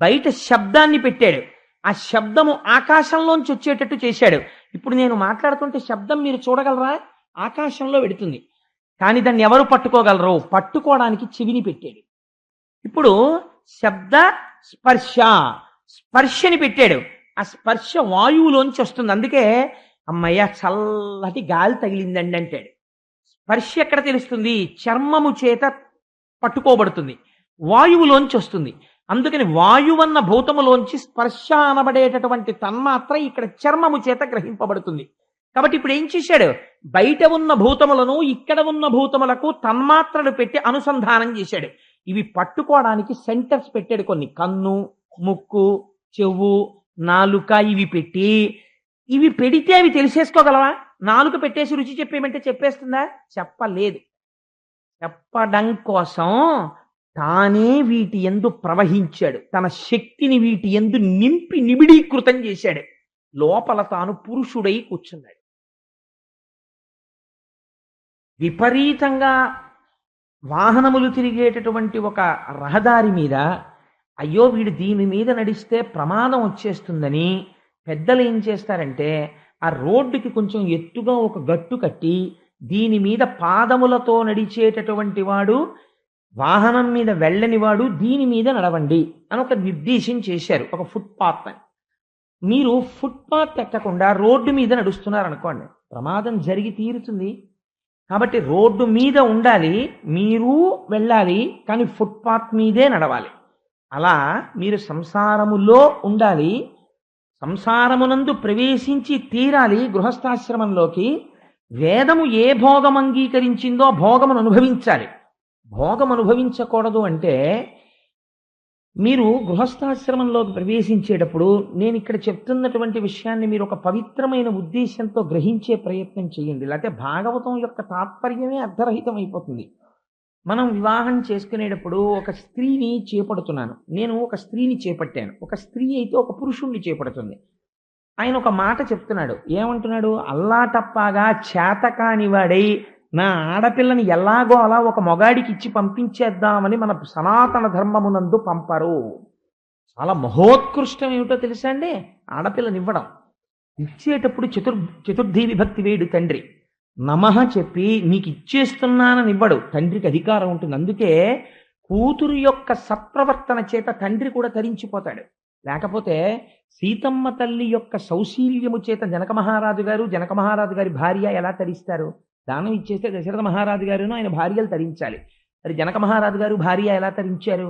బయట శబ్దాన్ని పెట్టాడు. ఆ శబ్దము ఆకాశంలోంచి వచ్చేటట్టు చేశాడు. ఇప్పుడు నేను మాట్లాడుతుంటే శబ్దం మీరు చూడగలరా? ఆకాశంలో వెడుతుంది. కానీ దాన్ని ఎవరు పట్టుకోగలరు? పట్టుకోవడానికి చెవిని పెట్టాడు. ఇప్పుడు శబ్ద స్పర్శ, స్పర్శని పెట్టాడు. ఆ స్పర్శ వాయువులోంచి వస్తుంది. అందుకే అమ్మయ్య చల్లటి గాలి తగిలిందండి అంటాడు. స్పర్శ ఎక్కడ తెలుస్తుంది? చర్మము చేత పట్టుకోబడుతుంది, వాయువులోంచి వస్తుంది. అందుకని వాయువన్న భూతములోంచి స్పర్శ అనబడేటటువంటి తన్మాత్ర ఇక్కడ చర్మము చేత గ్రహింపబడుతుంది. కాబట్టి ఇప్పుడు ఏం చేశాడు? బయట ఉన్న భూతములను ఇక్కడ ఉన్న భూతములకు తన్మాత్రలు పెట్టి అనుసంధానం చేశాడు. ఇవి పట్టుకోవడానికి సెంటర్స్ పెట్టాడు కొన్ని. కన్ను, ముక్కు, చెవు, నాలుక ఇవి పెట్టి, ఇవి పెడితే అవి తెలిసేసుకోగలవా? నాలుక పెట్టేసి రుచి చెప్పేమంటే చెప్పేస్తుందా? చెప్పలేదు. చెప్పడం కోసం తానే వీటి యందు ప్రవహించాడు. తన శక్తిని వీటి యందు నింపి నిబిడీకృతం చేశాడు. లోపల తాను పురుషుడై కూర్చున్నాడు. విపరీతంగా వాహనములు తిరిగేటటువంటి ఒక రహదారి మీద అయ్యో వీడు దీని మీద నడిస్తే ప్రమాదం వచ్చేస్తుందని పెద్దలు ఏం చేస్తారంటే ఆ రోడ్డుకి కొంచెం ఎత్తుగా ఒక గట్టు కట్టి దీని మీద పాదములతో నడిచేటటువంటి వాడు, వాహనం మీద వెళ్ళని వాడు దీని మీద నడవండి అని ఒక నిర్దేశం చేశారు, ఒక ఫుట్పాత్ అని. మీరు ఫుట్పాత్ ఎక్కకుండా రోడ్డు మీద నడుస్తున్నారు అనుకోండి, ప్రమాదం జరిగి తీరుతుంది. కాబట్టి రోడ్డు మీద ఉండాలి, మీరు వెళ్ళాలి, కానీ ఫుట్పాత్ మీదే నడవాలి. అలా మీరు సంసారములో ఉండాలి, సంసారమునందు ప్రవేశించి తీరాలి గృహస్థాశ్రమంలోకి. వేదము ఏ భోగం అంగీకరించిందో భోగమును అనుభవించాలి. భోగం అనుభవించకూడదు అంటే మీరు గృహస్థాశ్రమంలోకి ప్రవేశించేటప్పుడు నేను ఇక్కడ చెప్తున్నటువంటి విషయాన్ని మీరు ఒక పవిత్రమైన ఉద్దేశంతో గ్రహించే ప్రయత్నం చేయండి. లేకపోతే భాగవతం యొక్క తాత్పర్యమే అర్ధరహితం అయిపోతుంది. మనం వివాహం చేసుకునేటప్పుడు ఒక స్త్రీని చేపడుతున్నాను, నేను ఒక స్త్రీని చేపట్టాను. ఒక స్త్రీ అయితే ఒక పురుషుణ్ణి చేపడుతుంది. ఆయన ఒక మాట చెప్తున్నాడు. ఏమంటున్నాడు? అల్లాటప్పాగా చేతకాని వాడై నా ఆడపిల్లని ఎలాగో అలా ఒక మొగాడికి ఇచ్చి పంపించేద్దామని మన సనాతన ధర్మమునందు పంపరు. చాలా మహోత్కృష్టం ఏమిటో తెలుసా అండి? ఆడపిల్లనివ్వడం. ఇచ్చేటప్పుడు చతుర్థి విభక్తి వేడు తండ్రి. నమః చెప్పి నీకు ఇచ్చేస్తున్నానని ఇవ్వడు. తండ్రికి అధికారం ఉంటుంది. అందుకే కూతురు యొక్క సత్ప్రవర్తన చేత తండ్రి కూడా తరించిపోతాడు. లేకపోతే సీతమ్మ తల్లి యొక్క సౌశీల్యము చేత జనక మహారాజు గారి భార్య ఎలా తరిస్తారు? దానం ఇచ్చేస్తే దశరథ మహారాజు గారును ఆయన భార్యలు తరించాలి. మరి జనక మహారాజు గారు భార్య ఎలా తరించారు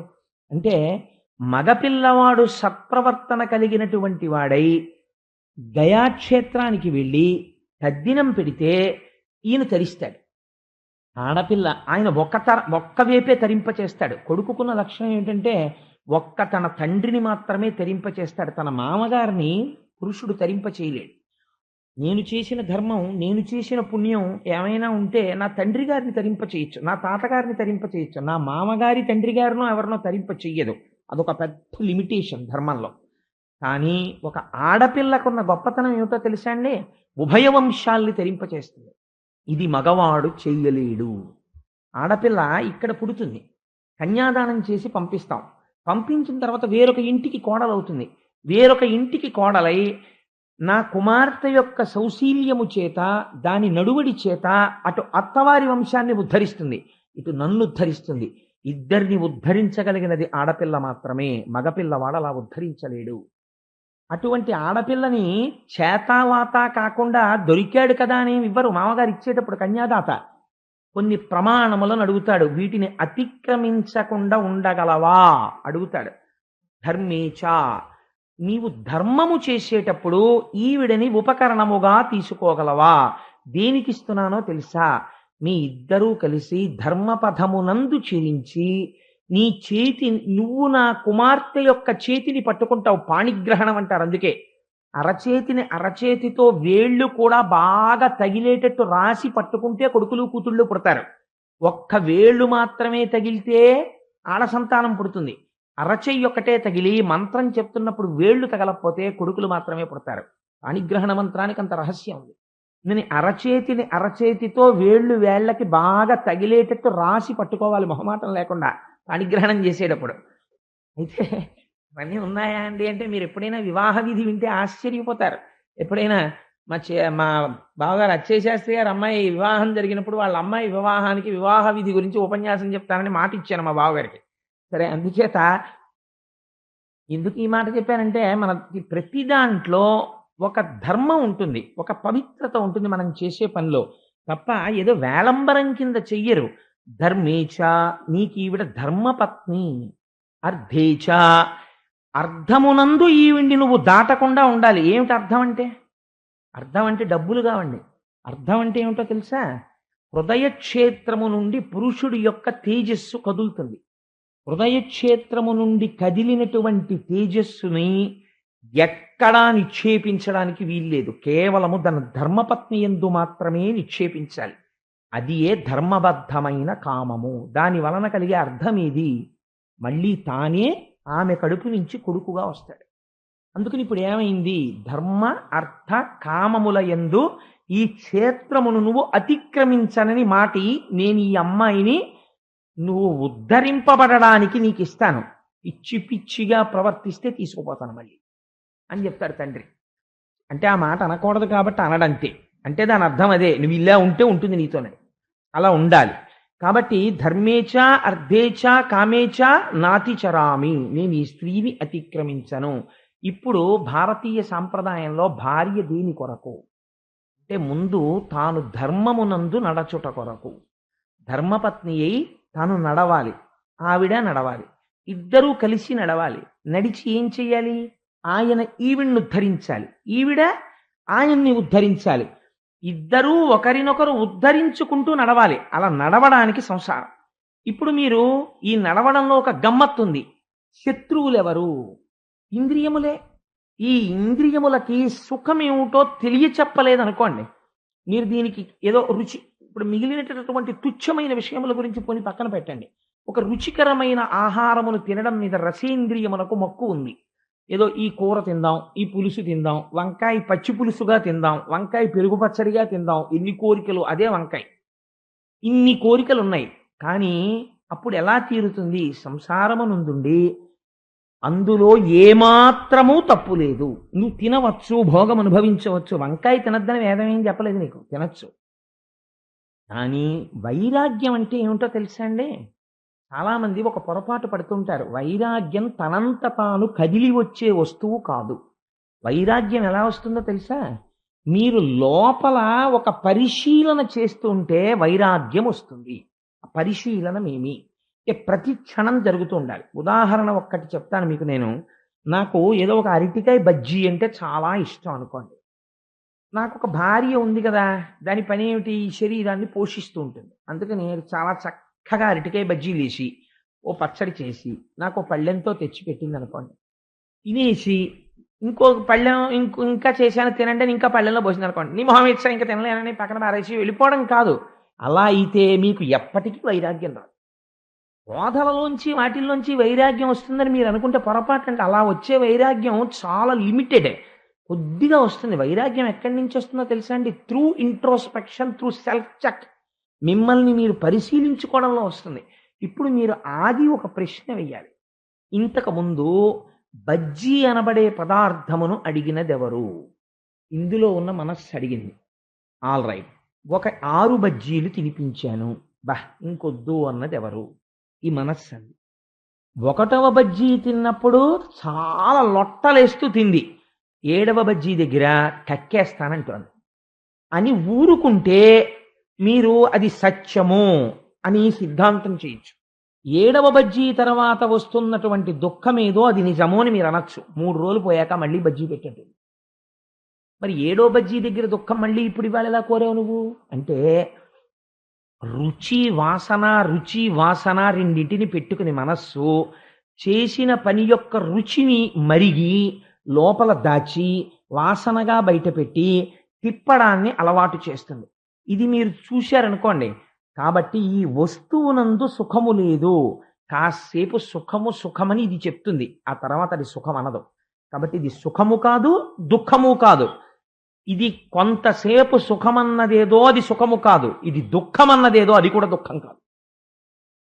అంటే మగపిల్లవాడు సత్ప్రవర్తన కలిగినటువంటి వాడై గయాక్షేత్రానికి వెళ్ళి తద్దినం పెడితే ఈయన తరిస్తాడు. ఆడపిల్ల ఆయన ఒక్క వేపే తరింపచేస్తాడు. కొడుకుకున్న లక్షణం ఏంటంటే తన తండ్రిని మాత్రమే తరింపచేస్తాడు. తన మామగారిని పురుషుడు తరింప చేయలేడు. నేను చేసిన ధర్మం, నేను చేసిన పుణ్యం ఏమైనా ఉంటే నా తండ్రి గారిని తరింప చేయొచ్చు, నా తాతగారిని తరింప చేయొచ్చు, నా మామగారి తండ్రి గారినో ఎవరినో తరింప చెయ్యదు. అదొక పెద్ద లిమిటేషన్ ధర్మంలో. కానీ ఒక ఆడపిల్లకున్న గొప్పతనం ఏమిటో తెలుసా అండి? ఉభయ వంశాల్ని తరింపచేస్తుంది. ఇది మగవాడు చెయ్యలేడు. ఆడపిల్ల ఇక్కడ పుడుతుంది, కన్యాదానం చేసి పంపిస్తాం. పంపించిన తర్వాత వేరొక ఇంటికి కోడలవుతుంది. వేరొక ఇంటికి కోడలై నా కుమార్తె యొక్క సౌశీల్యము చేత, దాని నడువడి చేత అటు అత్తవారి వంశాన్ని ఉద్ధరిస్తుంది, ఇటు నన్ను ఉద్ధరిస్తుంది. ఇద్దరిని ఉద్ధరించగలిగినది ఆడపిల్ల మాత్రమే. మగపిల్లవాడు అలా ఉద్ధరించలేడు. అటువంటి ఆడపిల్లని చేతావాత కాకుండా దొరికాడు కదా అని ఇవ్వరు. మామగారు ఇచ్చేటప్పుడు కన్యాదాత కొన్ని ప్రమాణములను అడుగుతాడు. వీటిని అతిక్రమించకుండా ఉండగలవా అడుగుతాడు. ధర్మేచ, నీవు ధర్మము చేసేటప్పుడు ఈవిడని ఉపకరణముగా తీసుకోగలవా? దేనికిస్తున్నానో తెలుసా? మీ ఇద్దరూ కలిసి ధర్మపథమునందు చెరించి నీ చేతి, నువ్వు నా కుమార్తె యొక్క చేతిని పట్టుకుంటావు. పాణిగ్రహణం అంటారు. అందుకే అరచేతిని అరచేతితో వేళ్ళు కూడా బాగా తగిలేటట్టు రాసి పట్టుకుంటే కొడుకులు కూతుళ్ళు పుడతారు. ఒక్క వేళ్ళు మాత్రమే తగిలితే ఆడ సంతానం పుడుతుంది. అరచెయ్యి ఒక్కటే తగిలి మంత్రం చెప్తున్నప్పుడు వేళ్ళు తగలకపోతే కొడుకులు మాత్రమే పుడతారు. పాణిగ్రహణ మంత్రానికి అంత రహస్యం ఉంది. నేను అరచేతిని అరచేతితో వేళ్ళకి బాగా తగిలేటట్టు రాసి పట్టుకోవాలి, మొహమాటం లేకుండా పాణిగ్రహణం చేసేటప్పుడు. అయితే ఇవన్నీ ఉన్నాయా అండి అంటే మీరు ఎప్పుడైనా వివాహ విధి వింటే ఆశ్చర్యపోతారు. ఎప్పుడైనా మా బావగారు అచ్చయ్య శాస్త్రి గారు అమ్మాయి వివాహం జరిగినప్పుడు వాళ్ళ అమ్మాయి వివాహానికి వివాహ విధి గురించి ఉపన్యాసం చెప్తానని మాట ఇచ్చాను మా బావగారికి. సరే, అందుచేత ఎందుకు ఈ మాట చెప్పానంటే మనకి ప్రతి దాంట్లో ఒక ధర్మం ఉంటుంది, ఒక పవిత్రత ఉంటుంది మనం చేసే పనిలో. తప్ప ఏదో వేళంబరం కింద చెయ్యరు. ధర్మేచ, నీకు ఈవిడ ధర్మపత్ని. అర్ధేచ, అర్థమునందు ఈవిడ్ని నువ్వు దాటకుండా ఉండాలి. ఏమిటి అర్థం అంటే? అర్థం అంటే డబ్బులు కావండి. అర్థం అంటే ఏమిటో తెలుసా? హృదయ క్షేత్రము నుండి పురుషుడి యొక్క తేజస్సు కదులుతుంది. హృదయ క్షేత్రము నుండి కదిలినటువంటి తేజస్సుని ఎక్కడా నిక్షేపించడానికి వీల్లేదు. కేవలము తన ధర్మపత్ని యందు మాత్రమే నిక్షేపించాలి. అది ఏ ధర్మబద్ధమైన కామము. దాని వలన కలిగే అర్థం ఏది? మళ్ళీ తానే ఆమె కడుపు నుంచి కొడుకుగా వస్తాడు. అందుకని ఇప్పుడు ఏమైంది? ధర్మ అర్థ కామముల యందు ఈ క్షేత్రమును నువ్వు అతిక్రమించనని మాటి నేను ఈ అమ్మాయిని నువ్వు ఉద్ధరింపబడడానికి నీకు ఇస్తాను. పిచ్చి పిచ్చిగా ప్రవర్తిస్తే తీసుకుపోతాను మళ్ళీ అని చెప్తాడు తండ్రి. అంటే ఆ మాట అనకూడదు కాబట్టి అనడంతే. అంటే దాని అర్థం అదే, నువ్వు ఇలా ఉంటే ఉంటుంది నీతోనే, అలా ఉండాలి. కాబట్టి ధర్మేచ అర్ధేచ కామేచ నాతి చరామి, నేను ఈ స్త్రీని అతిక్రమించను. ఇప్పుడు భారతీయ సాంప్రదాయంలో భార్య దేని కొరకు అంటే ముందు తాను ధర్మమునందు నడచుట కొరకు. ధర్మపత్ని అయి తాను నడవాలి, ఆవిడ నడవాలి, ఇద్దరూ కలిసి నడవాలి. నడిచి ఏం చెయ్యాలి? ఆయన ఈవిడ్ని ఉద్ధరించాలి, ఈవిడ ఆయన్ని ఉద్ధరించాలి. ఇద్దరూ ఒకరినొకరు ఉద్ధరించుకుంటూ నడవాలి. అలా నడవడానికి సంసారం. ఇప్పుడు మీరు ఈ నడవడంలో ఒక గమ్మత్తుంది. శత్రువులెవరు? ఇంద్రియములే. ఈ ఇంద్రియములకి సుఖం ఏమిటో తెలియచెప్పలేదనుకోండి, మీరు దీనికి ఏదో రుచి, ఇప్పుడు మిగిలినటువంటి తుచ్చమైన విషయముల గురించి పోని పక్కన పెట్టండి. ఒక రుచికరమైన ఆహారమును తినడం మీద రసేంద్రియములకు మక్కువ ఉంది. ఏదో ఈ కూర తిందాం, ఈ పులుసు తిందాం, వంకాయ పచ్చి పులుసుగా తిందాం, వంకాయ పెరుగు పచ్చడిగా తిందాం, ఎన్ని కోరికలు. అదే వంకాయ, ఇన్ని కోరికలు ఉన్నాయి. కానీ అప్పుడు ఎలా తీరుతుంది? సంసారమునందుండి అందులో ఏమాత్రమూ తప్పు లేదు. నువ్వు తినవచ్చు, భోగం అనుభవించవచ్చు. వంకాయ తినద్దని వేదం ఏం చెప్పలేదు నీకు, తినచ్చు. కానీ వైరాగ్యం అంటే ఏమిటో తెలుసా అండి? చాలామంది ఒక పొరపాటు పడుతుంటారు. వైరాగ్యం తనంత తాను కదిలి వచ్చే వస్తువు కాదు. వైరాగ్యం ఎలా వస్తుందో తెలుసా? మీరు లోపల ఒక పరిశీలన చేస్తుంటే వైరాగ్యం వస్తుంది. ఆ పరిశీలనమేమి? ప్రతి క్షణం జరుగుతూ ఉండాలి. ఉదాహరణ ఒక్కటి చెప్తాను మీకు. నాకు ఏదో ఒక అరటికాయ బజ్జీ అంటే చాలా ఇష్టం అనుకోండి. నాకు ఒక భార్య ఉంది కదా, దాని పని ఏమిటి? శరీరాన్ని పోషిస్తూ ఉంటుంది. అందుకని చాలా చక్కగా అరటికాయ బజ్జీలు వేసి ఓ పచ్చడి చేసి నాకు పళ్ళెంతో తెచ్చిపెట్టింది అనుకోండి. తినేసి ఇంకో పళ్ళెం ఇంకా చేశాను తినండి అని ఇంకా పళ్ళెంలో పోసింది అనుకోండి. నీ మొహం ఇచ్చా ఇంకా తినలేనని పక్కన పారేసి వెళ్ళిపోవడం కాదు. అలా అయితే మీకు ఎప్పటికీ వైరాగ్యం రాదు. బోధలలోంచి వాటిల్లోంచి వైరాగ్యం వస్తుందని మీరు అనుకుంటే పొరపాటు అండి. అలా వచ్చే వైరాగ్యం చాలా లిమిటెడ్, కొద్దిగా వస్తుంది. వైరాగ్యం ఎక్కడి నుంచి వస్తుందో తెలుసా అండి? Through introspection, through self check. మిమ్మల్ని మీరు పరిశీలించుకోవడంలో వస్తుంది. ఇప్పుడు మీరు ఆది ఒక ప్రశ్న వెయ్యాలి. ఇంతకు ముందు బజ్జీ అనబడే పదార్థమును అడిగినదెవరు? ఇందులో ఉన్న మనస్సు అడిగింది. ఆల్ రైట్, ఒక 6 బజ్జీలు తినిపించాను, ఇంకొద్దు అన్నదెవరు? ఈ మనస్సు అంది. 1వ బజ్జీ తిన్నప్పుడు చాలా లొట్టలేస్తూ తింది. 7వ బజ్జీ దగ్గర కక్కేస్తానంటోంది అని ఊరుకుంటే మీరు అది సత్యము అని సిద్ధాంతం చేయొచ్చు. 7వ బజ్జీ తర్వాత వస్తున్నటువంటి దుఃఖమేదో అది నిజమో అని మీరు అనొచ్చు. 3 రోజులు పోయాక మళ్ళీ బజ్జీ పెట్టండి. మరి 7వ బజ్జీ దగ్గర దుఃఖం మళ్ళీ ఇప్పుడు ఇవాళ ఎలా కోరావు నువ్వు అంటే, రుచి వాసన రెండింటిని పెట్టుకుని మనస్సు చేసిన పని యొక్క రుచిని మరిగి లోపల దాచి వాసనగా బయటపెట్టి తిప్పడాన్ని అలవాటు చేస్తుంది. ఇది మీరు చూశారనుకోండి. కాబట్టి ఈ వస్తువునందు సుఖము లేదు. కాసేపు సుఖమని ఇది చెప్తుంది, ఆ తర్వాత అది సుఖం అనదు. కాబట్టి ఇది సుఖము కాదు, దుఃఖము కాదు. ఇది కొంతసేపు సుఖమన్నదేదో అది సుఖము కాదు, ఇది దుఃఖమన్నదేదో అది కూడా దుఃఖం కాదు.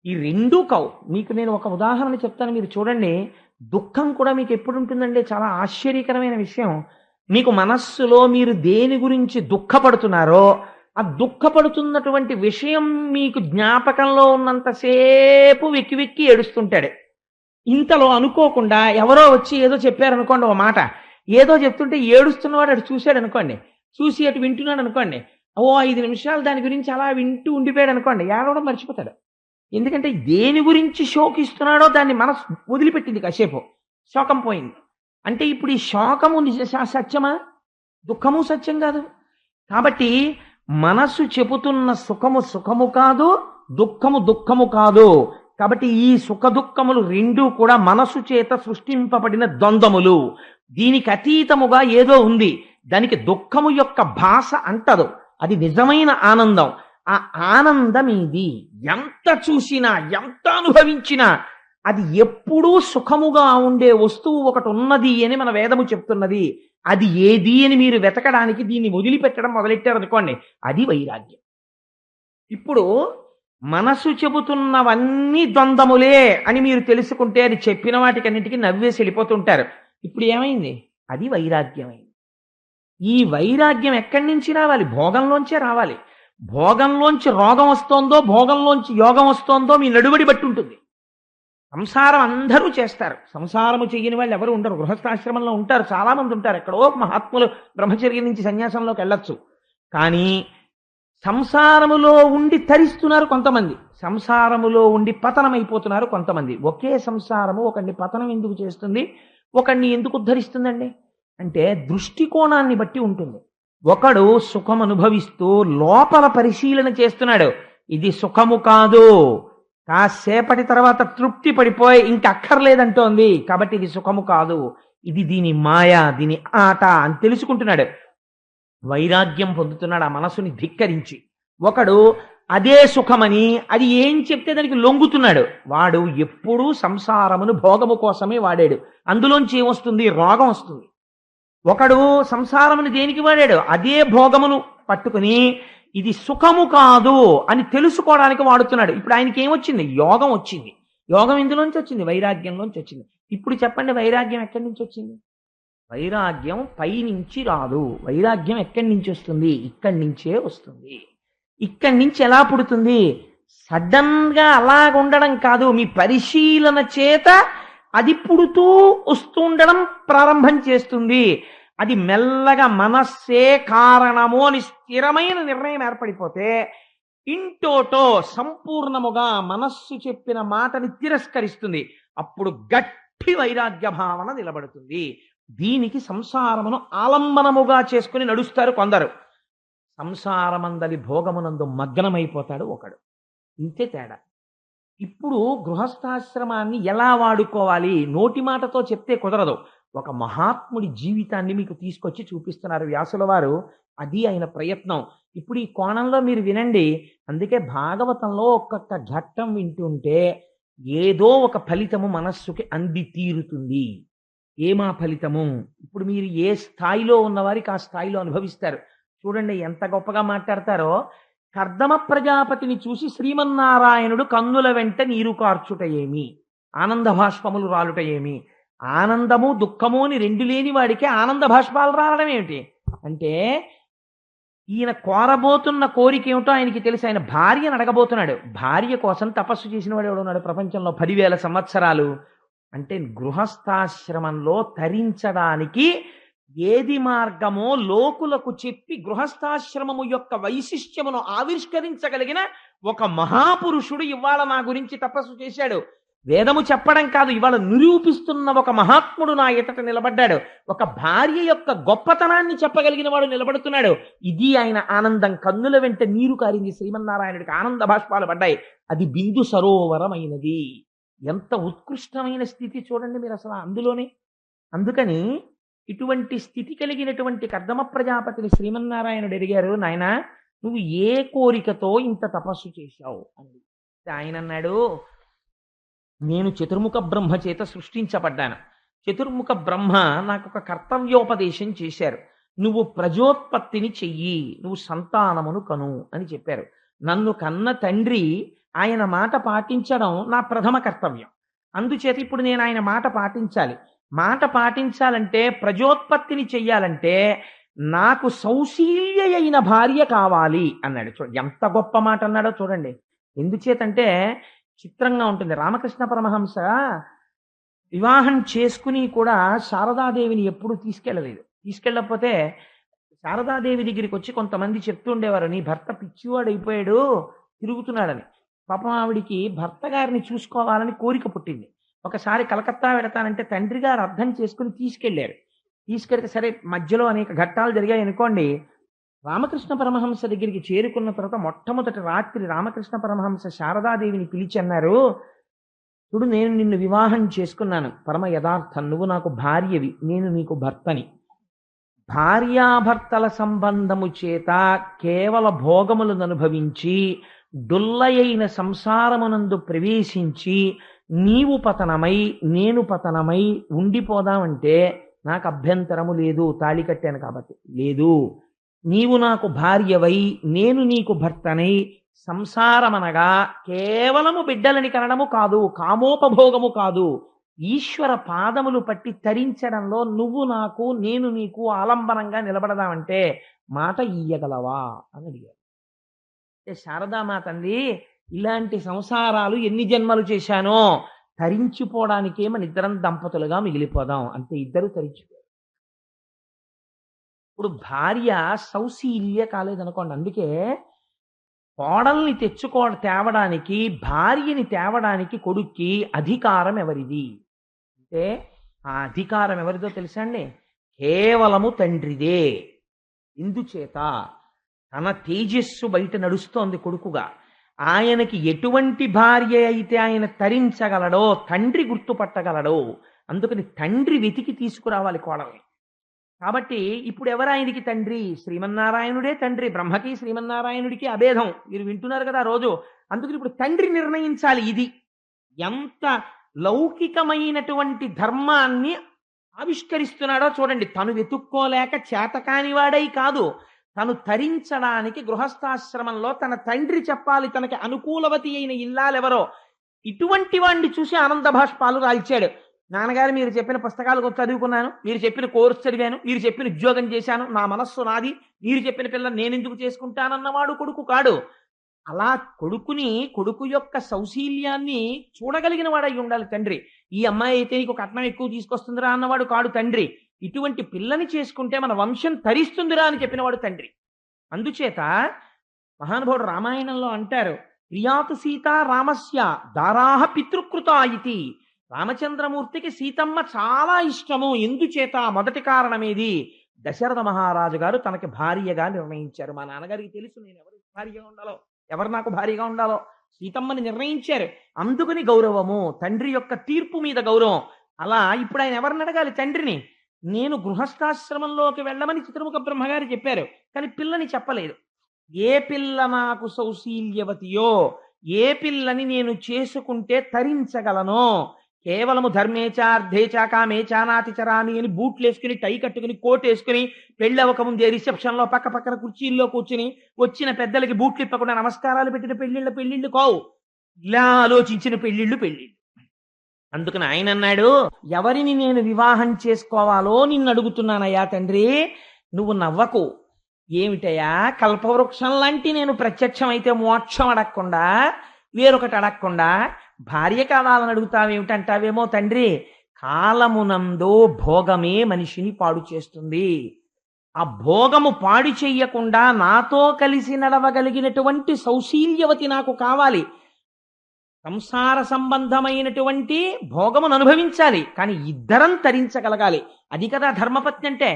ఈ రెండూ కావు. మీకు నేను ఒక ఉదాహరణ చెప్తాను, మీరు చూడండి. దుఃఖం కూడా మీకు ఎప్పుడు ఉంటుందండి? చాలా ఆశ్చర్యకరమైన విషయం. మీకు మనస్సులో మీరు దేని గురించి దుఃఖపడుతున్నారో, ఆ దుఃఖపడుతున్నటువంటి విషయం మీకు జ్ఞాపకంలో ఉన్నంతసేపు వెక్కి వెక్కి ఏడుస్తుంటాడు. ఇంతలో అనుకోకుండా ఎవరో వచ్చి ఏదో చెప్పారనుకోండి ఓ మాట, ఏదో చెప్తుంటే ఏడుస్తున్నవాడు అటు చూశాడు అనుకోండి, చూసి అటు వింటున్నాడు అనుకోండి, ఓ 5 నిమిషాలు దాని గురించి అలా వింటూ ఉండిపోయాడు అనుకోండి, ఏడవడం మర్చిపోతాడు. ఎందుకంటే దేని గురించి శోకిస్తున్నాడో దాన్ని మనసు వదిలిపెట్టింది, కాసేపు శోకం పోయింది. అంటే ఇప్పుడు ఈ శోకము సత్యమా? దుఃఖము సత్యం కాదు. కాబట్టి మనసు చెబుతున్న సుఖము సుఖము కాదు, దుఃఖము దుఃఖము కాదు. కాబట్టి ఈ సుఖ దుఃఖములు రెండూ కూడా మనసు చేత సృష్టింపబడిన ద్వంద్వములు. దీనికి అతీతముగా ఏదో ఉంది, దానికి దుఃఖము యొక్క భాష అంటదు. అది నిజమైన ఆనందం. ఆ ఆనందం ఇది ఎంత చూసినా ఎంత అనుభవించినా అది ఎప్పుడూ సుఖముగా ఉండే వస్తువు ఒకటి ఉన్నది అని మన వేదము చెప్తున్నది. అది ఏది అని మీరు వెతకడానికి దీన్ని వదిలిపెట్టడం మొదలెట్టారనుకోండి, అది వైరాగ్యం. ఇప్పుడు మనసు చెబుతున్నవన్నీ ద్వంద్వములే అని మీరు తెలుసుకుంటే అది చెప్పిన వాటికన్నిటికీ నవ్వేసి వెళ్ళిపోతుంటారు. ఇప్పుడు ఏమైంది? అది వైరాగ్యమైంది. ఈ వైరాగ్యం ఎక్కడి నుంచి రావాలి? భోగంలోంచే రావాలి. భోగంలోంచి రోగం వస్తోందో, భోగంలోంచి యోగం వస్తోందో మీ నడువడి బట్టి ఉంటుంది. సంసారం అందరూ చేస్తారు. సంసారము చెయ్యని వాళ్ళు ఎవరు ఉండరు. గృహస్థాశ్రమంలో ఉంటారు, చాలా మంది ఉంటారు. ఎక్కడో మహాత్ములు బ్రహ్మచర్యం నుంచి సన్యాసంలోకి వెళ్ళొచ్చు. కానీ సంసారములో ఉండి తరిస్తున్నారు కొంతమంది, సంసారములో ఉండి పతనమైపోతున్నారు కొంతమంది. ఒకే సంసారము ఒకడిని పతనం ఎందుకు చేస్తుంది, ఒకడిని ఎందుకు ఉద్ధరిస్తుందండి అంటే దృష్టికోణాన్ని బట్టి ఉంటుంది. ఒకడు సుఖం అనుభవిస్తూ లోపల పరిశీలన చేస్తున్నాడు, ఇది సుఖము కాదు, కాసేపటి తర్వాత తృప్తి పడిపోయి ఇంక అక్కర్లేదంటోంది, కాబట్టి ఇది సుఖము కాదు, ఇది దీని మాయ, దీని ఆట అని తెలుసుకుంటున్నాడు. వైరాగ్యం పొందుతున్నాడు ఆ మనసుని ధిక్కరించి. ఒకడు అదే సుఖమని అది ఏం చెప్తే దానికి లొంగుతున్నాడు. వాడు ఎప్పుడూ సంసారమును భోగము కోసమే వాడాడు. అందులోంచి ఏమొస్తుంది? రోగం వస్తుంది. ఒకడు సంసారమును దేనికి వాడాడు? అదే భోగమును పట్టుకుని ఇది సుఖము కాదు అని తెలుసుకోవడానికి వాడుతున్నాడు. ఇప్పుడు ఆయనకి ఏమొచ్చింది? యోగం వచ్చింది. యోగం ఎందులోంచి వచ్చింది? వైరాగ్యంలోంచి వచ్చింది. ఇప్పుడు చెప్పండి, వైరాగ్యం ఎక్కడి నుంచి వచ్చింది? వైరాగ్యం పైనుంచి రాదు. వైరాగ్యం ఎక్కడి నుంచి వస్తుంది? ఇక్కడి నుంచే వస్తుంది. ఇక్కడి నుంచి ఎలా పుడుతుంది? సడన్ గా అలాగ ఉండడం కాదు, మీ పరిశీలన చేత అది పుడుతూ వస్తూ ఉండడం ప్రారంభం చేస్తుంది. అది మెల్లగా మనస్సే కారణము అని స్థిరమైన నిర్ణయం ఏర్పడిపోతే ఇంటోటో సంపూర్ణముగా మనస్సు చెప్పిన మాటని తిరస్కరిస్తుంది. అప్పుడు గట్టి వైరాగ్య భావన నిలబడుతుంది. దీనికి సంసారమును ఆలంబనముగా చేసుకుని నడుస్తారు కొందరు. సంసారమందలి భోగమునందు మగ్నమైపోతాడు ఒకడు. ఇంతే తేడా. ఇప్పుడు గృహస్థాశ్రమాన్ని ఎలా వాడుకోవాలి? నోటి మాటతో చెప్తే కుదరదు. ఒక మహాత్ముడి జీవితాన్ని మీకు తీసుకొచ్చి చూపిస్తున్నారు వ్యాసుల వారు. అది ఆయన ప్రయత్నం. ఇప్పుడు ఈ కోణంలో మీరు వినండి. అందుకే భాగవతంలో ఒక్కొక్క ఘట్టం వింటుంటే ఏదో ఒక ఫలితము మనస్సుకి అంది తీరుతుంది. ఏమా ఫలితము? ఇప్పుడు మీరు ఏ స్థాయిలో ఉన్నవారికి ఆ స్థాయిలో అనుభవిస్తారు. చూడండి ఎంత గొప్పగా మాట్లాడతారో. కర్దమ ప్రజాపతిని చూసి శ్రీమన్నారాయణుడు కన్నుల వెంట నీరు కార్చుట ఏమి, ఆనంద భాష్పములు రాలుట ఏమి? ఆనందము దుఃఖము అని రెండు లేని వాడికి ఆనంద భాష్పాలు రావడం ఏమిటి అంటే, ఈయన కోరబోతున్న కోరిక ఏమిటో ఆయనకి తెలిసి ఆయన భార్యను అడగబోతున్నాడు. భార్య కోసం తపస్సు చేసిన వాడు ఎవడున్నాడు ప్రపంచంలో 10,000 సంవత్సరాలు? అంటే గృహస్థాశ్రమంలో తరించడానికి ఏది మార్గమో లోకులకు చెప్పి గృహస్థాశ్రమము యొక్క వైశిష్ట్యమును ఆవిష్కరించగలిగిన ఒక మహాపురుషుడు ఇవాళ నా గురించి తపస్సు చేశాడు. వేదము చెప్పడం కాదు, ఇవాళ నిరూపిస్తున్న ఒక మహాత్ముడు నా ఎదుట నిలబడ్డాడు. ఒక భార్య యొక్క గొప్పతనాన్ని చెప్పగలిగిన వాడు నిలబడుతున్నాడు. ఇది ఆయన ఆనందం. కన్నుల వెంట నీరు కారింది శ్రీమన్నారాయణుడికి, ఆనంద భాష్పాలు పడ్డాయి. అది బిందు సరోవరమైనది. ఎంత ఉత్కృష్టమైన స్థితి చూడండి మీరు అసలు అందులోనే. అందుకని ఇటువంటి స్థితి కలిగినటువంటి కర్దమ ప్రజాపతిని శ్రీమన్నారాయణుడు అడిగారు, నాయనా నువ్వు ఏ కోరికతో ఇంత తపస్సు చేశావు అని. ఆయన అన్నాడు, నేను చతుర్ముఖ బ్రహ్మ చేత సృష్టించబడ్డాను. చతుర్ముఖ బ్రహ్మ నాకు ఒక కర్తవ్యోపదేశం చేశారు. నువ్వు ప్రజోత్పత్తిని చెయ్యి, నువ్వు సంతానమును కను అని చెప్పారు. నన్ను కన్న తండ్రి ఆయన మాట పాటించడం నా ప్రథమ కర్తవ్యం. అందుచేత ఇప్పుడు నేను ఆయన మాట పాటించాలి. మాట పాటించాలంటే ప్రజోత్పత్తిని చెయ్యాలంటే నాకు సౌశీల్య అయిన భార్య కావాలి అన్నాడు. చూడండి ఎంత గొప్ప మాట అన్నాడో చూడండి. ఎందుచేతంటే చిత్రంగా ఉంటుంది. రామకృష్ణ పరమహంస వివాహం చేసుకుని కూడా శారదాదేవిని ఎప్పుడూ తీసుకెళ్ళలేదు. తీసుకెళ్ళకపోతే శారదాదేవి దగ్గరికి వచ్చి కొంతమంది చెప్తుండేవారు, నీ భర్త పిచ్చివాడు అయిపోయాడు, తిరుగుతున్నాడని. పాపం ఆవిడికి భర్త గారిని చూసుకోవాలని కోరిక పుట్టింది. ఒకసారి కలకత్తా వెడతానంటే తండ్రి గారు అర్థం చేసుకుని తీసుకెళ్లారు. తీసుకెళ్తే సరే మధ్యలో అనేక ఘట్టాలు జరిగాయి అనుకోండి. రామకృష్ణ పరమహంస దగ్గరికి చేరుకున్న తర్వాత మొట్టమొదటి రాత్రి రామకృష్ణ పరమహంస శారదాదేవిని పిలిచి అన్నారు, చూడు నేను నిన్ను వివాహం చేసుకున్నాను, పరమ యథార్థం, నువ్వు నాకు భార్యవి, నేను నీకు భర్తని. భార్యాభర్తల సంబంధము చేత కేవల భోగములను అనుభవించి డుల్లయైన సంసారమునందు ప్రవేశించి నీవు పతనమై నేను పతనమై ఉండిపోదామంటే నాకు అభ్యంతరము లేదు, తాళి కట్టాను కాబట్టి. లేదు, నీవు నాకు భార్యవై నేను నీకు భర్తనై సంసారమనగా కేవలము బిడ్డలని కనడము కాదు, కామోపభోగము కాదు, ఈశ్వర పాదములు పట్టి తరించడంలో నువ్వు నాకు నేను నీకు ఆలంబనంగా నిలబడదామంటే మాట ఇయ్యగలవా అని అడిగారు. శారదామాత అంది, ఇలాంటి సంసారాలు ఎన్ని జన్మలు చేశానో తరించిపోవడానికే మన ఇద్దరం దంపతులుగా మిగిలిపోదాం. అంతే, ఇద్దరు తరించిపోయారు. ఇప్పుడు భార్య సౌశీల్య కాలేదనుకోండి. అందుకే కోడల్ని తేవడానికి, భార్యని తేవడానికి కొడుక్కి అధికారం ఎవరిది అంటే ఆ అధికారం ఎవరిదో తెలుసా అండి? కేవలము తండ్రిదే. ఇందుచేత తన తేజస్సు బయట నడుస్తోంది కొడుకుగా. ఆయనకి ఎటువంటి భార్య అయితే ఆయన తరించగలడో, తండ్రి గుర్తుపట్టగలడో, అందుకని తండ్రి వెతికి తీసుకురావాలి కోడల్ని. కాబట్టి ఇప్పుడు ఎవరాయనికి తండ్రి? శ్రీమన్నారాయణుడే తండ్రి. బ్రహ్మకి శ్రీమన్నారాయణుడికి అభేదం మీరు వింటున్నారు కదా రోజు. అందుకని ఇప్పుడు తండ్రి నిర్ణయించాలి. ఇది ఎంత లౌకికమైనటువంటి ధర్మాన్ని ఆవిష్కరిస్తున్నాడో చూడండి. తను వెతుక్కోలేక చేతకాని వాడై కాదు, తను తరించడానికి గృహస్థాశ్రమంలో తన తండ్రి చెప్పాలి తనకి అనుకూలవతి అయిన ఇల్లాలెవరో. ఇటువంటి వాడిని చూసి ఆనంద భాష్పాలు రాల్చాడు. నాన్నగారు మీరు చెప్పిన పుస్తకాలు చదువుకున్నాను, మీరు చెప్పిన కోర్సు చదివాను, మీరు చెప్పిన ఉద్యోగం చేశాను, నా మనస్సు నాది, మీరు చెప్పిన పిల్లలు నేనెందుకు చేసుకుంటానన్నవాడు కొడుకు కాడు. అలా కొడుకు యొక్క సౌశీల్యాన్ని చూడగలిగిన వాడై ఉండాలి తండ్రి. ఈ అమ్మాయి అయితే నీకు కట్నం ఎక్కువ తీసుకొస్తుందిరా అన్నవాడు కాడు తండ్రి. ఇటువంటి పిల్లని చేసుకుంటే మన వంశం తరిస్తుందిరా అని చెప్పినవాడు తండ్రి. అందుచేత మహానుభావుడు రామాయణంలో అంటారు, ప్రియాతు సీత రామస్య దారాహ పితృకృత ఇతి. రామచంద్రమూర్తికి సీతమ్మ చాలా ఇష్టము. ఎందుచేత? మొదటి కారణమేది? దశరథ మహారాజు గారు తనకి భార్యగా నిర్ణయించారు. మా నాన్నగారికి తెలుసు నేను ఎవరికి భార్యగా ఉండాలో, ఎవరు నాకు భార్యగా ఉండాలో. సీతమ్మని నిర్ణయించారు. అందుకని గౌరవము, తండ్రి యొక్క తీర్పు మీద గౌరవం. అలా ఇప్పుడు ఆయన ఎవరిని అడగాలి? తండ్రిని. నేను గృహస్థాశ్రమంలోకి వెళ్ళమని చిత్రముఖ బ్రహ్మగారు చెప్పారు, కానీ పిల్లని చెప్పలేదు. ఏ పిల్ల నాకు సౌశీల్యవతియో, ఏ పిల్లని నేను చేసుకుంటే తరించగలనో, కేవలము ధర్మేచా అర్థేచా కామేచా నాతిచరామి అని బూట్లు వేసుకుని టై కట్టుకుని కోట్ వేసుకుని పెళ్ళవకముందే రిసెప్షన్ లో పక్క పక్కన కుర్చీల్లో కూర్చుని వచ్చిన పెద్దలకి బూట్లు ఇప్పకుండా నమస్కారాలు పెట్టిన పెళ్లిళ్ళు కావు. ఇలా ఆలోచించిన పెళ్లిళ్ళు. అందుకని ఆయన అన్నాడు, ఎవరిని నేను వివాహం చేసుకోవాలో నిన్ను అడుగుతున్నానయ్యా తండ్రి. నువ్వు నవ్వకు. ఏమిటయ్యా, కల్పవృక్షం లాంటి నేను ప్రత్యక్షమైతే మోక్షం అడగకుండా, వేరొకటి అడగకుండా భార్య కావాలని అడుగుతావేమిటంటావేమో తండ్రి. కాలమునందు భోగమే మనిషిని పాడు చేస్తుంది. ఆ భోగము పాడు చెయ్యకుండా నాతో కలిసి నడవగలిగినటువంటి సౌశీల్యవతి నాకు కావాలి. సంసార సంబంధమైనటువంటి భోగమును అనుభవించాలి, కానీ ఇద్దరం తరించగలగాలి. అది కదా ధర్మపత్ని అంటే.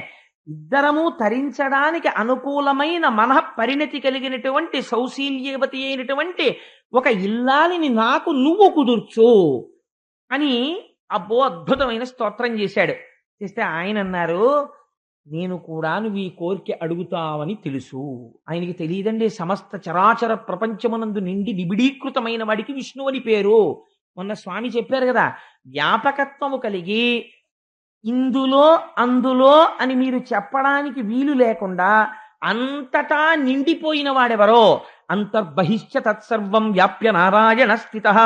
ఇద్దరము తరించడానికి అనుకూలమైన మనః పరిణతి కలిగినటువంటి సౌశీల్యవతి అయినటువంటి ఒక ఇల్లాలిని నాకు నువ్వు కుదుర్చు అని అబ్బో అద్భుతమైన స్తోత్రం చేశాడు. చేస్తే ఆయన అన్నారు, నేను కూడా నువ్వు ఈ కోరిక అడుగుతావని తెలుసు. ఆయనకి తెలియదండి, సమస్త చరాచర ప్రపంచమునందు నిండి నిబిడీకృతమైన వాడికి విష్ణువు అని పేరు. మొన్న స్వామి చెప్పారు కదా, వ్యాపకత్వము కలిగి ఇందులో అందులో అని మీరు చెప్పడానికి వీలు లేకుండా అంతటా నిండిపోయిన వాడెవరో, అంతర్బహిష్ట తత్సర్వం వ్యాప్య నారాయణ స్థితః.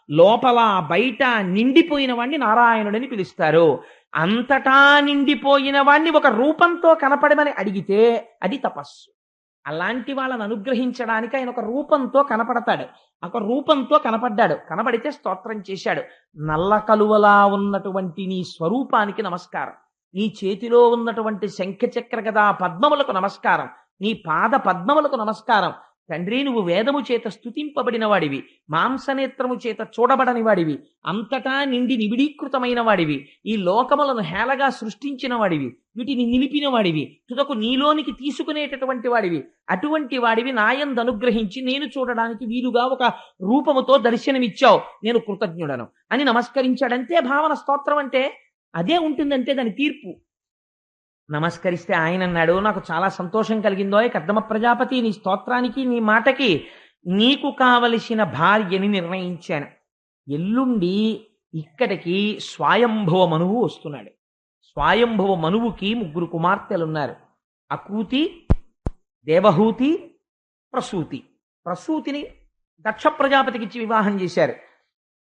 లోపల బయట నిండిపోయిన వాణ్ణి నారాయణుడని పిలుస్తారు. అంతటా నిండిపోయిన వాణ్ణి ఒక రూపంతో కనపడమని అడిగితే అది తపస్సు. అలాంటి వాళ్ళని అనుగ్రహించడానికి ఆయన ఒక రూపంతో కనపడతాడు. ఒక రూపంతో కనపడ్డాడు, కనపడితే స్తోత్రం చేశాడు. నల్ల కలువలా ఉన్నటువంటి నీ స్వరూపానికి నమస్కారం, నీ చేతిలో ఉన్నటువంటి శంఖచక్ర గదా పద్మములకు నమస్కారం, నీ పాద పద్మములకు నమస్కారం. తండ్రి, నువ్వు వేదము చేత స్తుతింపబడిన వాడివి, మాంసనేత్రము చేత చూడబడని వాడివి, అంతటా నిండి నిబిడీకృతమైన వాడివి, ఈ లోకములను హేళగా సృష్టించిన వాడివి, వీటిని నిలిపిన వాడివి, తుదకు నీలోనికి తీసుకునేటటువంటి వాడివి. అటువంటి వాడివి నాయందు అనుగ్రహించి నేను చూడడానికి వీలుగా ఒక రూపముతో దర్శనమిచ్చావు, నేను కృతజ్ఞుడను అని నమస్కరించాడంతే భావన. స్తోత్రం అంటే అదే ఉంటుందంటే దాని తీర్పు. నమస్కరిస్తే ఆయన అన్నాడు, నాకు చాలా సంతోషం కలిగిందో కర్దమ ప్రజాపతి, నీ స్తోత్రానికి నీ మాటకి నీకు కావలసిన భార్యని నిర్ణయించాను. ఎల్లుండి ఇక్కడికి స్వయంభవ మనువు వస్తున్నాడు. స్వయంభవ మనువుకి 3 కుమార్తెలున్నారు. అకూతి, దేవహూతి, ప్రసూతి. ప్రసూతిని దక్ష ప్రజాపతికి ఇచ్చి వివాహం చేశారు.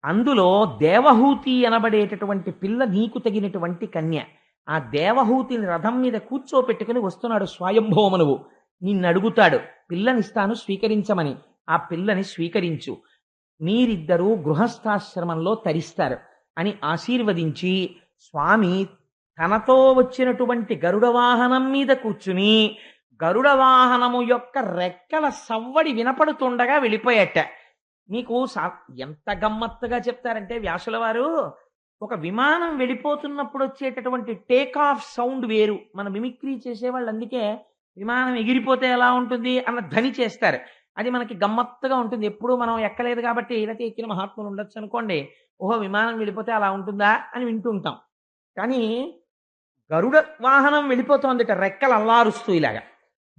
అందులో దేవహూతి అనబడేటటువంటి పిల్ల నీకు తగినటువంటి కన్య. ఆ దేవహూతిని రథం మీద కూర్చోపెట్టుకుని వస్తున్నాడు స్వయంభవమనువు. నిన్ను అడుగుతాడు, పిల్లనిస్తాను స్వీకరించమని. ఆ పిల్లని స్వీకరించు, మీరిద్దరూ గృహస్థాశ్రమంలో తరిస్తారు అని ఆశీర్వదించి స్వామి తనతో వచ్చినటువంటి గరుడ వాహనం మీద కూర్చుని గరుడ వాహనము యొక్క రెక్కల సవ్వడి వినపడుతుండగా వెళ్ళిపోయాట. మీకు ఎంత గమ్మత్తుగా చెప్తారంటే వ్యాసుల వారు, ఒక విమానం వెళ్ళిపోతున్నప్పుడు వచ్చేటటువంటి టేక్ ఆఫ్ సౌండ్ వేరు. మన మిమిక్రీ చేసేవాళ్ళు అందుకే విమానం ఎగిరిపోతే ఎలా ఉంటుంది అన్న ధ్వని చేస్తారు. అది మనకి గమ్మత్తుగా ఉంటుంది. ఎప్పుడు మనం ఎక్కలేదు కాబట్టి, లేకపోతే ఎక్కిన మహాత్ములు ఉండొచ్చు అనుకోండి, ఓహో విమానం వెళ్ళిపోతే అలా ఉంటుందా అని వింటుంటాం. కానీ గరుడ వాహనం వెళ్ళిపోతుందట, రెక్కలు అల్లారుస్తూ ఇలాగా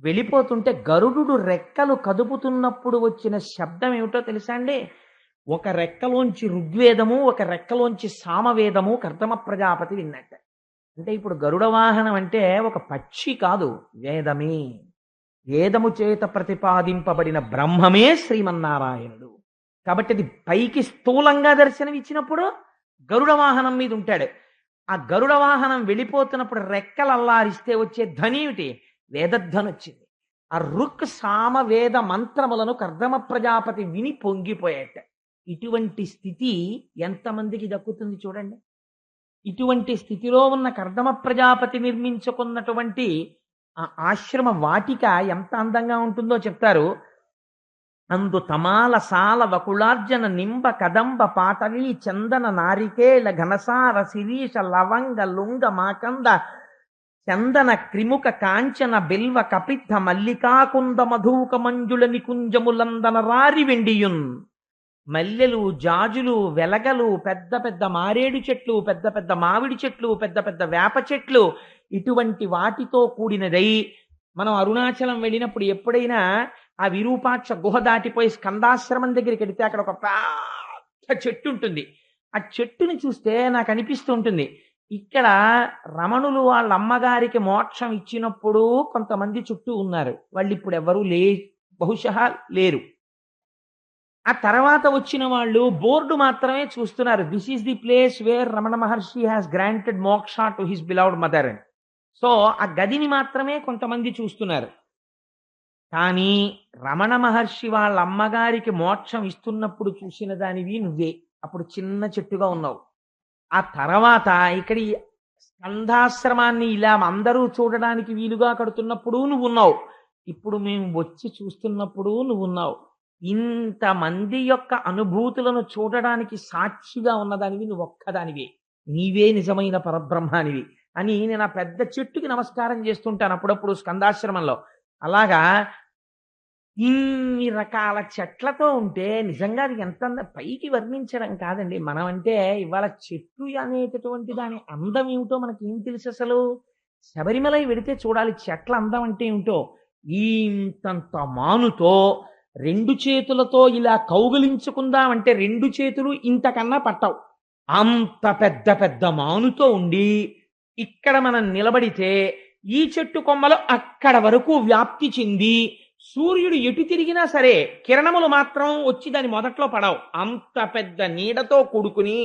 వెళ్ళిపోతుంటే గరుడు రెక్కలు కదుపుతున్నప్పుడు వచ్చిన శబ్దం ఏమిటో తెలుసా అండి? ఒక రెక్కలోంచి ఋగ్వేదము, ఒక రెక్కలోంచి సామవేదము కర్దమ ప్రజాపతి విన్నట్ట. అంటే ఇప్పుడు గరుడ వాహనం అంటే ఒక పక్షి కాదు, వేదమే. వేదము చేత ప్రతిపాదింపబడిన బ్రహ్మమే శ్రీమన్నారాయణుడు. కాబట్టి అది పైకి స్థూలంగా దర్శనం ఇచ్చినప్పుడు గరుడ వాహనం మీద ఉంటాడు. ఆ గరుడ వాహనం వెళ్ళిపోతున్నప్పుడు రెక్కలు అల్లారిస్తే వచ్చే ధ్వని ఏమిటి? వేదధ్వని వచ్చింది. ఆ రుక్ సామవేద మంత్రములను కర్దమ ప్రజాపతి విని పొంగిపోయాట. ఇటువంటి స్థితి ఎంతమందికి దక్కుతుంది చూడండి. ఇటువంటి స్థితిలో ఉన్న కర్దమ ప్రజాపతి నిర్మించుకున్నటువంటి ఆ ఆశ్రమ వాటిక ఎంత అందంగా ఉంటుందో చెప్తారు. అందు తమాల సాల వకుళార్జన నింబ కదంబ పాటలీ చందన నారికేళ ఘనసార శిరీష లవంగ లుంగ మాకంద చందన క్రిముక కాంచన బిల్వ కపిత్థ మల్లికాకుంద మధుక మంజుల నికుంజములందన రారి వెండియున్. మల్లెలు, జాజులు, వెలగలు, పెద్ద పెద్ద మారేడు చెట్లు, పెద్ద పెద్ద మామిడి చెట్లు, పెద్ద పెద్ద వేప చెట్లు, ఇటువంటి వాటితో కూడినదై మనం అరుణాచలం వెళ్ళినప్పుడు ఎప్పుడైనా ఆ విరూపాక్ష గుహ దాటిపోయి స్కందాశ్రమం దగ్గరికి వెళితే అక్కడ ఒక పెద్ద చెట్టు ఉంటుంది. ఆ చెట్టుని చూస్తే నాకు అనిపిస్తూ ఉంటుంది, ఇక్కడ రమణులు వాళ్ళ అమ్మగారికి మోక్షం ఇచ్చినప్పుడు కొంతమంది చుట్టూ ఉన్నారు, వాళ్ళు ఇప్పుడు ఎవరు బహుశా లేరు. ఆ తర్వాత వచ్చిన వాళ్ళు బోర్డు మాత్రమే చూస్తున్నారు, this is the place where Ramana Maharshi has granted మోక్ష టు హిస్ బిలౌడ్ మదర్ అని. సో ఆ గదిని మాత్రమే కొంతమంది చూస్తున్నారు. కానీ రమణ మహర్షి వాళ్ళ అమ్మగారికి మోక్షం ఇస్తున్నప్పుడు చూసిన దానివి నువ్వే. అప్పుడు చిన్న చెట్టుగా ఉన్నావు. ఆ తర్వాత ఇక్కడ స్కంధాశ్రమాన్ని ఇలా అందరూ చూడడానికి వీలుగా కడుతున్నప్పుడు నువ్వు ఉన్నావు. ఇప్పుడు మేము వచ్చి చూస్తున్నప్పుడు నువ్వు ఉన్నావు. ఇంతమంది యొక్క అనుభూతులను చూడడానికి సాక్షిగా ఉన్నదానివి నువ్వు ఒక్కదానివి. నీవే నిజమైన పరబ్రహ్మానివి అని నేను ఆ పెద్ద చెట్టుకి నమస్కారం చేస్తుంటాను అప్పుడప్పుడు స్కందాశ్రమంలో. అలాగా ఇన్ని రకాల చెట్లతో ఉంటే నిజంగా అది ఎంత పైకి వర్ణించడం కాదండి. మనం అంటే ఇవాళ చెట్టు అనేటటువంటి దాని అందం ఏమిటో మనకి ఏం తెలుసు అసలు? శబరిమలై వెడితే చూడాలి చెట్ల అందం అంటే ఏమిటో. ఇంతంత మానుతో 2 చేతులతో ఇలా కౌగిలించుకుందామంటే 2 చేతులు ఇంతకన్నా పట్టవు. అంత పెద్ద పెద్ద మానుతో ఉండి ఇక్కడ మనం నిలబడితే ఈ చెట్టు కొమ్మలు అక్కడ వరకు వ్యాప్తి చెంది సూర్యుడు ఎటు తిరిగినా సరే కిరణములు మాత్రం వచ్చి దాని మొదట్లో పడవు. అంత పెద్ద నీడతో కూడుకుని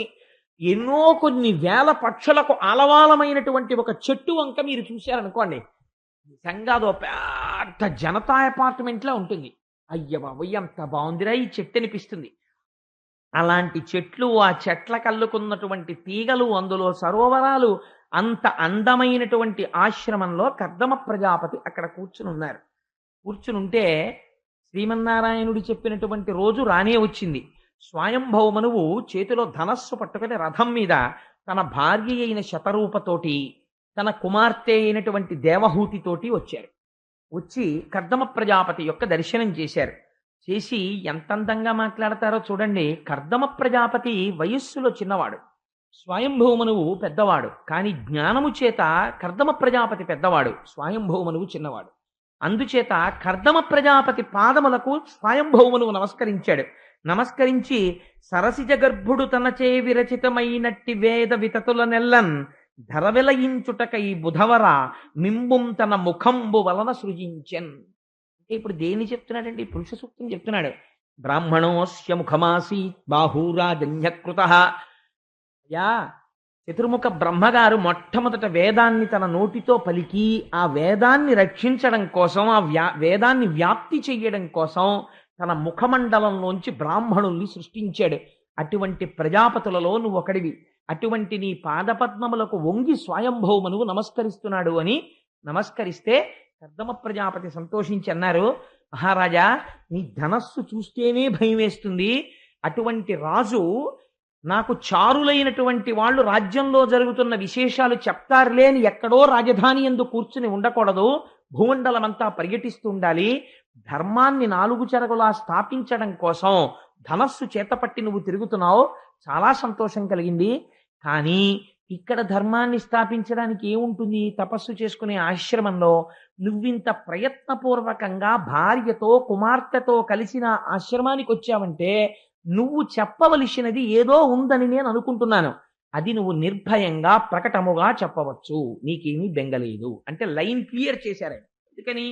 ఎన్నో కొన్ని వేల పక్షులకు ఆలవాలమైనటువంటి ఒక చెట్టు వంక మీరు చూశారనుకోండి, నిజంగా అదో పెద్ద జనతా అపార్ట్మెంట్ లా ఉంటుంది. అయ్య బాబోయ్ ఎంత బాగుందిరా ఈ చెట్టు అనిపిస్తుంది. అలాంటి చెట్లు, ఆ చెట్ల కల్లుకున్నటువంటి తీగలు, అందులో సరోవరాలు, అంత అందమైనటువంటి ఆశ్రమంలో కర్దమ ప్రజాపతి అక్కడ కూర్చుని ఉన్నారు. కూర్చునుంటే శ్రీమన్నారాయణుడు చెప్పినటువంటి రోజు రానే వచ్చింది. స్వయంభౌమనువు చేతిలో ధనస్సు పట్టుకుని రథం మీద తన భార్య అయిన శతరూపతోటి, తన కుమార్తె అయినటువంటి దేవహూతితోటి వచ్చారు. వచ్చి కర్దమ ప్రజాపతి యొక్క దర్శనం చేశారు. చేసి ఎంత అందంగా మాట్లాడతారో చూడండి. కర్దమ ప్రజాపతి వయస్సులో చిన్నవాడు, స్వయంభౌమనువు పెద్దవాడు. కానీ జ్ఞానము చేత కర్దమ ప్రజాపతి పెద్దవాడు, స్వయంభౌమనువు చిన్నవాడు. అందుచేత కర్దమ ప్రజాపతి పాదములకు స్వయంభౌమనువు నమస్కరించాడు. నమస్కరించి సరసిజ గర్భుడు తనచే విరచితమైనట్టి వేద వితతుల నెల్లన్ ధరవెలయించుటకై బుధవర మింబుం తన ముఖంబు వలన సృజించెన్. ఇప్పుడు దేన్ని చెప్తున్నాడండి? పురుష సూక్తం చెప్తున్నాడు. బ్రాహ్మణోస్య ముఖమాసి బాహూరాజన్యకృత. యా చతుర్ముఖ బ్రహ్మగారు మొట్టమొదట వేదాన్ని తన నోటితో పలికి ఆ వేదాన్ని రక్షించడం కోసం, వేదాన్ని వ్యాప్తి చెయ్యడం కోసం తన ముఖమండలంలోంచి బ్రాహ్మణుల్ని సృష్టించాడు. అటువంటి ప్రజాపతులలో నువ్వు ఒకడివి. అటువంటి నీ పాదపద్మములకు వంగి స్వయంభౌమనువు నమస్కరిస్తున్నాడు అని నమస్కరిస్తే కర్దమ ప్రజాపతి సంతోషించి అన్నారు, మహారాజా నీ ధనస్సు చూస్తేనే భయం వేస్తుంది. అటువంటి రాజు నాకు చారులైనటువంటి వాళ్ళు రాజ్యంలో జరుగుతున్న విశేషాలు చెప్తారులే అని ఎక్కడో రాజధాని యందు కూర్చుని ఉండకూడదు. భూమండలమంతా పర్యటిస్తూ ఉండాలి. ధర్మాన్ని నాలుగు చెరగులా స్థాపించడం కోసం ధనస్సు చేతపట్టి నువ్వు తిరుగుతున్నావు. చాలా సంతోషం కలిగింది. కానీ ఇక్కడ ధర్మాన్ని స్థాపించడానికి ఏముంటుంది? తపస్సు చేసుకునే ఆశ్రమంలో నువ్వింత ప్రయత్నపూర్వకంగా భార్యతో కుమార్తెతో కలిసిన ఆశ్రమానికి వచ్చావంటే నువ్వు చెప్పవలసినది ఏదో ఉందని నేను అనుకుంటున్నాను. అది నువ్వు నిర్భయంగా ప్రకటముగా చెప్పవచ్చు, నీకేమీ బెంగలేదు అంటే లైన్ క్లియర్ చేశారు. అందుకని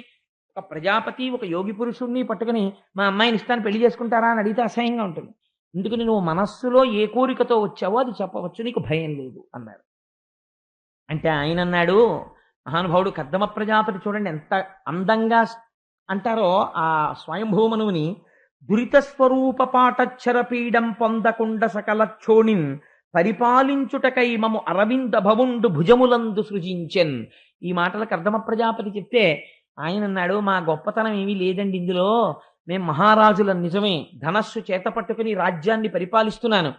ఒక ప్రజాపతి ఒక యోగి పురుషుణ్ణి పట్టుకుని మా అమ్మాయిని ఇస్తాను పెళ్లి చేసుకుంటారా అని అడిగితే అసహ్యంగా ఉంటుంది. ఎందుకని నువ్వు మనస్సులో ఏ కోరికతో వచ్చావో అది చెప్పవచ్చు, నీకు భయం లేదు అన్నారు. అంటే ఆయన అన్నాడు, మహానుభావుడు కర్దమ ప్రజాపతి చూడండి ఎంత అందంగా అంటారో ఆ స్వయంభూమనువుని. దురిత స్వరూప పాటచ్చర పీడం పొందకుండ సకల క్షోణిన్ పరిపాలించుటకై మము అరవింద భవుండు భుజములందు సృజించెన్. ఈ మాటలు కర్దమ ప్రజాపతి చెప్తే ఆయన అన్నాడు, మా గొప్పతనం ఏమీ లేదండి ఇందులో, మేం మహారాజుల నిజమే, ధనస్సు చేత పట్టుకుని రాజ్యాన్ని పరిపాలిస్తున్నాను.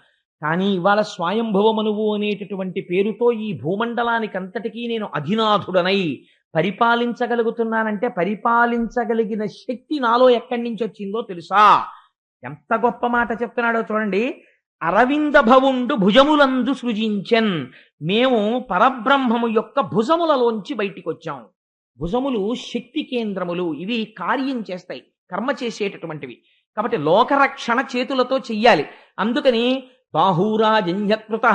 కానీ ఇవాళ స్వయంభవమనువు అనేటటువంటి పేరుతో ఈ భూమండలానికి అంతటికీ నేను అధినాథుడనై పరిపాలించగలుగుతున్నానంటే పరిపాలించగలిగిన శక్తి నాలో ఎక్కడి నుంచి వచ్చిందో తెలుసా? ఎంత గొప్ప మాట చెప్తున్నాడో చూడండి. అరవింద భవుండు భుజములందు సృజించెన్. మేము పరబ్రహ్మము యొక్క భుజములలోంచి బయటికి వచ్చాం. భుజములు శక్తి కేంద్రములు, ఇవి కార్యం చేస్తాయి, కర్మ చేసేటటువంటివి. కాబట్టి లోకరక్షణ చేతులతో చెయ్యాలి. అందుకని బాహూరాజన్యకృత,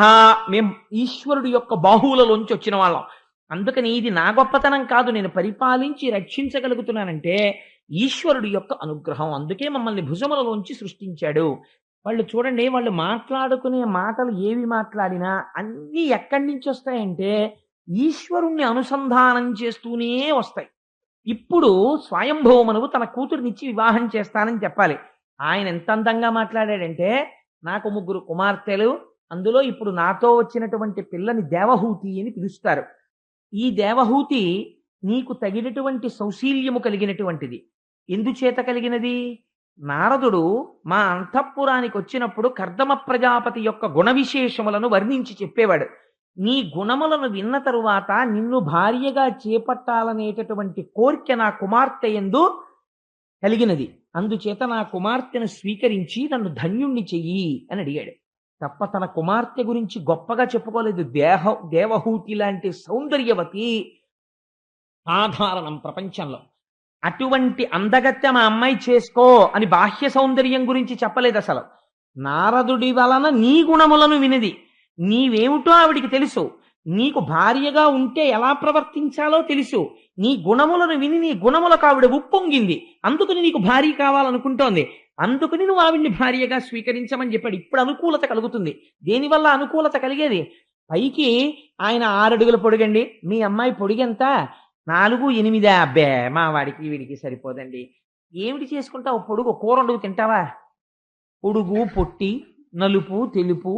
మేం ఈశ్వరుడు యొక్క బాహువులలోంచి వచ్చిన వాళ్ళం. అందుకని ఇది నా గొప్పతనం కాదు, నేను పరిపాలించి రక్షించగలుగుతున్నానంటే ఈశ్వరుడు యొక్క అనుగ్రహం. అందుకే మమ్మల్ని భుజములలోంచి సృష్టించాడు. వాళ్ళు చూడండి, వాళ్ళు మాట్లాడుకునే మాటలు ఏవి మాట్లాడినా అన్నీ ఎక్కడి నుంచి వస్తాయంటే ఈశ్వరుణ్ణి అనుసంధానం చేస్తూనే వస్తాయి. ఇప్పుడు స్వయంభవమనువు తన కూతురునిచ్చి వివాహం చేస్తానని చెప్పాలి. ఆయన ఎంత అందంగా మాట్లాడాడంటే, నాకు 3 కుమార్తెలు, అందులో ఇప్పుడు నాతో వచ్చినటువంటి పిల్లని దేవహూతి అని పిలుస్తారు. ఈ దేవహూతి నీకు తగినటువంటి సౌశీల్యము కలిగినటువంటిది. ఎందుచేత కలిగినది? నారదుడు మా అంతఃపురానికి వచ్చినప్పుడు కర్దమ ప్రజాపతి యొక్క గుణ విశేషములను వర్ణించి చెప్పేవాడు. నీ గుణములను విన్న తరువాత నిన్ను భార్యగా చేపట్టాలనేటటువంటి కోరిక నా కుమార్తె యందు కలిగినది. అందుచేత నా కుమార్తెను స్వీకరించి నన్ను ధన్యుణ్ణి చెయ్యి అని అడిగాడు. తప్ప తన కుమార్తె గురించి గొప్పగా చెప్పుకోలేదు. దేవహూతి లాంటి సౌందర్యవతి సాధారణం ప్రపంచంలో. అటువంటి అందగత్తె మా అమ్మాయి చేసుకో అని బాహ్య సౌందర్యం గురించి చెప్పలేదు అసలు. నారదుడి వలన నీ గుణములను వినిది, నీవేమిటో ఆవిడికి తెలుసు. నీకు భార్యగా ఉంటే ఎలా ప్రవర్తించాలో తెలుసు. నీ గుణములను విని నీ గుణములకు ఆవిడ ఉప్పొంగింది, అందుకని నీకు భార్య కావాలనుకుంటోంది, అందుకని నువ్వు ఆవిడ్ని భార్యగా స్వీకరించమని చెప్పాడు. ఇప్పుడు అనుకూలత కలుగుతుంది. దేనివల్ల అనుకూలత కలిగేది? పైకి ఆయన 6 అడుగుల పొడుగండి, మీ అమ్మాయి పొడిగెంత? 4, 8. అబ్బే మా వాడికి వీడికి సరిపోదండి. ఏమిటి చేసుకుంటావు పొడుగు? కూర వండుకు తింటావా? పొడుగు పొట్టి, నలుపు తెలుపు,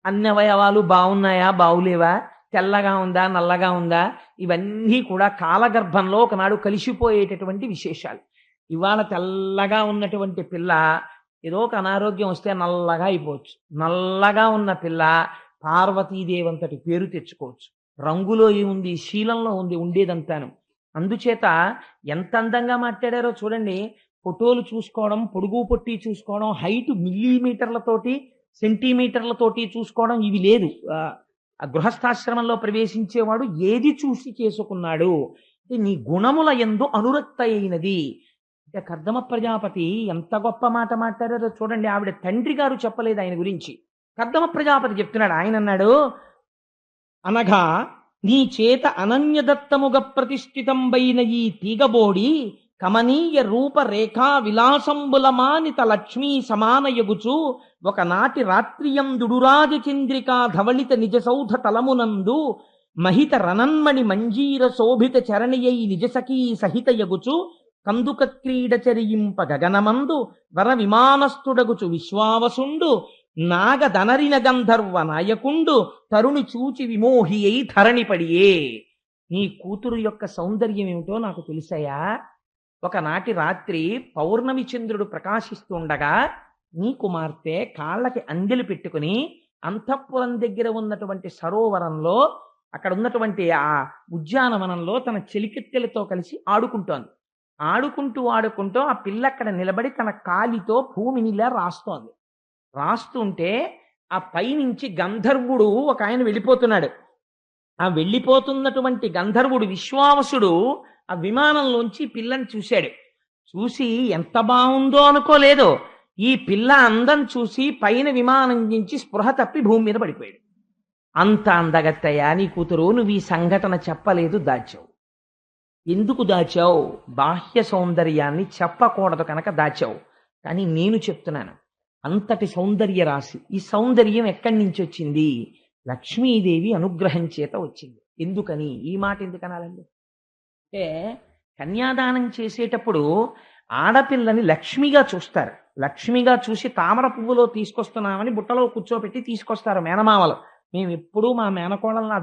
అన్ని అవయవాలు బాగున్నాయా బాగులేవా, తెల్లగా ఉందా నల్లగా ఉందా, ఇవన్నీ కూడా కాలగర్భంలో ఒకనాడు కలిసిపోయేటటువంటి విశేషాలు. ఇవాళ తెల్లగా ఉన్నటువంటి పిల్ల ఏదో ఒక అనారోగ్యం వస్తే నల్లగా అయిపోవచ్చు. నల్లగా ఉన్న పిల్ల పార్వతీదేవంతటి పేరు తెచ్చుకోవచ్చు. రంగులో ఏముంది, శీలంలో ఉంది ఉండేదంతాను. అందుచేత ఎంత అందంగా మాట్లాడారో చూడండి. ఫోటోలు చూసుకోవడం, పొడుగు పొట్టి చూసుకోవడం, హైట్ మిల్లీమీటర్లతోటి సెంటీమీటర్లతోటి చూసుకోవడం ఇవి లేదు. ఆ గృహస్థాశ్రమంలో ప్రవేశించేవాడు ఏది చూసి చేసుకున్నాడు? నీ గుణముల యందు అనురక్త అయినది. అంటే కర్దమ ప్రజాపతి ఎంత గొప్ప మాట మాట్లాడారో చూడండి. ఆవిడ తండ్రి గారు చెప్పలేదు ఆయన గురించి, కర్దమ ప్రజాపతి చెప్తున్నాడు. ఆయన అన్నాడు, అనగా నీ చేత అనన్యదత్తముగ ప్రతిష్ఠితంబైన ఈ తీగబోడి కమనీయ రూప రేఖా విలాసంబులమానిత లక్ష్మీ సమానయగుచు ఒకనాటి రాత్రియందుడురాజ చంద్రికా ధవళిత నిజసౌధ తలమునందు మహిత రణన్మణి మంజీర శోభిత చరణియై నిజసఖీ సహిత యగుచు కందుక క్రీడ చరింప గగనమందు వర విమానస్థుడగుచు విశ్వావసుండు నాగదనరిన గంధర్వ నాయకుండు తరుణి చూచి విమోహి అయి ధరణిపడియే. నీ కూతురు యొక్క సౌందర్యం ఏమిటో నాకు తెలిసాయా? ఒకనాటి రాత్రి పౌర్ణమి చంద్రుడు ప్రకాశిస్తుండగా నీ కుమార్తె కాళ్ళకి అందెలు పెట్టుకుని అంతఃపురం దగ్గర ఉన్నటువంటి సరోవరంలో, అక్కడ ఉన్నటువంటి ఆ ఉద్యానవనంలో తన చెలికెత్తెలతో కలిసి ఆడుకుంటోంది. ఆడుకుంటూ ఆ పిల్ల అక్కడ నిలబడి తన కాలితో భూమినిలా రాస్తోంది. రాస్తుంటే ఆ పైనుంచి గంధర్వుడు ఒక ఆయన వెళ్ళిపోతున్నాడు. ఆ వెళ్ళిపోతున్నటువంటి గంధర్వుడు విశ్వావసుడు ఆ విమానంలోంచి పిల్లని చూశాడు. చూసి ఎంత బాగుందో అనుకోలేదు, ఈ పిల్ల అందం చూసి పైన విమానం నుంచి స్పృహ తప్పి భూమి మీద పడిపోయాడు. అంత అందగత్తయ్యా నీ కూతురు, నువ్వు ఈ సంఘటన చెప్పలేదు, దాచావు. ఎందుకు దాచావు? బాహ్య సౌందర్యాన్ని చెప్పకూడదు కనుక దాచావు. కానీ నేను చెప్తున్నాను, అంతటి సౌందర్య రాశి. ఈ సౌందర్యం ఎక్కడి నుంచి వచ్చింది? లక్ష్మీదేవి అనుగ్రహం చేత వచ్చింది. ఎందుకని ఈ మాట ఎందుకనాలండి అంటే, కన్యాదానం చేసేటప్పుడు ఆడపిల్లని లక్ష్మిగా చూస్తారు. లక్ష్మిగా చూసి తామర పువ్వులో తీసుకొస్తున్నామని బుట్టలో కూర్చోబెట్టి తీసుకొస్తారు మేనమామలు. మేము ఎప్పుడూ మా మేనకోడలను ఆ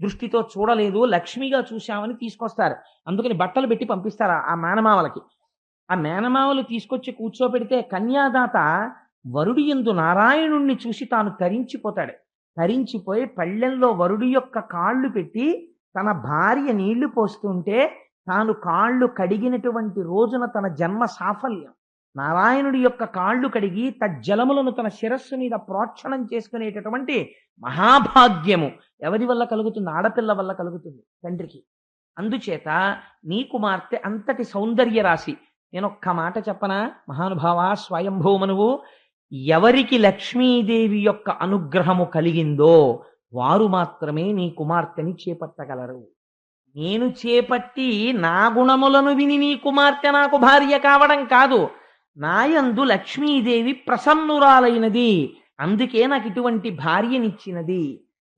దృష్టితో చూడలేదు, లక్ష్మిగా చూశామని తీసుకొస్తారు. అందుకని బట్టలు పెట్టి పంపిస్తారు ఆ మేనమామలకి. ఆ మేనమామలు తీసుకొచ్చి కూర్చోబెడితే కన్యాదాత వరుడి యందు నారాయణుణ్ణి చూసి తాను తరించిపోతాడు. తరించిపోయి పళ్ళెంలో వరుడి యొక్క కాళ్ళు పెట్టి తన భార్య నీళ్లు పోస్తుంటే తాను కాళ్ళు కడిగినటువంటి రోజున తన జన్మ సాఫల్యం. నారాయణుడి యొక్క కాళ్ళు కడిగి తజ్జలములను తన శిరస్సు మీద ప్రోక్షణం చేసుకునేటటువంటి మహాభాగ్యము ఎవరి వల్ల కలుగుతుంది? ఆడపిల్ల వల్ల కలుగుతుంది, తండ్రికి. అందుచేత నీ కుమార్తె అంతటి సౌందర్య రాశి. నేను ఒక్క మాట చెప్పనా మహానుభావ, స్వయంభూమనువు, ఎవరికి లక్ష్మీదేవి యొక్క అనుగ్రహము కలిగిందో వారు మాత్రమే నీ కుమార్తెని చేపట్టగలరు. నేను చేపట్టి నా గుణములను విని నీ కుమార్తె నాకు భార్య కావడం కాదు, నాయందు లక్ష్మీదేవి ప్రసన్నురాలైనది, అందుకే నాకు ఇటువంటి భార్యనిచ్చినది.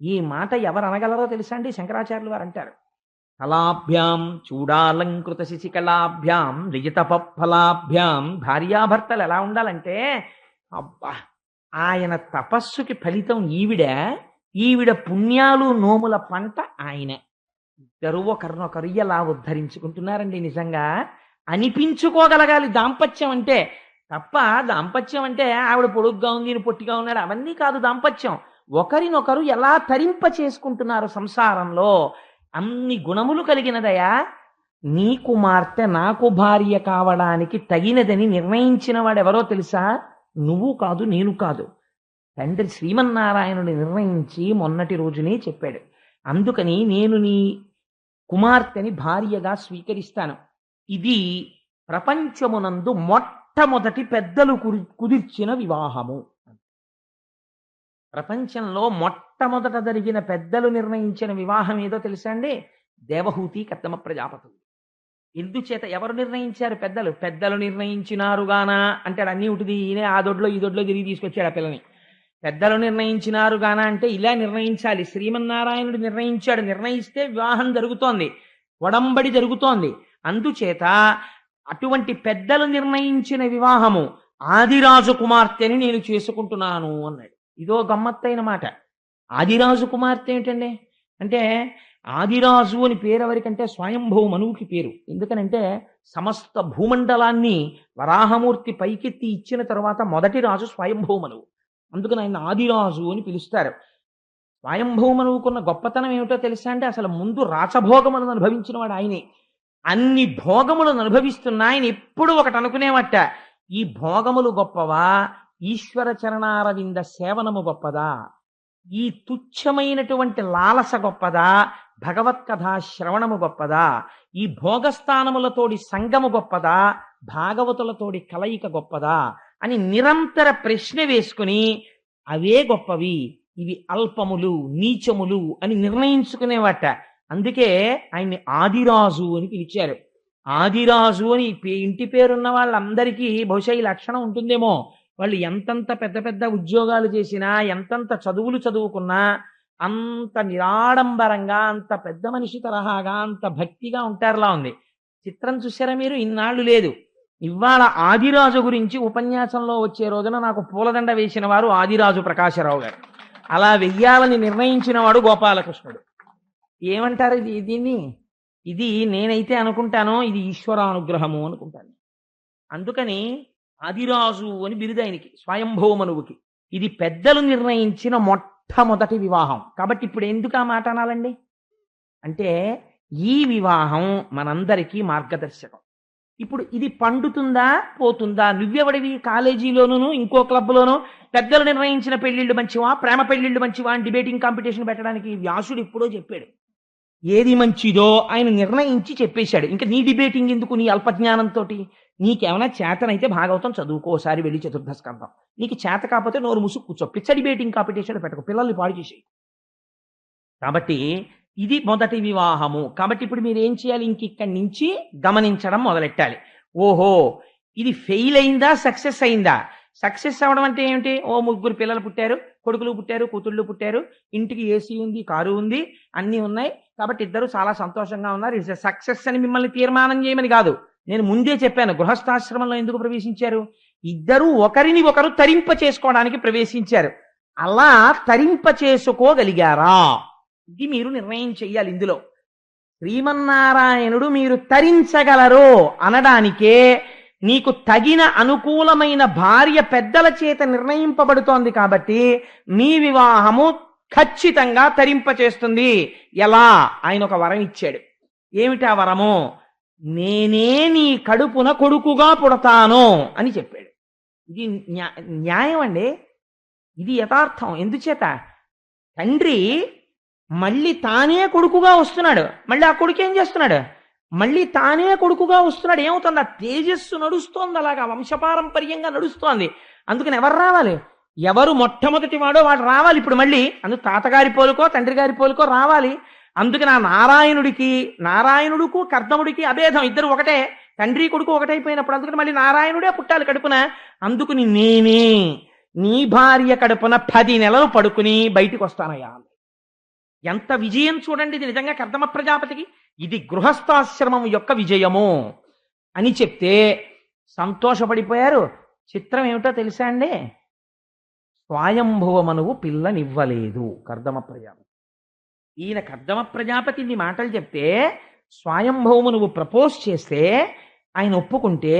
ఈ మాట ఎవరు అనగలరో తెలుసా అండి? శంకరాచార్యులు వారు అంటారు, కళాభ్యాం చూడాలంకృత శశికళాభ్యాం లిజితపఫలాభ్యాం. భార్యాభర్తలు ఎలా ఉండాలంటే, అబ్బా ఆయన తపస్సుకి ఫలితం ఈవిడ పుణ్యాలు నోముల పంట ఆయన. ఇద్దరు ఒకరినొకరు ఎలా ఉద్ధరించుకుంటున్నారండి నిజంగా అనిపించుకోగలగాలి దాంపత్యం అంటే. తప్ప దాంపత్యం అంటే ఆవిడ పొడుగ్గా ఉంది ఈయన పొట్టిగా ఉన్నాడు అవన్నీ కాదు దాంపత్యం. ఒకరినొకరు ఎలా తరింప చేసుకుంటున్నారు సంసారంలో, అన్ని గుణములు కలిగినదయా. నీ కుమార్తె నాకు భార్య కావడానికి తగినదని నిర్ణయించిన వాడెవరో తెలుసా? నువ్వు కాదు, నేను కాదు. తండ్రి శ్రీమన్నారాయణుడు నిర్ణయించి మొన్నటి రోజునే చెప్పాడు. అందుకని నేను నీ కుమార్తెని భార్యగా స్వీకరిస్తాను. ఇది ప్రపంచమునందు మొట్టమొదటి పెద్దలు కుదిర్చిన వివాహము. ప్రపంచంలో మొట్టమొదట జరిగిన పెద్దలు నిర్ణయించిన వివాహం ఏదో తెలుసా అండి? దేవహూతి కర్దమ ప్రజాపతులు. ఎందుచేత ఎవరు నిర్ణయించారు? పెద్దలు. పెద్దలు నిర్ణయించినారుగానా అంటాడు. అన్నీ ఉటిది ఈయనే ఆ దొడ్లో ఈ దొడ్లో తిరిగి తీసుకొచ్చాడు ఆ పిల్లని. పెద్దలు నిర్ణయించినారుగానా అంటే ఇలా నిర్ణయించాలి. శ్రీమన్నారాయణుడు నిర్ణయించాడు. నిర్ణయిస్తే వివాహం జరుగుతోంది, ఒడంబడి జరుగుతోంది. అందుచేత అటువంటి పెద్దలు నిర్ణయించిన వివాహము ఆదిరాజు కుమార్తెని నేను చేసుకుంటున్నాను అన్నాడు. ఇదో గమ్మత్తైన మాట. ఆదిరాజు కుమార్తె ఏంటండి అంటే, ఆదిరాజు అని పేరు ఎవరికంటే స్వయంభవ మనువుకి పేరు. ఎందుకనంటే సమస్త భూమండలాన్ని వరాహమూర్తి పైకెత్తి ఇచ్చిన తరువాత మొదటి రాజు స్వయంభవ మనువు. అందుకని ఆయన ఆదిరాజు అని పిలుస్తారు. స్వయంభవ మనువుకున్న గొప్పతనం ఏమిటో తెలుసా అంటే, అసలు ముందు రాచభోగములను అనుభవించిన వాడు ఆయనే. అన్ని భోగములను అనుభవిస్తున్న ఆయన ఎప్పుడు ఒకటి అనుకునేవట, ఈ భోగములు గొప్పవా, ఈశ్వర చరణారవింద సేవనము గొప్పదా, ఈ తుచ్చమైనటువంటి లాలస గొప్పదా, భగవత్కథా శ్రవణము గొప్పదా, ఈ భోగస్థానములతోడి సంగము గొప్పదా, భాగవతులతోడి కలయిక గొప్పదా అని నిరంతర ప్రశ్న వేసుకుని అవే గొప్పవి, ఇవి అల్పములు నీచములు అని నిర్ణయించుకునేవాట. అందుకే ఆయన్ని ఆదిరాజు అని పిలిచారు. ఆదిరాజు అని ఇంటి పేరున్న వాళ్ళందరికీ బహుశా ఈ లక్షణం ఉంటుందేమో. వాళ్ళు ఎంతంత పెద్ద పెద్ద ఉద్యోగాలు చేసినా, ఎంతంత చదువులు చదువుకున్నా అంత నిరాడంబరంగా, అంత పెద్ద మనిషి తరహాగా, అంత భక్తిగా ఉంటారులా ఉంది. చిత్రం చూసారా మీరు? ఇన్నాళ్ళు లేదు. ఇవాళ ఆదిరాజు గురించి ఉపన్యాసంలో వచ్చే రోజున నాకు పూలదండ వేసిన వారు ఆదిరాజు ప్రకాశరావు గారు. అలా వెయ్యాలని నిర్ణయించిన వాడు గోపాలకృష్ణుడు. ఏమంటారు దీన్ని? ఇది నేనైతే అనుకుంటాను, ఇది ఈశ్వరానుగ్రహము అనుకుంటాను. అందుకని ఆదిరాజు అని బిరుదు ఆయనకి, స్వయంభవ మనువుకి. ఇది పెద్దలు నిర్ణయించిన మొట్టమొదటి వివాహం. కాబట్టి ఇప్పుడు ఎందుకు ఆ మాట అనాలండి అంటే, ఈ వివాహం మనందరికీ మార్గదర్శకం. ఇప్పుడు ఇది పండుతుందా పోతుందా? నువ్వెవడివి? కాలేజీలోనూ ఇంకో క్లబ్లోనూ పెద్దలు నిర్ణయించిన పెళ్లిళ్ళు మంచివా, ప్రేమ పెళ్లిళ్ళు మంచివా అని డిబేటింగ్ కాంపిటీషన్ పెట్టడానికి వ్యాసుడు ఎప్పుడో చెప్పాడు. ఏది మంచిదో ఆయన నిర్ణయించి చెప్పేశాడు. ఇంకా నీ డిబేటింగ్ ఎందుకు? నీ అల్పజ్ఞానంతో నీకేమైనా చేతనైతే భాగవతం చదువుకోసారి వెళ్ళి చతుర్థ స్కంధం. నీకు చేత కాకపోతే నోరు ముసుగు కూర్చో. పిచ్చ డిబేటింగ్ కాంపిటీషన్ పెట్టకు, పిల్లల్ని పాడు చేసేయి. కాబట్టి ఇది మొదటి వివాహము. కాబట్టి ఇప్పుడు మీరు ఏం చేయాలి? ఇక్కడి నుంచి గమనించడం మొదలెట్టాలి. ఓహో, ఇది ఫెయిల్ అయిందా, సక్సెస్ అయిందా? సక్సెస్ అవ్వడం అంటే ఏమిటి? ఓ 3 పిల్లలు పుట్టారు, కొడుకులు పుట్టారు, కూతుళ్ళు పుట్టారు, ఇంటికి ఏసీ ఉంది, కారు ఉంది, అన్నీ ఉన్నాయి, కాబట్టి ఇద్దరు చాలా సంతోషంగా ఉన్నారు. ఇట్స్ సక్సెస్ అని మిమ్మల్ని తీర్మానం చేయమని కాదు. నేను ముందే చెప్పాను, గృహస్థాశ్రమంలో ఎందుకు ప్రవేశించారు? ఇద్దరు ఒకరిని ఒకరు తరింప చేసుకోవడానికి ప్రవేశించారు. అలా తరింప చేసుకోగలిగారా? ఇది మీరు నిర్ణయం చెయ్యాలి. ఇందులో శ్రీమన్నారాయణుడు మీరు తరించగలరు అనడానికే నీకు తగిన అనుకూలమైన భార్య పెద్దల చేత నిర్ణయింపబడుతోంది. కాబట్టి మీ వివాహము ఖచ్చితంగా తరింపచేస్తుంది. ఎలా? ఆయన ఒక వరం ఇచ్చాడు. ఏమిటి ఆ వరము? నేనే నీ కడుపున కొడుకుగా పుడతాను అని చెప్పాడు. ఇది న్యాయం అండి, ఇది యథార్థం. ఎందుచేత? తండ్రి మళ్ళీ తానే కొడుకుగా వస్తున్నాడు, మళ్ళీ ఆ కొడుకు ఏం చేస్తున్నాడు? మళ్ళీ తానే కొడుకుగా వస్తున్నాడు. ఏమవుతుంది? ఆ తేజస్సు నడుస్తోంది, అలాగా వంశపారంపర్యంగా నడుస్తోంది. అందుకని ఎవరు రావాలి? ఎవరు మొట్టమొదటి వాడో వాడు రావాలి. ఇప్పుడు మళ్ళీ అందుకు తాతగారి పోలుకో తండ్రి గారి పోలుకో రావాలి. అందుకని ఆ నారాయణుడుకు కర్దముడికి అభేదం, ఇద్దరు ఒకటే, తండ్రి కొడుకు ఒకటైపోయినప్పుడు అందుకని మళ్ళీ నారాయణుడే పుట్టాలి కడుపున. అందుకుని నేనే నీ భార్య కడుపున 10 నెలలు పడుకుని బయటికి వస్తానయ్యా. ఎంత విజయం చూడండి ఇది నిజంగా కర్దమ ప్రజాపతికి. ఇది గృహస్థాశ్రమం యొక్క విజయము అని చెప్తే సంతోషపడిపోయారు. చిత్రం ఏమిటో తెలుసా అండి? స్వయంభువ మనువు పిల్లనివ్వలేదు కర్దమ ప్రజాపతి. ఈయన కర్దమ ప్రజాపతి ఇన్ని మాటలు చెప్తే, స్వయంభువ మనువు ప్రపోజ్ చేస్తే ఆయన ఒప్పుకుంటే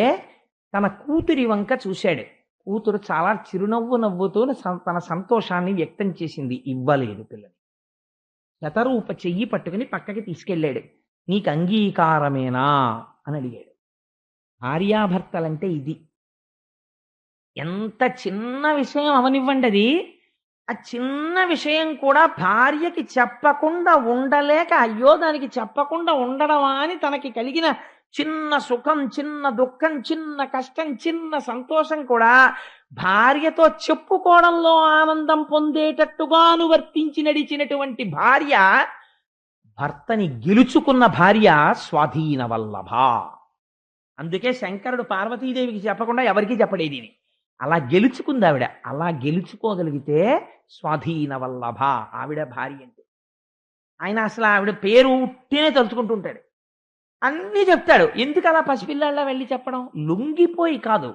తన కూతురి వంక చూశాడు. కూతురు చాలా చిరునవ్వు నవ్వుతూ తన సంతోషాన్ని వ్యక్తం చేసింది. ఇవ్వలేదు పిల్లని. శతరూప చెయ్యి పట్టుకుని పక్కకి తీసుకెళ్ళాడు. నీకు అంగీకారమేనా అని అడిగాడు. భార్యాభర్తలంటే ఇది. ఎంత చిన్న విషయం అవనివ్వండి, అది ఆ చిన్న విషయం కూడా భార్యకి చెప్పకుండా ఉండలేక, అయ్యో దానికి చెప్పకుండా ఉండడమా అని తనకి కలిగిన చిన్న సుఖం, చిన్న దుఃఖం, చిన్న కష్టం, చిన్న సంతోషం కూడా భార్యతో చెప్పుకోవడంలో ఆనందం పొందేటట్టుగా అనువర్తించి నడిచినటువంటి భార్య, భర్తని గెలుచుకున్న భార్య స్వాధీన వల్లభ. అందుకే శంకరుడు పార్వతీదేవికి చెప్పకుండా ఎవరికీ చెప్పడేది. అలా గెలుచుకుంది ఆవిడ. అలా గెలుచుకోగలిగితే స్వాధీన వల్లభ ఆవిడ భార్య అంటే. ఆయన అసలు ఆవిడ పేరు ఉట్టినే తలుచుకుంటూ ఉంటాడు, అన్నీ చెప్తాడు. ఎందుకు అలా పసిపిల్లాళ్ళ వెళ్ళి చెప్పడం? లొంగిపోయి కాదు,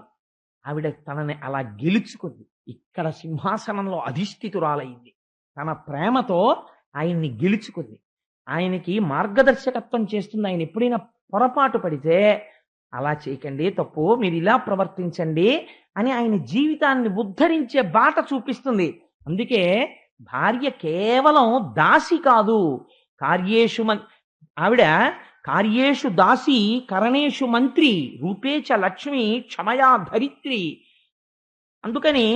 ఆవిడ తనని అలా గెలుచుకుంది. ఇక్కడ సింహాసనంలో అధిష్ఠితురాలైంది. తన ప్రేమతో ఆయన్ని గెలుచుకుంది. ఆయనకి మార్గదర్శకత్వం చేస్తుంది. ఆయన ఎప్పుడైనా పొరపాటు పడితే అలా చేయకండి, తప్పు, మీరు ఇలా ప్రవర్తించండి అని ఆయన జీవితాన్ని ఉద్ధరించే బాట చూపిస్తుంది. అందుకే భార్య కేవలం దాసి కాదు, కార్యేషు ఆవిడ కార్యేషు దాసి కరణేషు మంత్రి రూపేచ లక్ష్మి క్షమయా ధరిత్రి. అందుకని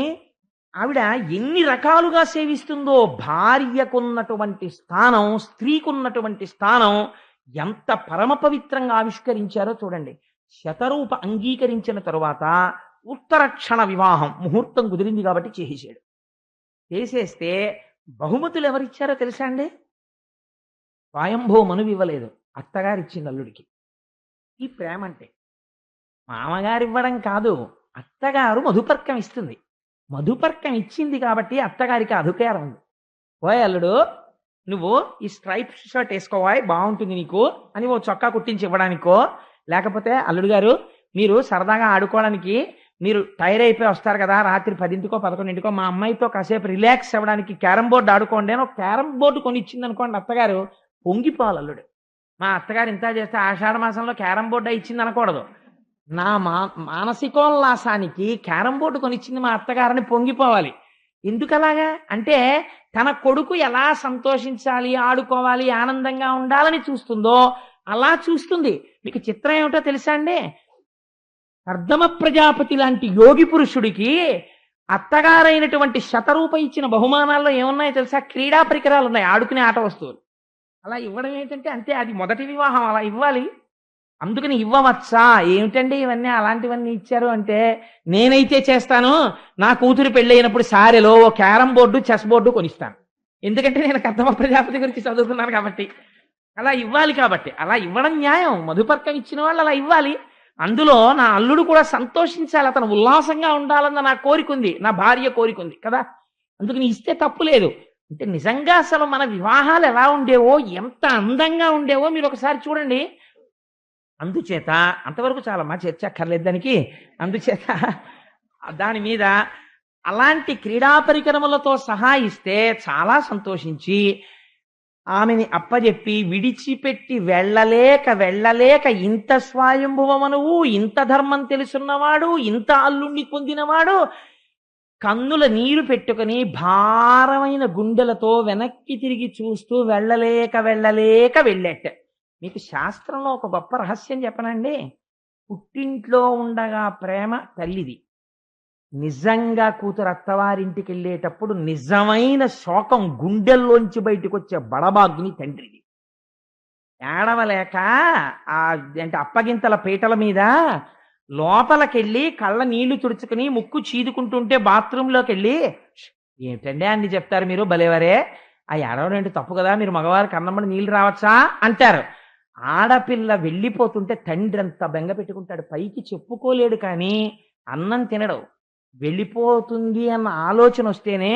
ఆవిడ ఎన్ని రకాలుగా సేవిస్తుందో. భార్యకున్నటువంటి స్థానం, స్త్రీకున్నటువంటి స్థానం ఎంత పరమ పవిత్రంగా ఆవిష్కరించారో చూడండి. శతరూప అంగీకరించిన తరువాత ఉత్తరక్షణ వివాహం, ముహూర్తం కుదిరింది కాబట్టి చేసేసాడు. చేసేస్తే బహుమతులు ఎవరిచ్చారో తెలుసా అండి? స్వయంభూ మనువు ఇవ్వలేదు, అత్తగారు ఇచ్చింది అల్లుడికి. ఈ ప్రేమ అంటే మామగారు ఇవ్వడం కాదు, అత్తగారు మధుపర్కం ఇస్తుంది. మధుపర్కం ఇచ్చింది కాబట్టి అత్తగారికి అధికారం ఉంది. ఓయ్ అల్లుడు, నువ్వు ఈ స్ట్రైప్ షర్ట్ వేసుకోవాయి, బాగుంటుంది నీకు అని ఓ చొక్కా కుట్టించి ఇవ్వడానికో, లేకపోతే అల్లుడు గారు మీరు సరదాగా ఆడుకోవడానికి మీరు టైర్ అయిపోయి వస్తారు కదా, రాత్రి 10కో 11కో మా అమ్మాయితో కాసేపు రిలాక్స్ అవ్వడానికి క్యారమ్ బోర్డు ఆడుకోండి అని ఒక క్యారమ్ బోర్డు కొని ఇచ్చింది అనుకోండి, అత్తగారు పొంగిపోవాలి. అల్లుడు, మా అత్తగారు ఇంత చేస్తే ఆషాఢ మాసంలో క్యారమ్ బోర్డు ఇచ్చింది అనకూడదు. నా మానసికోల్లాసానికి క్యారమ్ బోర్డు కొనిచ్చింది మా అత్తగారిని పొంగిపోవాలి. ఎందుకలాగా అంటే తన కొడుకు ఎలా సంతోషించాలి, ఆడుకోవాలి, ఆనందంగా ఉండాలని చూస్తుందో అలా చూస్తుంది. మీకు చిత్రం ఏమిటో తెలుసా అండి? కర్దమ ప్రజాపతి లాంటి యోగి పురుషుడికి అత్తగారైనటువంటి శతరూప ఇచ్చిన బహుమానాల్లో ఏమున్నాయో తెలుసా? క్రీడా పరికరాలు ఉన్నాయి, ఆడుకునే ఆట వస్తువులు. అలా ఇవ్వడం ఏంటంటే అంతే, అది మొదటి వివాహం, అలా ఇవ్వాలి. అందుకని ఇవ్వవచ్చా ఏమిటండి ఇవన్నీ, అలాంటివన్నీ ఇచ్చారు అంటే నేనైతే చేస్తాను, నా కూతురు పెళ్ళైనప్పుడు సారెలో ఓ క్యారమ్ బోర్డు చెస్ బోర్డు కొనిస్తాను. ఎందుకంటే నేను కర్దమ ప్రజాపతి గురించి చదువుకున్నాను కాబట్టి. అలా ఇవ్వాలి, కాబట్టి అలా ఇవ్వడం న్యాయం. మధుపర్కం ఇచ్చిన వాళ్ళు అలా ఇవ్వాలి. అందులో నా అల్లుడు కూడా సంతోషించాలి, అతను ఉల్లాసంగా ఉండాలన్న నా కోరిక ఉంది, నా భార్య కోరిక ఉంది కదా, అందుకని ఇస్తే తప్పు లేదు. అంటే నిజంగా అసలు మన వివాహాలు ఎలా ఉండేవో, ఎంత అందంగా ఉండేవో మీరు ఒకసారి చూడండి. అందుచేత అంతవరకు చాలా మా చర్చ అక్కర్లేదు దానికి. అందుచేత దాని మీద అలాంటి క్రీడా పరికరములతో సహా ఇస్తే చాలా సంతోషించి ఆమెని అప్పజెప్పి విడిచిపెట్టి వెళ్ళలేక ఇంత స్వయంభువమనువు, ఇంత ధర్మం తెలుసున్నవాడు, ఇంత అల్లుణ్ణి పొందినవాడు కన్నుల నీరు పెట్టుకుని భారమైన గుండెలతో వెనక్కి తిరిగి చూస్తూ వెళ్ళలేక వెళ్ళేట. మీకు శాస్త్రంలో ఒక గొప్ప రహస్యం చెప్పనండి. పుట్టింట్లో ఉండగా ప్రేమ తల్లిది, నిజంగా కూతురు అత్తవారింటికి వెళ్ళేటప్పుడు నిజమైన శోకం గుండెల్లోంచి బయటకు వచ్చే బడబాగ్ని తండ్రిది. ఏడవలేక అంటే అప్పగింతల పీటల మీద లోపలికెళ్ళి కళ్ళ నీళ్లు తుడుచుకుని ముక్కు చీదుకుంటుంటే బాత్రూంలోకి వెళ్ళి, ఏమిటండి అన్ని చెప్తారు మీరు, భలేవరే, ఆ ఏడవడం ఏంటి తప్పు కదా, మీరు మగవారు కన్నమ్మడి నీళ్ళు రావచ్చా అంటారు. ఆడపిల్ల వెళ్ళిపోతుంటే తండ్రి అంత బెంగ పెట్టుకుంటాడు, పైకి చెప్పుకోలేడు కానీ అన్నం తినడు. వెళ్ళిపోతుంది అన్న ఆలోచన వస్తేనే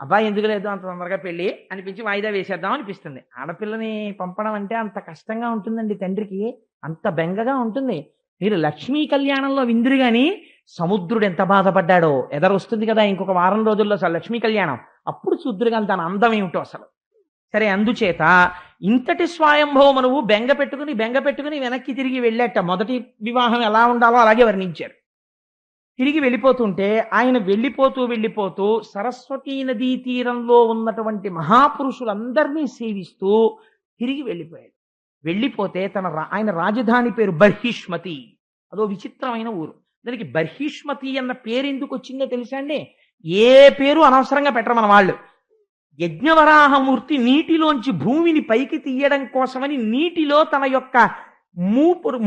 అబ్బాయి ఎందుకు లేదు అంత తొందరగా పెళ్ళి అనిపించి వాయిదా వేసేద్దాం అనిపిస్తుంది. ఆడపిల్లని పంపడం అంటే అంత కష్టంగా ఉంటుందండి, తండ్రికి అంత బెంగగా ఉంటుంది. మీరు లక్ష్మీ కళ్యాణంలో విందురు గాని సముద్రుడు ఎంత బాధపడ్డాడో ఎదరొస్తుంది కదా ఇంకొక వారం రోజుల్లో అసలు లక్ష్మీ కళ్యాణం, అప్పుడు చూద్దురు కానీ దాని అందం ఏమిటో అసలు. సరే, అందుచేత ఇంతటి స్వయంభవమనువు బెంగ పెట్టుకుని వెనక్కి తిరిగి వెళ్ళేట. మొదటి వివాహం ఎలా ఉండాలో అలాగే వర్ణించారు. తిరిగి వెళ్ళిపోతుంటే ఆయన వెళ్ళిపోతూ సరస్వతీ నదీ తీరంలో ఉన్నటువంటి మహాపురుషులందరినీ సేవిస్తూ తిరిగి వెళ్ళిపోయాడు. వెళ్ళిపోతే ఆయన రాజధాని పేరు బర్హిష్మతి. అదో విచిత్రమైన ఊరు. దానికి బర్హిష్మతి అన్న పేరు ఎందుకు వచ్చిందో తెలుసా అండి? ఏ పేరు అనవసరంగా పెట్టరు మన వాళ్ళు. యజ్ఞవరాహమూర్తి నీటిలోంచి భూమిని పైకి తీయడం కోసమని నీటిలో తన యొక్క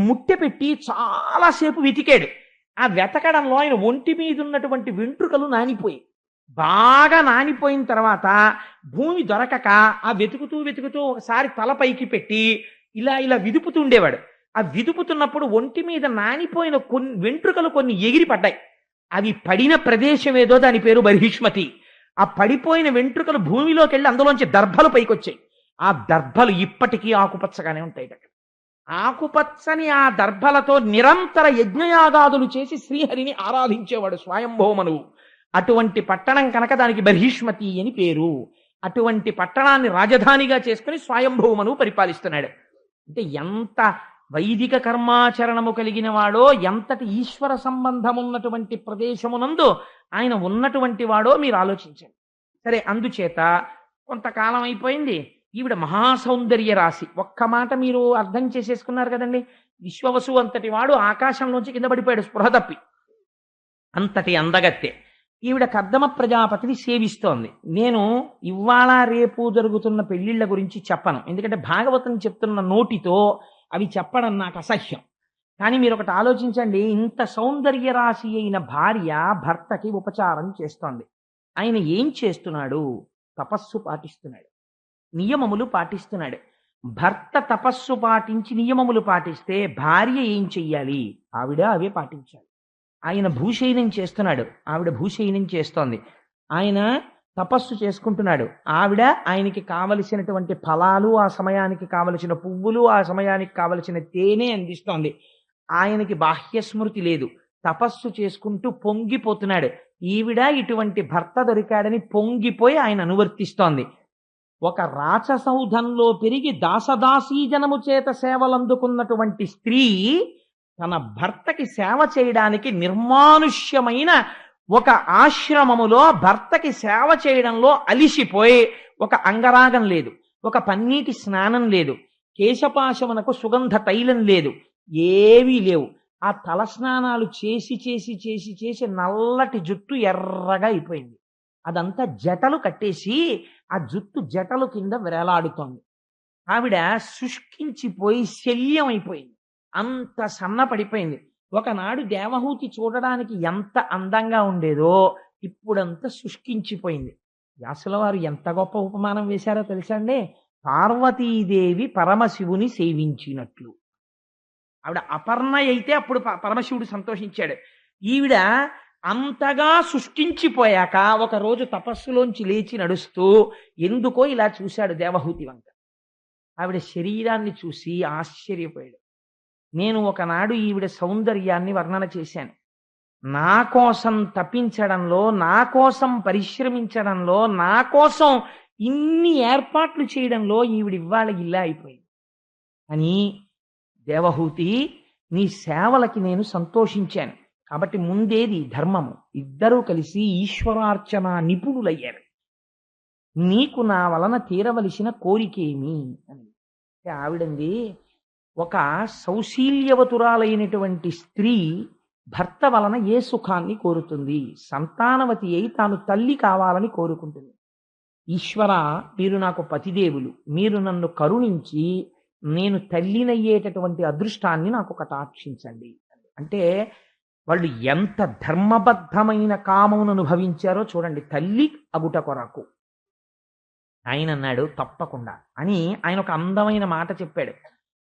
ముట్టె పెట్టి చాలాసేపు వెతికాడు. ఆ వెతకడంలో ఆయన ఒంటి మీద ఉన్నటువంటి వెంట్రుకలు నానిపోయి, బాగా నానిపోయిన తర్వాత భూమి దొరకక ఆ వెతుకుతూ వెతుకుతూ ఒకసారి తల పైకి పెట్టి ఇలా ఇలా విదుపుతుండేవాడు. ఆ విదుపుతున్నప్పుడు ఒంటి మీద నానిపోయిన కొన్ని వెంట్రుకలు కొన్ని ఎగిరి పడ్డాయి. అవి పడిన ప్రదేశం ఏదో దాని పేరు బర్హిష్మతి. ఆ పడిపోయిన వెంట్రుకలు భూమిలోకి వెళ్ళి అందులోంచి దర్భలు పైకొచ్చాయి. ఆ దర్భలు ఇప్పటికీ ఆకుపచ్చగానే ఉంటాయి. ఆకుపచ్చని ఆ దర్భలతో నిరంతర యజ్ఞయాగాదులు చేసి శ్రీహరిని ఆరాధించేవాడు స్వయంభౌమనువు. అటువంటి పట్టణం కనుక దానికి బర్హిష్మతి అని పేరు. అటువంటి పట్టణాన్ని రాజధానిగా చేసుకుని స్వయంభౌమనువు పరిపాలిస్తున్నాడు. అంటే ఎంత వైదిక కర్మాచరణము కలిగిన వాడో, ఎంతటి ఈశ్వర సంబంధం ఉన్నటువంటి ప్రదేశమునందు ఆయన ఉన్నటువంటి వాడో మీరు ఆలోచించండి. సరే, అందుచేత కొంతకాలం అయిపోయింది. ఈవిడ మహాసౌందర్య రాశి. ఒక్క మాట మీరు అర్థం చేసేసుకున్నారు కదండి. విశ్వవసు అంతటి వాడు ఆకాశంలోంచి కింద పడిపోయాడు స్పృహ తప్పి. అంతటి అందగత్తె ఈవిడ కర్దమ ప్రజాపతిని సేవిస్తోంది. నేను ఇవాళ రేపు జరుగుతున్న పెళ్లిళ్ల గురించి చెప్పను, ఎందుకంటే భాగవతం చెప్తున్న నోటితో అవి చెప్పడం నాకు అసహ్యం. కానీ మీరు ఒకటి ఆలోచించండి, ఇంత సౌందర్య రాశి అయిన భార్య భర్తకి ఉపచారం చేస్తోంది. ఆయన ఏం చేస్తున్నాడు? తపస్సు పాటిస్తున్నాడు, నియమములు పాటిస్తున్నాడు. భర్త తపస్సు పాటించి నియమములు పాటిస్తే భార్య ఏం చెయ్యాలి? ఆవిడ అవే పాటించాలి. ఆయన భూశయనం చేస్తున్నాడు, ఆవిడ భూశయనం చేస్తోంది. ఆయన తపస్సు చేసుకుంటున్నాడు, ఆవిడ ఆయనకి కావలసినటువంటి ఫలాలు, ఆ సమయానికి కావలసిన పువ్వులు, ఆ సమయానికి కావలసిన తేనె అందిస్తోంది. ఆయనకి బాహ్య స్మృతి లేదు, తపస్సు చేసుకుంటూ పొంగిపోతున్నాడు. ఈవిడ ఇటువంటి భర్త దొరికాడని పొంగిపోయి ఆయన అనువర్తిస్తోంది. ఒక రాచసౌధంలో పెరిగి దాసదాసీజనము చేత సేవలందుకున్నటువంటి స్త్రీ తన భర్తకి సేవ చేయడానికి నిర్మానుష్యమైన ఒక ఆశ్రమములో భర్తకి సేవ చేయడంలో అలిసిపోయి, ఒక అంగరాగం లేదు, ఒక పన్నీటి స్నానం లేదు, కేశపాశమునకు సుగంధ తైలం లేదు, ఏవీ లేవు. ఆ తల స్నానాలు చేసి చేసి చేసి చేసి నల్లటి జుట్టు ఎర్రగా అయిపోయింది. అదంతా జటలు కట్టేసి ఆ జుట్టు జటలు కింద వేలాడుతోంది. ఆవిడ శుష్కించిపోయి శల్యం అయిపోయింది, అంత సన్నపడిపోయింది. ఒకనాడు దేవహూతి చూడడానికి ఎంత అందంగా ఉండేదో ఇప్పుడంతా శుష్కించిపోయింది. వ్యాసుల వారు ఎంత గొప్ప ఉపమానం వేశారో తెలుసా అండి? పార్వతీదేవి పరమశివుని సేవించినట్లు. ఆవిడ అపర్ణ అయితే అప్పుడు పరమశివుడు సంతోషించాడు. ఈవిడ అంతగా సృష్టించిపోయాక ఒకరోజు తపస్సులోంచి లేచి నడుస్తూ ఎందుకో ఇలా చూశాడు దేవహూతి వంక. ఆవిడ శరీరాన్ని చూసి ఆశ్చర్యపోయాడు. నేను ఒకనాడు ఈవిడ సౌందర్యాన్ని వర్ణన చేశాను. నా కోసం తపించడంలో, నా కోసం పరిశ్రమించడంలో, నా కోసం ఇన్ని ఏర్పాట్లు చేయడంలో ఈవిడ ఇవాళ ఇలా అయిపోయింది. అని దేవహూతి, నీ సేవలకి నేను సంతోషించాను కాబట్టి ముందేది ధర్మము. ఇద్దరూ కలిసి ఈశ్వరార్చన నిపుణులయ్యారు. నీకు నా వలన తీరవలసిన కోరికేమి అని ఆవిడంది. ఒక సౌశీల్యవతురాలైనటువంటి స్త్రీ భర్త వలన ఏ సుఖాన్ని కోరుతుంది? సంతానవతి అయి తాను తల్లి కావాలని కోరుకుంటుంది. ఈశ్వర, మీరు నాకు పతిదేవులు, మీరు నన్ను కరుణించి నేను తల్లినయ్యేటటువంటి అదృష్టాన్ని నాకు కటాక్షించండి. అంటే వాళ్ళు ఎంత ధర్మబద్ధమైన కామమును అనుభవించారో చూడండి, తల్లి అగుట కొరకు. ఆయన అన్నాడు తప్పకుండా అని. ఆయన ఒక అందమైన మాట చెప్పాడు.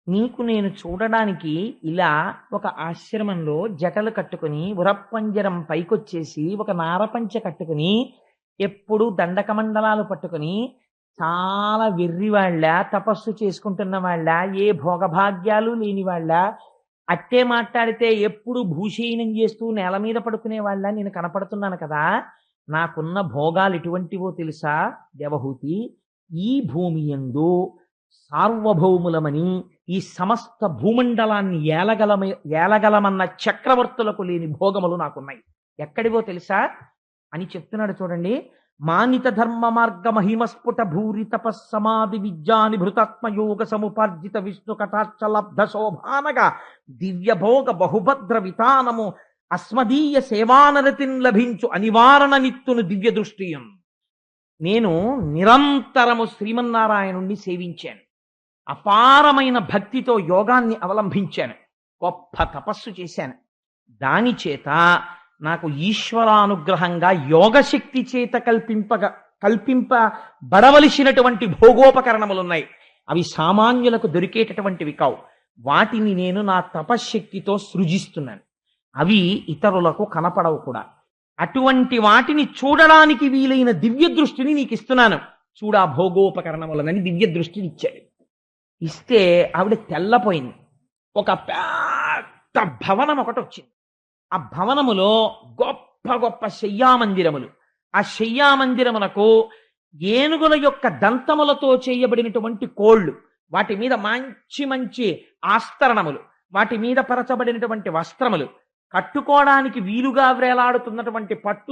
నీకు నేను చూడడానికి ఇలా ఒక ఆశ్రమంలో జటలు కట్టుకుని ఉరప్పంజరం పైకొచ్చేసి ఒక నారపంచ కట్టుకుని ఎప్పుడు దండకమండలాలు పట్టుకుని చాలా వెర్రివాళ్ళ, తపస్సు చేసుకుంటున్న వాళ్ళ, ఏ భోగభాగ్యాలు లేని వాళ్ళ, అట్టే మాట్లాడితే ఎప్పుడు భూషయనం చేస్తూ నేల మీద పడుకునే వాళ్ళ నేను కనపడుతున్నాను కదా. నాకున్న భోగాలు ఎటువంటివో తెలుసా దేవహూతి? ఈ భూమి యందు సార్వభౌములమని ఈ సమస్త భూమండలాన్ని ఏలగలమన్న చక్రవర్తులకు లేని భోగములు నాకున్నాయి. ఎక్కడివో తెలుసా అని చెప్తున్నాడు చూడండి. మానిత ధర్మ మార్గ మహిమస్ఫుట భూరి తపస్సమాధి విద్యాని భృతాత్మయోగ సముపార్జిత విష్ణు కటాక్ష లబ్ధ శోభానగా దివ్య భోగ బహుభద్ర వితానము అస్మదీయ సేవానరతిన్ లభించు అనివారణ నిత్తును దివ్య దృష్టియం. నేను నిరంతరము శ్రీమన్నారాయణుణ్ణి సేవించాను, అపారమైన భక్తితో యోగాన్ని అవలంబించాను, గొప్ప తపస్సు చేశాను. దాని చేత నాకు ఈశ్వరానుగ్రహంగా యోగశక్తి చేత కల్పింపబడవలసినటువంటి భోగోపకరణములు ఉన్నాయి. అవి సామాన్యులకు దొరికేటటువంటివి కావు. వాటిని నేను నా తపశ్శక్తితో సృజిస్తున్నాను. అవి ఇతరులకు కనపడవు కూడా. అటువంటి వాటిని చూడడానికి వీలైన దివ్య దృష్టిని నీకు ఇస్తున్నాను, చూడా భోగోపకరణములనని దివ్య దృష్టిని ఇచ్చాడు. ఇస్తే ఆవిడ తెల్లపోయింది. ఒక పెద్ద భవనం ఒకటి వచ్చింది. ఆ భవనములో గొప్ప గొప్ప శయ్యామందిరములు. ఆ శయ్యామందిరమునకు ఏనుగుల యొక్క దంతములతో చేయబడినటువంటి కోళ్ళు, వాటి మీద మంచి మంచి ఆస్తరణములు, వాటి మీద పరచబడినటువంటి వస్త్రములు, కట్టుకోవడానికి వీలుగా వేలాడుతున్నటువంటి పట్టు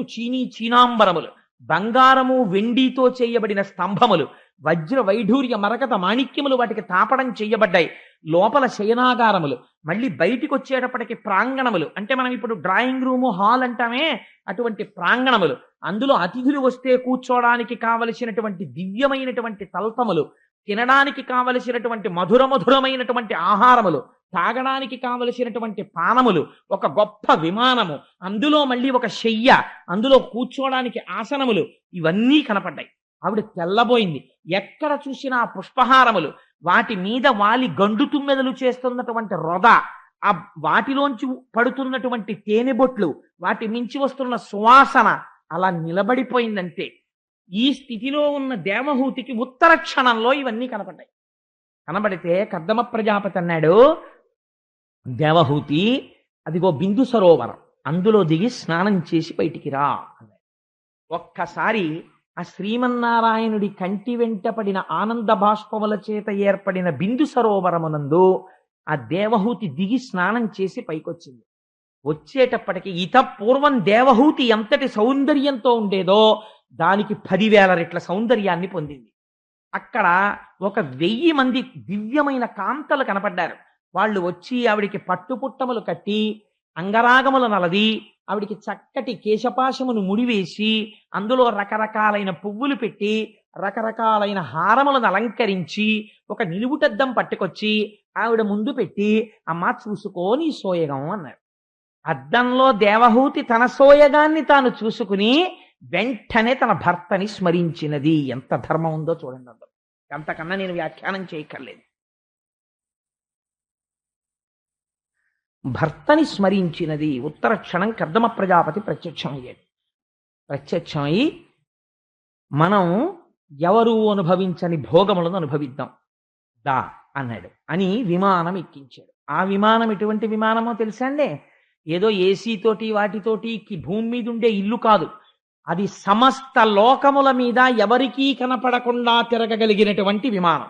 చీనాంబరములు, బంగారము వెండితో చేయబడిన స్తంభములు, వజ్ర వైఢూర్య మరకత మాణిక్యములు వాటికి తాపడం చేయబడ్డాయి. లోపల శయనాగారములు, మళ్ళీ బయటికి వచ్చేటప్పటికి ప్రాంగణములు, అంటే మనం ఇప్పుడు డ్రాయింగ్ రూము హాల్ అంటామే అటువంటి ప్రాంగణములు. అందులో అతిథులు వస్తే కూర్చోడానికి కావలసినటువంటి దివ్యమైనటువంటి తల్పములు, తినడానికి కావలసినటువంటి మధురమైనటువంటి ఆహారములు, తాగడానికి కావలసినటువంటి పానములు, ఒక గొప్ప విమానము, అందులో మళ్ళీ ఒక శయ్య, అందులో కూర్చోడానికి ఆసనములు, ఇవన్నీ కనపడ్డాయి. ఆవిడ తెల్లబోయింది. ఎక్కడ చూసినా పుష్పహారములు, వాటి మీద వాలి గండు తుమ్మెదలు చేస్తున్నటువంటి రొద, ఆ వాటిలోంచి పడుతున్నటువంటి తేనెబొట్లు, వాటి మించి వస్తున్న సువాసన అలా నిలబడిపోయిందంటే ఈ స్థితిలో ఉన్న దేవహూతికి ఉత్తర క్షణంలో ఇవన్నీ కనపడ్డాయి. కనబడితే కర్దమ ప్రజాపతి అన్నాడు, దేవహూతి అదిగో బిందు సరోవరం, అందులో దిగి స్నానం చేసి బయటికి రా అన్నాడు. ఒక్కసారి ఆ శ్రీమన్నారాయణుడి కంటి వెంట పడిన ఆనంద బాష్పముల చేత ఏర్పడిన బిందు సరోవరమునందు ఆ దేవహూతి దిగి స్నానం చేసి పైకొచ్చింది. వచ్చేటప్పటికి పూర్వం దేవహూతి ఎంతటి సౌందర్యంతో ఉండేదో దానికి 10,000 రెట్ల సౌందర్యాన్ని పొందింది. అక్కడ ఒక 1000 మంది దివ్యమైన కాంతలు కనపడ్డారు. వాళ్ళు వచ్చి ఆవిడికి పట్టుపుట్టములు కట్టి, అంగరాగములు నలది, ఆవిడికి చక్కటి కేశపాశమును ముడివేసి, అందులో రకరకాలైన పువ్వులు పెట్టి, రకరకాలైన హారములను అలంకరించి, ఒక నిలువుటద్దం పట్టుకొచ్చి ఆవిడ ముందు పెట్టి, అమ్మా చూసుకోని సోయగం అన్నారు. అద్దంలో దేవహూతి తన సోయగాన్ని తాను చూసుకుని వెంటనే తన భర్తని స్మరించినది. ఎంత ధర్మం ఉందో చూడండి. అందరూ అంతకన్నా నేను వ్యాఖ్యానం చేయక్కర్లేదు. భర్తని స్మరించినది. ఉత్తర క్షణం కర్దమ ప్రజాపతి ప్రత్యక్షమయ్యాడు. ప్రత్యక్షమై మనం ఎవరు అనుభవించని భోగములను అనుభవిద్దాం దా అన్నాడు అని విమానం ఎక్కించాడు. ఆ విమానం ఎటువంటి విమానమో తెలుసా అండి? ఏదో ఏసీ తోటి వాటితోటి భూమి మీద ఉండే ఇల్లు కాదు. అది సమస్త లోకముల మీద ఎవరికీ కనపడకుండా తిరగగలిగినటువంటి విమానం.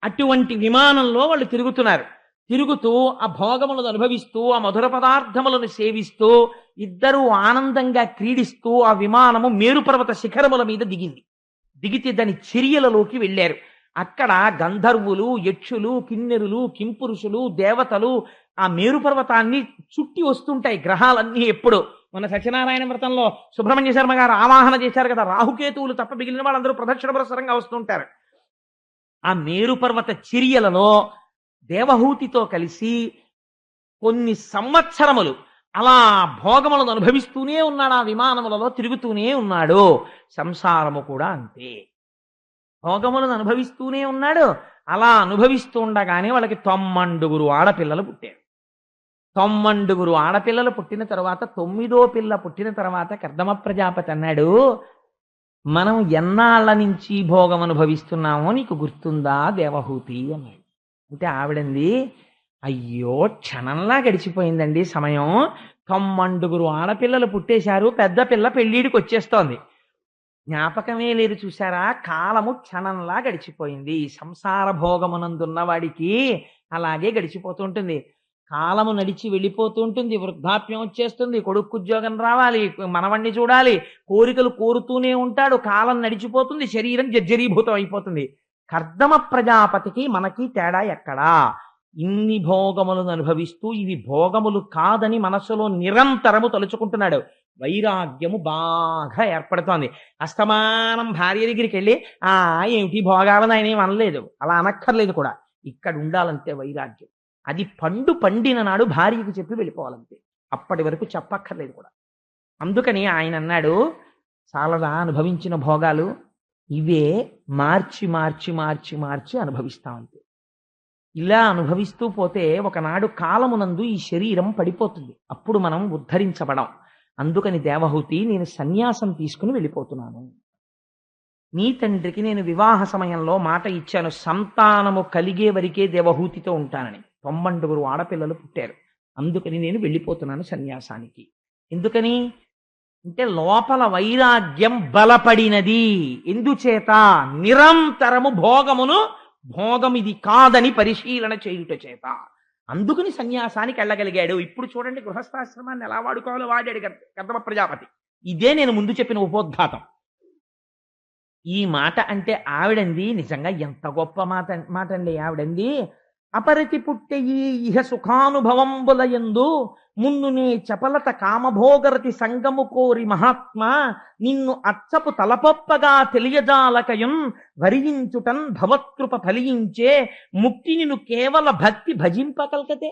అటువంటి విమానంలో వాళ్ళు తిరుగుతున్నారు. తిరుగుతూ ఆ భోగములను అనుభవిస్తూ, ఆ మధుర పదార్థములను సేవిస్తూ, ఇద్దరూ ఆనందంగా క్రీడిస్తూ ఆ విమానము మేరుపర్వత శిఖరముల మీద దిగింది. దిగితే దాని చర్యలలోకి వెళ్ళారు. అక్కడ గంధర్వులు, యక్షులు, కిన్నెరులు, కింపురుషులు, దేవతలు ఆ మేరుపర్వతాన్ని చుట్టి వస్తుంటాయి. గ్రహాలన్నీ ఎప్పుడు మన సత్యనారాయణ వ్రతంలో సుబ్రహ్మణ్య శర్మ గారు ఆవాహన చేశారు కదా, రాహుకేతువులు తప్ప మిగిలిన వాళ్ళందరూ ప్రదక్షిణ పురస్సరంగా వస్తుంటారు. ఆ మేరుపర్వత చర్యలలో దేవహూతితో కలిసి కొన్ని సంవత్సరములు అలా భోగములను అనుభవిస్తూనే ఉన్నాడు. ఆ విమానములలో తిరుగుతూనే ఉన్నాడు. సంసారము కూడా అంతే, భోగములను అనుభవిస్తూనే ఉన్నాడు. అలా అనుభవిస్తూ ఉండగానే వాళ్ళకి 90 ఆడపిల్లలు పుట్టారు. 90 ఆడపిల్లలు పుట్టిన తర్వాత 9వ పిల్ల పుట్టిన తర్వాత కర్దమ ప్రజాపతి అన్నాడు, మనం ఎన్నాళ్ల నుంచి భోగం అనుభవిస్తున్నామో నీకు గుర్తుందా దేవహూతి అన్నాడు. అంటే ఆవిడంది, అయ్యో క్షణంలా గడిచిపోయిందండి సమయం. 90 ఆడపిల్లలు పుట్టేశారు, పెద్ద పిల్ల పెళ్ళిడికి వచ్చేస్తోంది, జ్ఞాపకమే లేదు చూశారా, కాలము క్షణంలా గడిచిపోయింది. సంసార భోగమునందున్న వాడికి అలాగే గడిచిపోతుంటుంది. కాలము నడిచి వెళ్ళిపోతూ ఉంటుంది. వృద్ధాప్యం వచ్చేస్తుంది, కొడుకు ఉద్యోగం రావాలి, మనవణ్ణి చూడాలి, కోరికలు కోరుతూనే ఉంటాడు. కాలం నడిచిపోతుంది, శరీరం జర్జరీభూతం అయిపోతుంది. కర్దమ ప్రజాపతికి మనకి తేడా ఎక్కడా? ఇన్ని భోగములను అనుభవిస్తూ ఇవి భోగములు కాదని మనసులో నిరంతరము తలుచుకుంటున్నాడు. వైరాగ్యము బాగా ఏర్పడుతోంది. అస్తమానం భార్య దగ్గరికి వెళ్ళి ఏమిటి భోగాలని ఆయన ఏం అనలేదు, అలా అనక్కర్లేదు కూడా. ఇక్కడ ఉండాలంతే వైరాగ్యం. అది పండిన నాడు భార్యకు చెప్పి వెళ్ళిపోవాలంతే. అప్పటి వరకు చెప్పక్కర్లేదు కూడా. అందుకని ఆయన అన్నాడు, చాలదా అనుభవించిన భోగాలు, ఇవే మార్చి మార్చి మార్చి మార్చి అనుభవిస్తా ఉంటే. ఇలా అనుభవిస్తూ పోతే ఒకనాడు కాలమునందు ఈ శరీరం పడిపోతుంది, అప్పుడు మనం ఉద్ధరించబడం. అందుకని దేవహూతి, నేను సన్యాసం తీసుకుని వెళ్ళిపోతున్నాను. నీ తండ్రికి నేను వివాహ సమయంలో మాట ఇచ్చాను, సంతానము కలిగే వరకే దేవహూతితో ఉంటానని. 99 ఆడపిల్లలు పుట్టారు. అందుకని నేను వెళ్ళిపోతున్నాను సన్యాసానికి. ఎందుకని అంటే లోపల వైరాగ్యం బలపడినది. ఎందుచేత? నిరంతరము భోగం ఇది కాదని పరిశీలన చేయుట చేత. అందుకని సన్యాసానికి వెళ్ళగలిగాడు. ఇప్పుడు చూడండి గృహస్థాశ్రమాన్ని ఎలా వాడుకోవాలో వాడాడు కర్దమ ప్రజాపతి. ఇదే నేను ముందు చెప్పిన ఉపోద్ఘాతం. ఈ మాట అంటే ఆవిడంది నిజంగా ఎంత గొప్ప మాట అండి ఆవిడంది. అపరతి పుట్టెయి ఇహ సుఖానుభవంబులయందు మున్నునే చపలత కామభోగరతి సంగము కోరి మహాత్మా నిన్ను అచ్చపు తలపొప్పగా తెలియజాలకయం వరించుటన్ భవత్కృప ఫలించే ముక్తి నిన్ను కేవల భక్తి భజింపకల్కతే.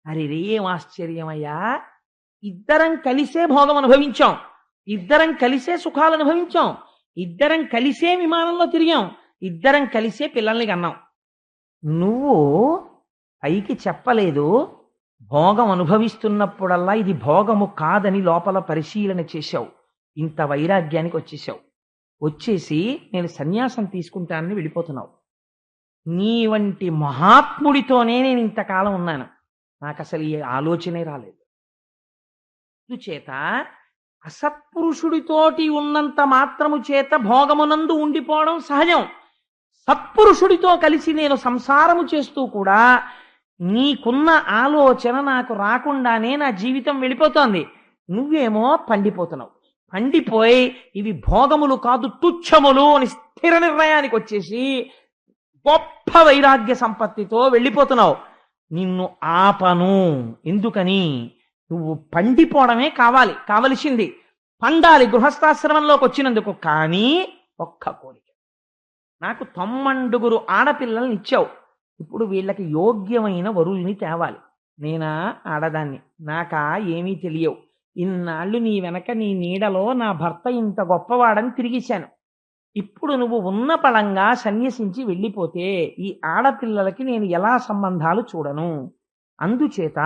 అరే ఏం ఆశ్చర్యమయ్యా! ఇద్దరం కలిసే భోగం అనుభవించాం, ఇద్దరం కలిసే సుఖాలు అనుభవించాం, ఇద్దరం కలిసే విమానంలో తిరిగాం, ఇద్దరం కలిసే పిల్లల్ని కన్నాం. నువ్వు పైకి చెప్పలేదు, భోగం అనుభవిస్తున్నప్పుడల్లా ఇది భోగము కాదని లోపల పరిశీలన చేశావు. ఇంత వైరాగ్యానికి వచ్చేసావు. వచ్చేసి నేను సన్యాసం తీసుకుంటానని వెళ్ళిపోతున్నావు. నీ వంటి మహాత్ముడితోనే నేను ఇంతకాలం ఉన్నాను, నాకు అసలు ఈ ఆలోచనే రాలేదు. అందుచేత అసత్పురుషుడితోటి ఉన్నంత మాత్రము చేత భోగమునందు ఉండిపోవడం సహజం. సత్పురుషుడితో కలిసి నేను సంసారము చేస్తూ కూడా నీకున్న ఆలోచన నాకు రాకుండానే నా జీవితం వెళ్ళిపోతోంది. నువ్వేమో పండిపోతున్నావు. పండిపోయి ఇవి భోగములు కాదు తుచ్చములు అని స్థిర నిర్ణయానికి వచ్చేసి గొప్ప వైరాగ్య సంపత్తితో వెళ్ళిపోతున్నావు. నిన్ను ఆపను. ఎందుకని? నువ్వు పండిపోవడమే కావలసింది. పండాలి గృహస్థాశ్రమంలోకి వచ్చినందుకు. కానీ ఒక్క కోరిక, నాకు 99 ఆడపిల్లల్ని ఇచ్చావు, ఇప్పుడు వీళ్ళకి యోగ్యమైన వరుల్ని తేవాలి. నేనా ఆడదాన్ని, నాకా ఏమీ తెలియవు. ఇన్నాళ్ళు నీ వెనక నీ నీడలో నా భర్త ఇంత గొప్పవాడని తిరిగిశాను. ఇప్పుడు నువ్వు ఉన్న పళంగా సన్యసించి వెళ్ళిపోతే ఈ ఆడపిల్లలకి నేను ఎలా సంబంధాలు చూడను? అందుచేత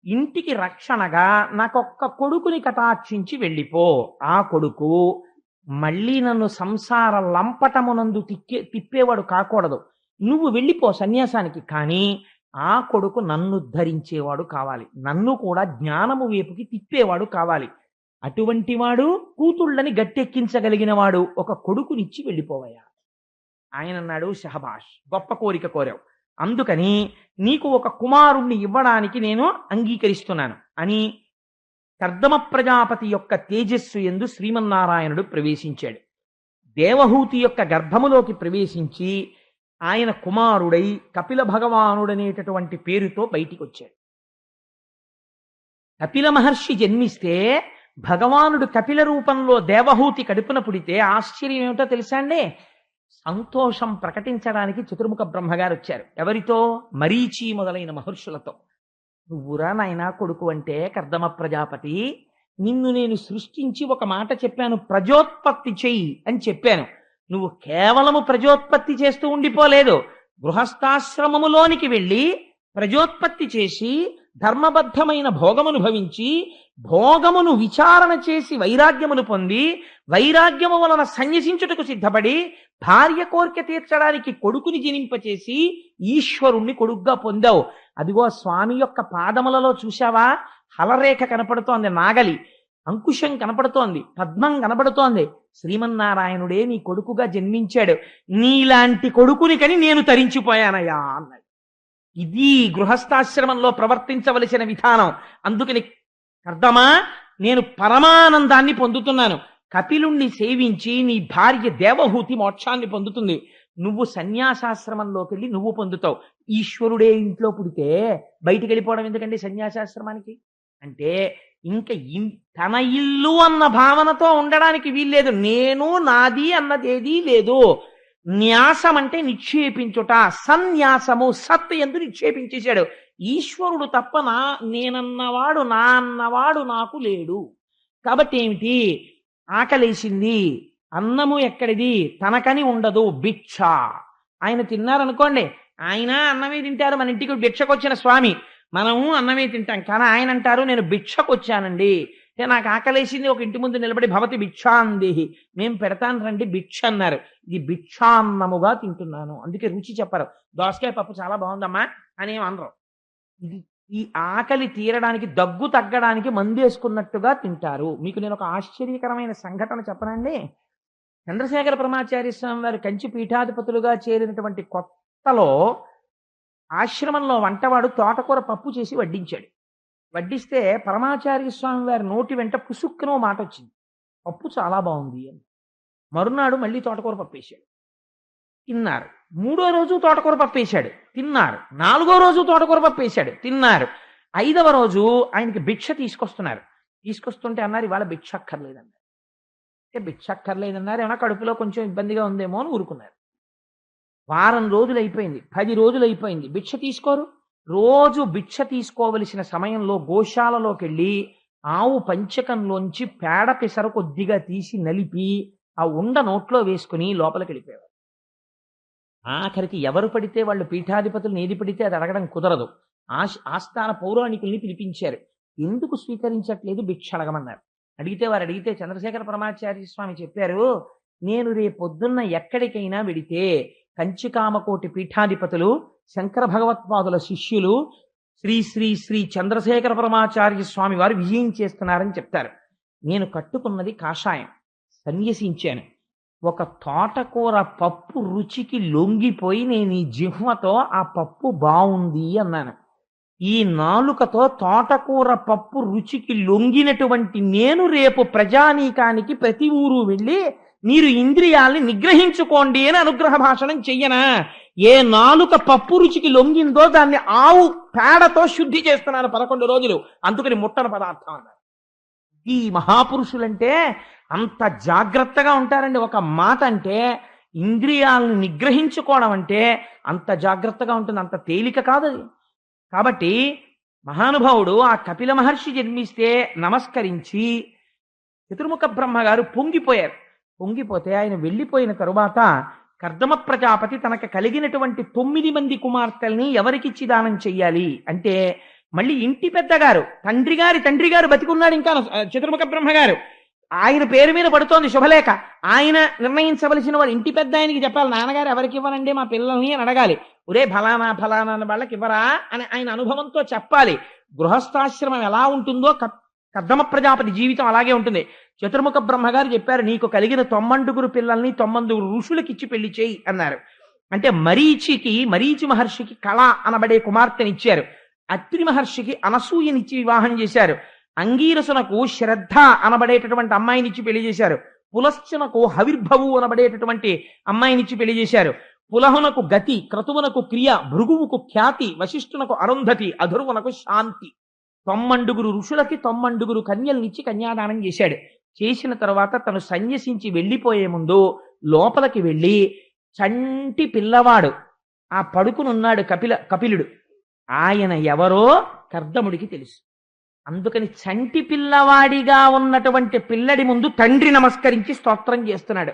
ఇంటికి రక్షణగా నాకొక్క కొడుకుని కటాక్షించి వెళ్ళిపో. ఆ కొడుకు మళ్ళీ నన్ను సంసార లంపటమునందు తిప్పేవాడు కాకూడదు. నువ్వు వెళ్ళిపో సన్యాసానికి, కానీ ఆ కొడుకు నన్ను ధరించేవాడు కావాలి, నన్ను కూడా జ్ఞానము వైపుకి తిప్పేవాడు కావాలి. అటువంటి వాడు, కూతుళ్ళని గట్టెక్కించగలిగిన వాడు ఒక కొడుకునిచ్చి వెళ్ళిపోవయ్యా. ఆయన అన్నాడు, షహబాష్, గొప్ప కోరిక కోరావు, అందుకని నీకు ఒక కుమారుణ్ణి ఇవ్వడానికి నేను అంగీకరిస్తున్నాను అని కర్దమ ప్రజాపతి యొక్క తేజస్సు యందు శ్రీమన్నారాయణుడు ప్రవేశించాడు. దేవహూతి యొక్క గర్భములోకి ప్రవేశించి ఆయన కుమారుడై కపిల భగవానుడనేటటువంటి పేరుతో బయటికి వచ్చాడు. కపిల మహర్షి జన్మిస్తే భగవానుడు కపిల రూపంలో దేవహూతి కడుపున పుడితే ఆశ్చర్యం ఏమిటో తెలుసా అండి? సంతోషం ప్రకటించడానికి చతుర్ముఖ బ్రహ్మగారు వచ్చారు. ఎవరితో? మరీచి మొదలైన మహర్షులతో. నువ్వురా నాయనా కొడుకు అంటే కర్దమ ప్రజాపతి, నిన్ను నేను సృష్టించి ఒక మాట చెప్పాను, ప్రజోత్పత్తి చెయ్యి అని చెప్పాను. నువ్వు కేవలము ప్రజోత్పత్తి చేస్తూ ఉండిపోలేదు, గృహస్థాశ్రమములోనికి వెళ్ళి ప్రజోత్పత్తి చేసి ధర్మబద్ధమైన భోగమును భవించి భోగమును విచారణ చేసి వైరాగ్యమును పొంది వైరాగ్యము వలన సన్యసించుటకు సిద్ధపడి భార్య కోరిక తీర్చడానికి కొడుకుని జనింపచేసి ఈశ్వరుణ్ణి కొడుగ్గా పొందావు. అదిగో స్వామి యొక్క పాదములలో చూశావా? హలరేఖ కనపడుతోంది, నాగలి అంకుశం కనపడుతోంది, పద్మం కనపడుతోంది. శ్రీమన్నారాయణుడే నీ కొడుకుగా జన్మించాడు. నీలాంటి కొడుకుని కని నేను తరించిపోయానయ్యా అన్నాడు. ఇది గృహస్థాశ్రమంలో ప్రవర్తించవలసిన విధానం. అందుకని కర్దమా, నేను పరమానందాన్ని పొందుతున్నాను. కపిలుణ్ణి సేవించి నీ భార్య దేవహూతి మోక్షాన్ని పొందుతుంది. నువ్వు సన్యాసాశ్రమంలోకి వెళ్ళి నువ్వు పొందుతావు. ఈశ్వరుడే ఇంట్లో పుడితే బయటికి వెళ్ళిపోవడం ఎందుకండి సన్యాసాశ్రమానికి? అంటే ఇంకా తన ఇల్లు అన్న భావనతో ఉండడానికి వీల్లేదు. నేను నాది అన్నదేదీ లేదు. న్యాసం అంటే నిక్షేపించుట, సన్యాసము సత్ ఎందు నిక్షేపించేశాడు. ఈశ్వరుడు తప్ప నేనన్నవాడు నా అన్నవాడు నాకు లేడు. కాబట్టి ఏమిటి? ఆకలేసింది, అన్నము ఎక్కడిది? తనకని ఉండదు, భిక్ష. ఆయన తిన్నారనుకోండి, ఆయన అన్నమే తింటారు. మన ఇంటికి భిక్షకొచ్చిన స్వామి, మనము అన్నమే తింటాం. కానీ ఆయన అంటారు, నేను భిక్షకొచ్చానండి, అంటే నాకు ఆకలేసింది, ఒక ఇంటి ముందు నిలబడి భవతి భిక్షాందేహి, మేము పెడతాను రండి భిక్ష అన్నారు. ఇది భిక్షాన్నముగా తింటున్నాను. అందుకే రుచి చెప్పరు. దోసకాయ పప్పు చాలా బాగుందమ్మా అని ఏం అనరు. ఇది ఈ ఆకలి తీరడానికి, దగ్గు తగ్గడానికి మందేసుకున్నట్టుగా తింటారు. మీకు నేను ఒక ఆశ్చర్యకరమైన సంఘటన చెప్పనండి. చంద్రశేఖర పరమాచార్య స్వామి వారు కంచి పీఠాధిపతులుగా చేరినటువంటి కొత్తలో ఆశ్రమంలో వంటవాడు తోటకూర పప్పు చేసి వడ్డించాడు. వడ్డిస్తే పరమాచార్య స్వామి వారి నోటి వెంట పుసుక్కునో మాట వచ్చింది, పప్పు చాలా బాగుంది అని. మరునాడు మళ్ళీ తోటకూర పప్పు వేశాడు, తిన్నారు. మూడో రోజు తోటకూర పప్పు వేశాడు, తిన్నారు. నాలుగో రోజు తోటకూర పప్పు వేశాడు, తిన్నారు. ఐదవ రోజు ఆయనకి భిక్ష తీసుకొస్తున్నారు. తీసుకొస్తుంటే అన్నారు, ఇవాళ భిక్ష అక్కర్లేదన్నారు. అంటే భిక్ష అక్కర్లేదన్నారు, ఏమన్నా కడుపులో కొంచెం ఇబ్బందిగా ఉందేమో అని ఊరుకున్నారు. వారం రోజులు అయిపోయింది, 10 రోజులు అయిపోయింది, భిక్ష తీసుకోరు. రోజు భిక్ష తీసుకోవలసిన సమయంలో గోశాలలోకి వెళ్ళి ఆవు పంచకంలోంచి పేడ పెసరు కొద్దిగా తీసి నలిపి ఆ ఉండ నోట్లో వేసుకుని లోపలికి వెళ్ళిపోయేవారు. ఆఖరికి ఎవరు పడితే వాళ్ళు పీఠాధిపతులను ఏది పడితే అది అడగడం కుదరదు. ఆస్థాన పౌరాణికుల్ని పిలిపించారు. ఎందుకు స్వీకరించట్లేదు, భిక్ష అడగమన్నారు. అడిగితే వారు అడిగితే చంద్రశేఖర పరమాచార్య స్వామి చెప్పారు, నేను రేపొద్దున్న ఎక్కడికైనా వెడితే కంచికామకోటి పీఠాధిపతులు శంకర భగవత్పాదుల శిష్యులు శ్రీ శ్రీ శ్రీ చంద్రశేఖర పరమాచార్య స్వామి వారు విజయం చేస్తున్నారని చెప్తారు. నేను కట్టుకున్నది కాషాయం, సన్యసించాను. ఒక తోటకూర పప్పు రుచికి లొంగిపోయి నేను ఈ జిహ్వతో ఆ పప్పు బాగుంది అన్నాను. ఈ నాలుకతో తోటకూర పప్పు రుచికి లొంగినటువంటి నేను రేపు ప్రజానీకానికి ప్రతి ఊరు వెళ్ళి మీరు ఇంద్రియాల్ని నిగ్రహించుకోండి అని అనుగ్రహ భాషణం చెయ్యనా? ఏ నాలుక పప్పు రుచికి లొంగిందో దాన్ని ఆవు పేడతో శుద్ధి చేస్తున్నాను 11 రోజులు, అందుకని ముట్టన పదార్థం అన్నారు. ఈ మహాపురుషులంటే అంత జాగ్రత్తగా ఉంటారండి. ఒక మాట అంటే ఇంద్రియాలను నిగ్రహించుకోవడం అంటే అంత జాగ్రత్తగా ఉంటుంది, అంత తేలిక కాదు అది. కాబట్టి మహానుభావుడు ఆ కపిల మహర్షి జన్మిస్తే నమస్కరించి చతుర్ముఖ బ్రహ్మగారు పొంగిపోయారు. పొంగిపోతే ఆయన వెళ్ళిపోయిన తరువాత కర్దమ ప్రజాపతి తనకు కలిగినటువంటి 9 మంది కుమార్తెల్ని ఎవరికిచ్చి దానం చెయ్యాలి అంటే, మళ్ళీ ఇంటి పెద్దగారు తండ్రి గారు బతికున్నాడు ఇంకా చతుర్ముఖ బ్రహ్మగారు, ఆయన పేరు మీద పడుతోంది శుభలేఖ. ఆయన నిర్ణయించవలసిన వారు ఇంటి పెద్ద ఆయనకి చెప్పాలి, నాన్నగారు ఎవరికి ఇవ్వనండి మా పిల్లల్ని అని అడగాలి. ఒరే ఫలానా వాళ్ళకి ఇవ్వరా అని ఆయన అనుభవంతో చెప్పాలి. గృహస్థాశ్రమం ఎలా ఉంటుందో కర్దమ ప్రజాపతి జీవితం అలాగే ఉంటుంది. చతుర్ముఖ బ్రహ్మగారు చెప్పారు, నీకు కలిగిన 9 పిల్లల్ని 9 ఋషులకి ఇచ్చి పెళ్లి చేయి అన్నారు. అంటే మరీచి మహర్షికి కళ అనబడే కుమార్తెనిచ్చారు. అత్రి మహర్షికి అనసూయనిచ్చి వివాహం చేశారు. అంగీరసునకు శ్రద్ధ అనబడేటటువంటి అమ్మాయినిచ్చి పెళ్లి చేశారు. పులశ్చనకు హవిర్భవు అనబడేటటువంటి అమ్మాయినిచ్చి పెళ్లి చేశారు. పులహునకు గతి, క్రతువునకు క్రియ, భృగువుకు ఖ్యాతి, వశిష్ఠునకు అరుంధతి, అధుర్వునకు శాంతి. 9 ఋషులకి 9 కన్యల్నిచ్చి కన్యాదానం చేశాడు. చేసిన తర్వాత తను సన్యసించి వెళ్ళిపోయే ముందు లోపలికి వెళ్ళి చంటి పిల్లవాడు ఆ పడుకునున్నాడు కపిలుడు, ఆయన ఎవరో కర్దముడికి తెలుసు. అందుకని చంటి పిల్లవాడిగా ఉన్నటువంటి పిల్లడి ముందు తండ్రి నమస్కరించి స్తోత్రం చేస్తున్నాడు.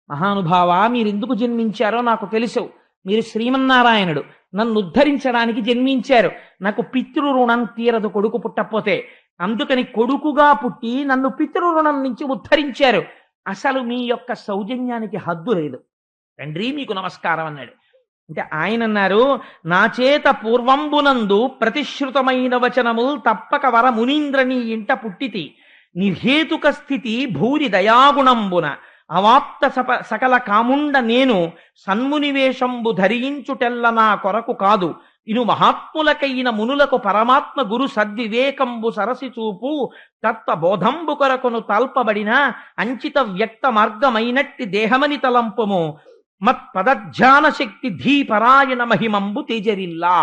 మహానుభావా, మీరెందుకు జన్మించారో నాకు తెలుసు. మీరు శ్రీమన్నారాయణుడు, నన్ను ఉద్ధరించడానికి జన్మించారు. నాకు పితృ రుణం తీరదు కొడుకు పుట్టకపోతే, అందుకని కొడుకుగా పుట్టి నన్ను పితృ రుణం నుంచి ఉద్ధరించారు. అసలు మీ యొక్క సౌజన్యానికి హద్దు లేదు తండ్రి, మీకు నమస్కారం అన్నాడు. అంటే ఆయన అన్నారు, నా చేత పూర్వంబునందు ప్రతిశ్రుతమైన వచనములు తప్పక వర మునీంద్రని ఇంట పుట్టితి, నిర్హేతుక స్థితి భూరి దయాగుణంబున అవాప్త సకల కాముండ నేను సన్మునివేషంబు ధరించుటెల్ల నా కొరకు కాదు, ఇను మహాత్ములకైన మునులకు పరమాత్మ గురు సద్వివేకంబు సరసి చూపు తత్వ బోధంబు కొరకును తల్పబడిన అంచిత వ్యక్త మార్గమైనట్టి దేహమని తలంపుము మత్ పదధ్యాన శక్తి ధీపరాయణ మహిమంబు తేజరిల్లా.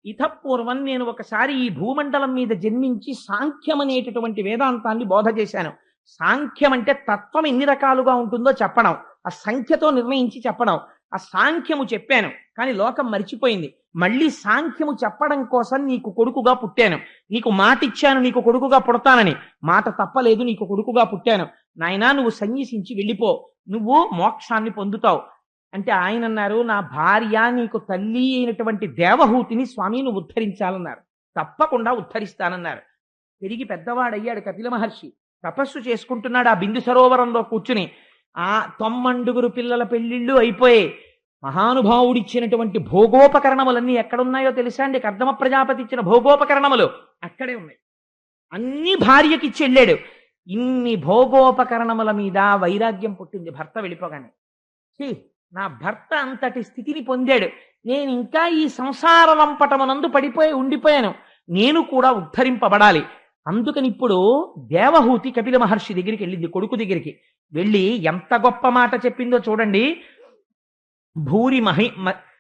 ఇతపూర్వం నేను ఒకసారి ఈ భూమండలం మీద జన్మించి సాంఖ్యం అనేటటువంటి వేదాంతాన్ని బోధ చేశాను. సాంఖ్యం అంటే తత్వం ఎన్ని రకాలుగా ఉంటుందో చెప్పడం. ఆ సంఖ్యతో నిర్ణయించి చెప్పడం. ఆ సాంఖ్యము చెప్పాను, కానీ లోకం మరిచిపోయింది. మళ్ళీ సాంఖ్యము చెప్పడం కోసం నీకు కొడుకుగా పుట్టాను, నీకు మాట ఇచ్చాను నీకు కొడుకుగా పుడతానని, మాట తప్పలేదు, నీకు కొడుకుగా పుట్టాను. నాయనా నువ్వు సన్యసించి వెళ్ళిపో, నువ్వు మోక్షాన్ని పొందుతావు అంటే ఆయన అన్నారు, నా భార్య నీకు తల్లి అయినటువంటి దేవహూతిని స్వామి నువ్వు ఉద్ధరించాలన్నారు. తప్పకుండా ఉద్ధరిస్తానన్నారు. తిరిగి పెద్దవాడయ్యాడు కపిల మహర్షి, తపస్సు చేసుకుంటున్నాడు ఆ బిందు సరోవరంలో కూర్చుని. ఆ 90 పిల్లల పెళ్లిళ్ళు అయిపోయాయి. మహానుభావుడిచ్చినటువంటి భోగోపకరణములన్నీ ఎక్కడున్నాయో తెలుసా అండి? కర్దమ ప్రజాపతి ఇచ్చిన భోగోపకరణములు అక్కడే ఉన్నాయి. అన్ని భార్యకిచ్చి వెళ్ళాడు. ఇన్ని భోగోపకరణముల మీద వైరాగ్యం పుట్టింది భర్త వెళ్ళిపోగానే. నా భర్త అంతటి స్థితిని పొందాడు, నేను ఇంకా ఈ సంసార లంపటమునందు పడిపోయి ఉండిపోయాను, నేను కూడా ఉద్ధరింపబడాలి. అందుకని ఇప్పుడు దేవహూతి కపిల మహర్షి దగ్గరికి వెళ్ళింది, కొడుకు దగ్గరికి వెళ్ళి ఎంత గొప్ప మాట చెప్పిందో చూడండి.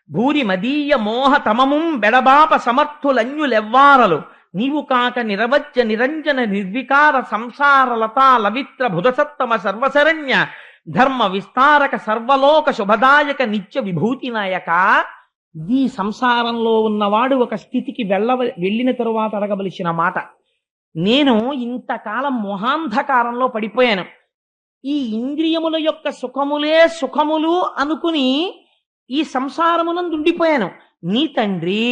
భూరి మదీయ మోహ తమముం బెడబాప సమర్థులన్యులెవ్వారలు నీవు కాక నిరవజ్య నిరంజన నిర్వికార సంసార లతా లవిత్ర భుజసత్తమ సర్వశరణ్య ధర్మ విస్తారక సర్వలోక శుభదాయక నిత్య విభూతి నాయక. ఈ సంసారంలో ఉన్నవాడు ఒక స్థితికి వెళ్ళిన తరువాత అడగవలసిన మాట. నేను ఇంతకాలం మొహాంధకారంలో పడిపోయాను, ఈ ఇంద్రియముల యొక్క సుఖములే సుఖములు అనుకుని ఈ సంసారమునందు ఉండిపోయాను. నీ తండ్రి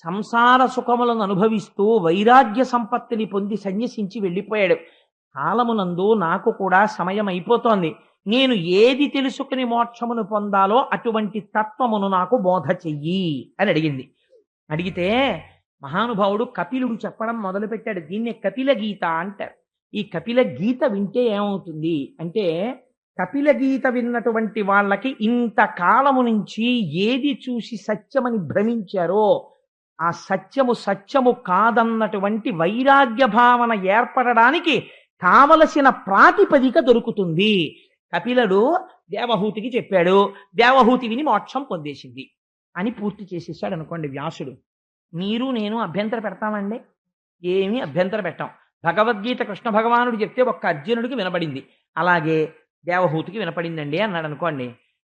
సంసార సుఖములను అనుభవిస్తూ వైరాగ్య సంపత్తిని పొంది సన్యసించి వెళ్ళిపోయాడు. కాలమునందు నాకు కూడా సమయం అయిపోతోంది, నేను ఏది తెలుసుకుని మోక్షమును పొందాలో అటువంటి తత్వమును నాకు బోధ చెయ్యి అని అడిగింది. అడిగితే మహానుభావుడు కపిలుడు చెప్పడం మొదలుపెట్టాడు. దీన్నే కపిల గీత అంటారు. ఈ కపిల గీత వింటే ఏమవుతుంది అంటే, కపిల గీత విన్నటువంటి వాళ్ళకి ఇంతకాలము నుంచి ఏది చూసి సత్యమని భ్రమించారో ఆ సత్యము సత్యము కాదన్నటువంటి వైరాగ్య భావన ఏర్పడడానికి కావలసిన ప్రాతిపదిక దొరుకుతుంది. కపిలుడు దేవహూతికి చెప్పాడు, దేవహూతి విని మోక్షం పొందేసింది అని పూర్తి చేసేసాడు అనుకోండి వ్యాసుడు. మీరు నేను అభ్యంతర పెడతామండి? ఏమీ అభ్యంతర పెట్టాం. భగవద్గీత కృష్ణ భగవానుడు చెప్తే ఒక్క అర్జునుడికి వినపడింది, అలాగే దేవహూతికి వినపడిందండి అన్నాడు అనుకోండి.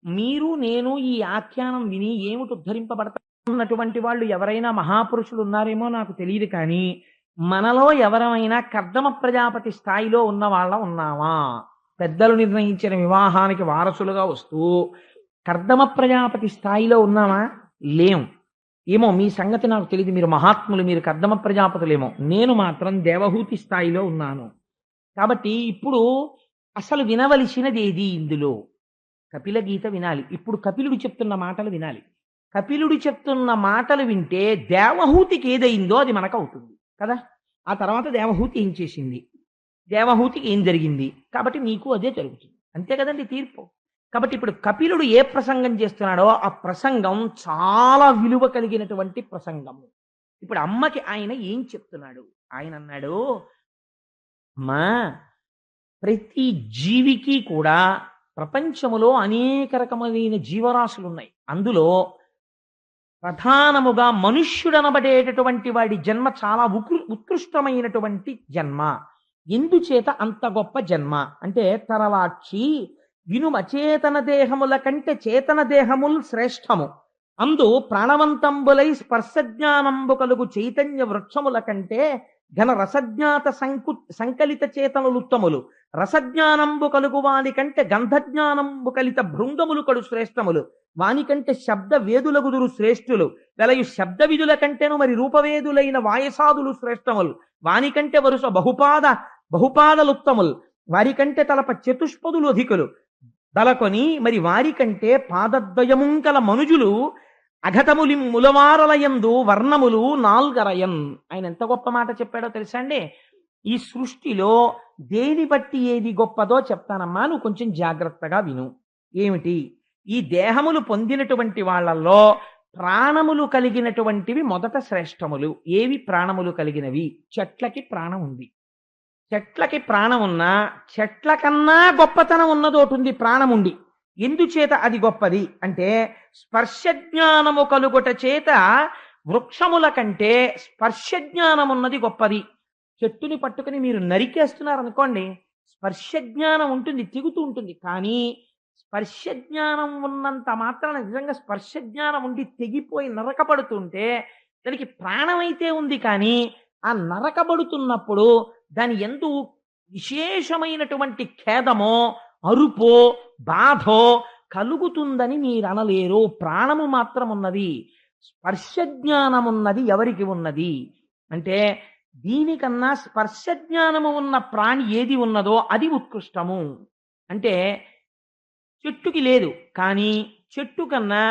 మీరు నేను ఈ ఆఖ్యానం విని ఏమిటి ఉద్ధరింపబడతాన్నటువంటి వాళ్ళు ఎవరైనా మహాపురుషులు ఉన్నారేమో నాకు తెలియదు, కానీ మనలో ఎవరైనా కర్దమ ప్రజాపతి స్థాయిలో ఉన్న వాళ్ళ ఉన్నామా? పెద్దలు నిర్ణయించిన వివాహానికి వారసులుగా వస్తూ కర్దమ ప్రజాపతి స్థాయిలో ఉన్నామా? లేం. ఏమో మీ సంగతి నాకు తెలియదు, మీరు మహాత్ములు, మీరు కర్దమ ప్రజాపతులేమో. నేను మాత్రం దేవహూతి స్థాయిలో ఉన్నాను. కాబట్టి ఇప్పుడు అసలు వినవలసినది ఏది? ఇందులో కపిల గీత వినాలి. ఇప్పుడు కపిలుడు చెప్తున్న మాటలు వినాలి. కపిలుడు చెప్తున్న మాటలు వింటే దేవహూతికి ఏదైందో అది మనకు అవుతుంది కదా. ఆ తర్వాత దేవహూతి ఏం చేసింది, దేవహూతికి ఏం జరిగింది, కాబట్టి నీకు అదే జరుగుతుంది, అంతే కదండి తీర్పు. కాబట్టి ఇప్పుడు కపిలుడు ఏ ప్రసంగం చేస్తున్నాడో ఆ ప్రసంగం చాలా విలువ కలిగినటువంటి ప్రసంగం. ఇప్పుడు అమ్మకి ఆయన ఏం చెప్తున్నాడు? ఆయన అన్నాడు, అమ్మా, ప్రతి జీవికి కూడా ప్రపంచములో అనేక రకమైన జీవరాశులు ఉన్నాయి. అందులో ప్రధానముగా మనుష్యుడనబడేటటువంటి వాడి జన్మ చాలా ఉత్కృష్టమైనటువంటి జన్మ. ఎందుచేత అంత గొప్ప జన్మ అంటే, తరలాక్షి వినుమ చేతన దేహముల కంటే చేతన దేహముల్ శ్రేష్టము, అందు ప్రాణవంతంబులై స్పర్శజ్ఞానంబు కలుగు చైతన్య వృక్షముల కంటే ఘన రసజ్ఞాత సంకలిత చేతనులుత్తములు, రసజ్ఞానంబు కలుగు వాని కంటే గంధజ్ఞానంబు కలిత భృంగములు కడు శ్రేష్టములు, వానికంటే శబ్ద వేదులగుదురు శ్రేష్ఠులు, వెలయు శబ్ద విధుల కంటేను మరి రూపవేదులైన వాయసాదులు శ్రేష్టములు, వానికంటే వరుస బహుపాదలుత్తములు, వారికంటే తలప చతుష్పదులు అధికులు, దలకొని మరి వారికంటే పాదద్వయముంకల మనుజులు అఘతములి ములవారలయందు వర్ణములు నాల్గరయన్. ఆయన ఎంత గొప్ప మాట చెప్పాడో తెలుసా అండి? ఈ సృష్టిలో దేని బట్టి ఏది గొప్పదో చెప్తానమ్మా, నువ్వు కొంచెం జాగ్రత్తగా విను. ఏమిటి? ఈ దేహములు పొందినటువంటి వాళ్ళల్లో ప్రాణములు కలిగినటువంటివి మొదట శ్రేష్టములు. ఏవి ప్రాణములు కలిగినవి? చెట్లకి ప్రాణం ఉంది. చెట్లకి ప్రాణం ఉన్నా చెట్ల కన్నా గొప్పతనం ఉన్నదోటి ఉంది ప్రాణం ఉండి. ఎందుచేత అది గొప్పది అంటే, స్పర్శజ్ఞానము కలుగుట చేత వృక్షముల కంటే స్పర్శజ్ఞానం ఉన్నది గొప్పది. చెట్టుని పట్టుకుని మీరు నరికేస్తున్నారు అనుకోండి, స్పర్శజ్ఞానం ఉంటుంది, తెగుతూ ఉంటుంది, కానీ స్పర్శ జ్ఞానం ఉన్నంత మాత్రాన నిజంగా స్పర్శ జ్ఞానం ఉండి తెగిపోయి నరకబడుతుంటే దానికి ప్రాణమైతే ఉంది, కానీ ఆ నరకబడుతున్నప్పుడు దాని యందు విశేషమైనటువంటి ఖేదమో అరుపో బాధో కలుగుతుందని మీరు అనలేరు. ప్రాణము మాత్రం ఉన్నది. స్పర్శ జ్ఞానం ఉన్నది ఎవరికి ఉన్నది అంటే, దీనికన్నా స్పర్శ జ్ఞానము ఉన్న ప్రాణి ఏది ఉన్నదో అది ఉత్కృష్టము. అంటే చెట్టుకి లేదు, కానీ చెట్టు కన్నా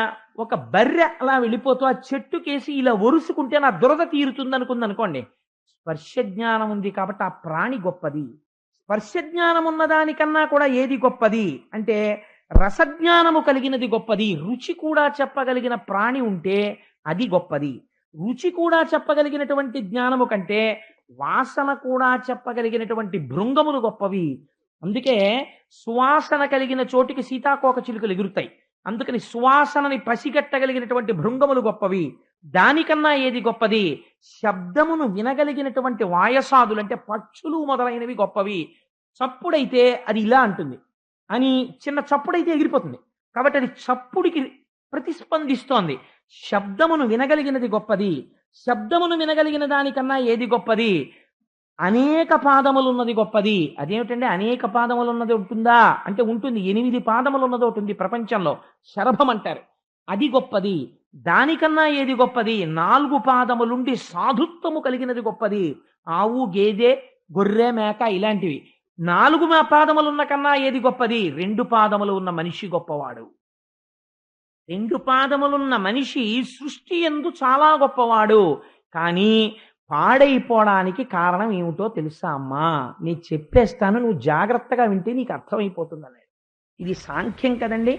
ఒక బర్రె అలా వెళ్ళిపోతూ ఆ చెట్టుకేసి ఇలా ఒరుసుకుంటే నా దురద తీరుతుంది అనుకుంది అనుకోండి. స్పర్శ జ్ఞానం ఉంది కాబట్టి ఆ ప్రాణి గొప్పది. స్పర్శ జ్ఞానం ఉన్న దానికన్నా కూడా ఏది గొప్పది అంటే, రసజ్ఞానము కలిగినది గొప్పది. రుచి కూడా చెప్పగలిగిన ప్రాణి ఉంటే అది గొప్పది. రుచి కూడా చెప్పగలిగినటువంటి జ్ఞానము కంటే వాసన కూడా చెప్పగలిగినటువంటి భృంగములు గొప్పవి. అందుకే సువాసన కలిగిన చోటికి సీతాకోక చిలుకలు ఎగురుతాయి. అందుకని సువాసనని పసిగట్టగలిగినటువంటి భృంగములు గొప్పవి. దానికన్నా ఏది గొప్పది? శబ్దమును వినగలిగినటువంటి వాయసాదులు అంటే పక్షులు మొదలైనవి గొప్పవి. చప్పుడైతే అది ఇలా అంటుంది అని, చిన్న చప్పుడైతే ఎగిరిపోతుంది కాబట్టి అది చప్పుడికి ప్రతిస్పందిస్తోంది. శబ్దమును వినగలిగినది గొప్పది. శబ్దమును వినగలిగిన దానికన్నా ఏది గొప్పది? అనేక పాదములు ఉన్నది గొప్పది. అదేమిటంటే అనేక పాదములు ఉన్నది ఉంటుందా అంటే ఉంటుంది. 8 పాదములు ఉన్నది ఉంటుంది ప్రపంచంలో, శరభం అంటారు. అది గొప్పది. దానికన్నా ఏది గొప్పది? 4 పాదములుండి సాధుత్వము కలిగినది గొప్పది. ఆవు, గేదె, గొర్రె, మేక ఇలాంటివి. 4 పాదములున్న కన్నా ఏది గొప్పది? 2 పాదములు ఉన్న మనిషి గొప్పవాడు. 2 పాదములున్న మనిషి సృష్టి యందు చాలా గొప్పవాడు. కానీ పాడైపోవడానికి కారణం ఏమిటో తెలుసా అమ్మా? నేను చెప్పేస్తాను, నువ్వు జాగ్రత్తగా వింటే నీకు అర్థమైపోతుంది అన్నాడు. ఇది సాంఖ్యం కదండి.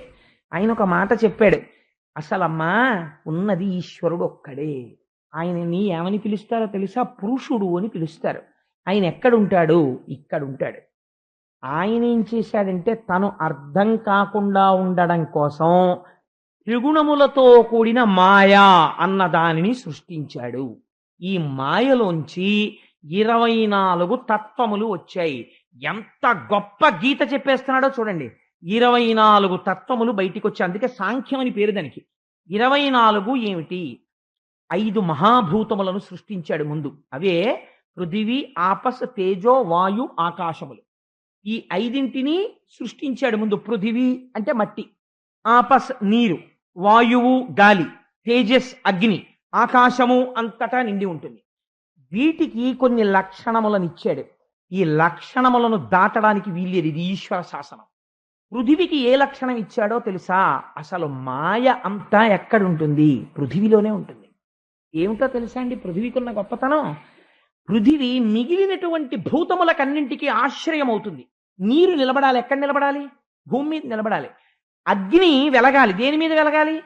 ఆయన ఒక మాట చెప్పాడు. అసలమ్మా ఉన్నది ఈశ్వరుడు ఒక్కడే. ఆయనని ఏమని పిలుస్తారో తెలుసా? పురుషుడు అని పిలుస్తారు. ఆయన ఎక్కడుంటాడు? ఇక్కడుంటాడు. ఆయన ఏం చేశాడంటే తను అర్థం కాకుండా ఉండడం కోసం త్రిగుణములతో కూడిన మాయా అన్న దానిని సృష్టించాడు. ఈ మాయలోంచి 24 తత్వములు వచ్చాయి. ఎంత గొప్ప గీత చెప్పేస్తున్నాడో చూడండి. 24 తత్వములు బయటికి వచ్చాయి. అందుకే సాంఖ్యం అని పేరు దానికి. 24 ఏమిటి? 5 మహాభూతములను సృష్టించాడు ముందు. అవే పృథివీ, ఆపస్, తేజో, వాయు, ఆకాశములు. ఈ 5ంటిని సృష్టించాడు ముందు. పృథివీ అంటే మట్టి, ఆపస్ నీరు, వాయువు గాలి, తేజస్ అగ్ని, ఆకాశము అంతటా నిండి ఉంటుంది. వీటికి కొన్ని లక్షణములను ఇచ్చాడు. ఈ లక్షణములను దాటడానికి వీల్లేదు. ఇది ఈశ్వర శాసనం. పృథివికి ఏ లక్షణం ఇచ్చాడో తెలుసా? అసలు మాయ అంతా ఎక్కడుంటుంది? పృథివిలోనే ఉంటుంది. ఏమిటో తెలుసా అండి పృథివికి ఉన్న గొప్పతనం? పృథివి మిగిలినటువంటి భూతములకన్నింటికి ఆశ్రయం అవుతుంది. నీరు నిలబడాలి. ఎక్కడ నిలబడాలి? భూమి మీద నిలబడాలి. అగ్ని వెలగాలి. దేని మీద వెలగాలి?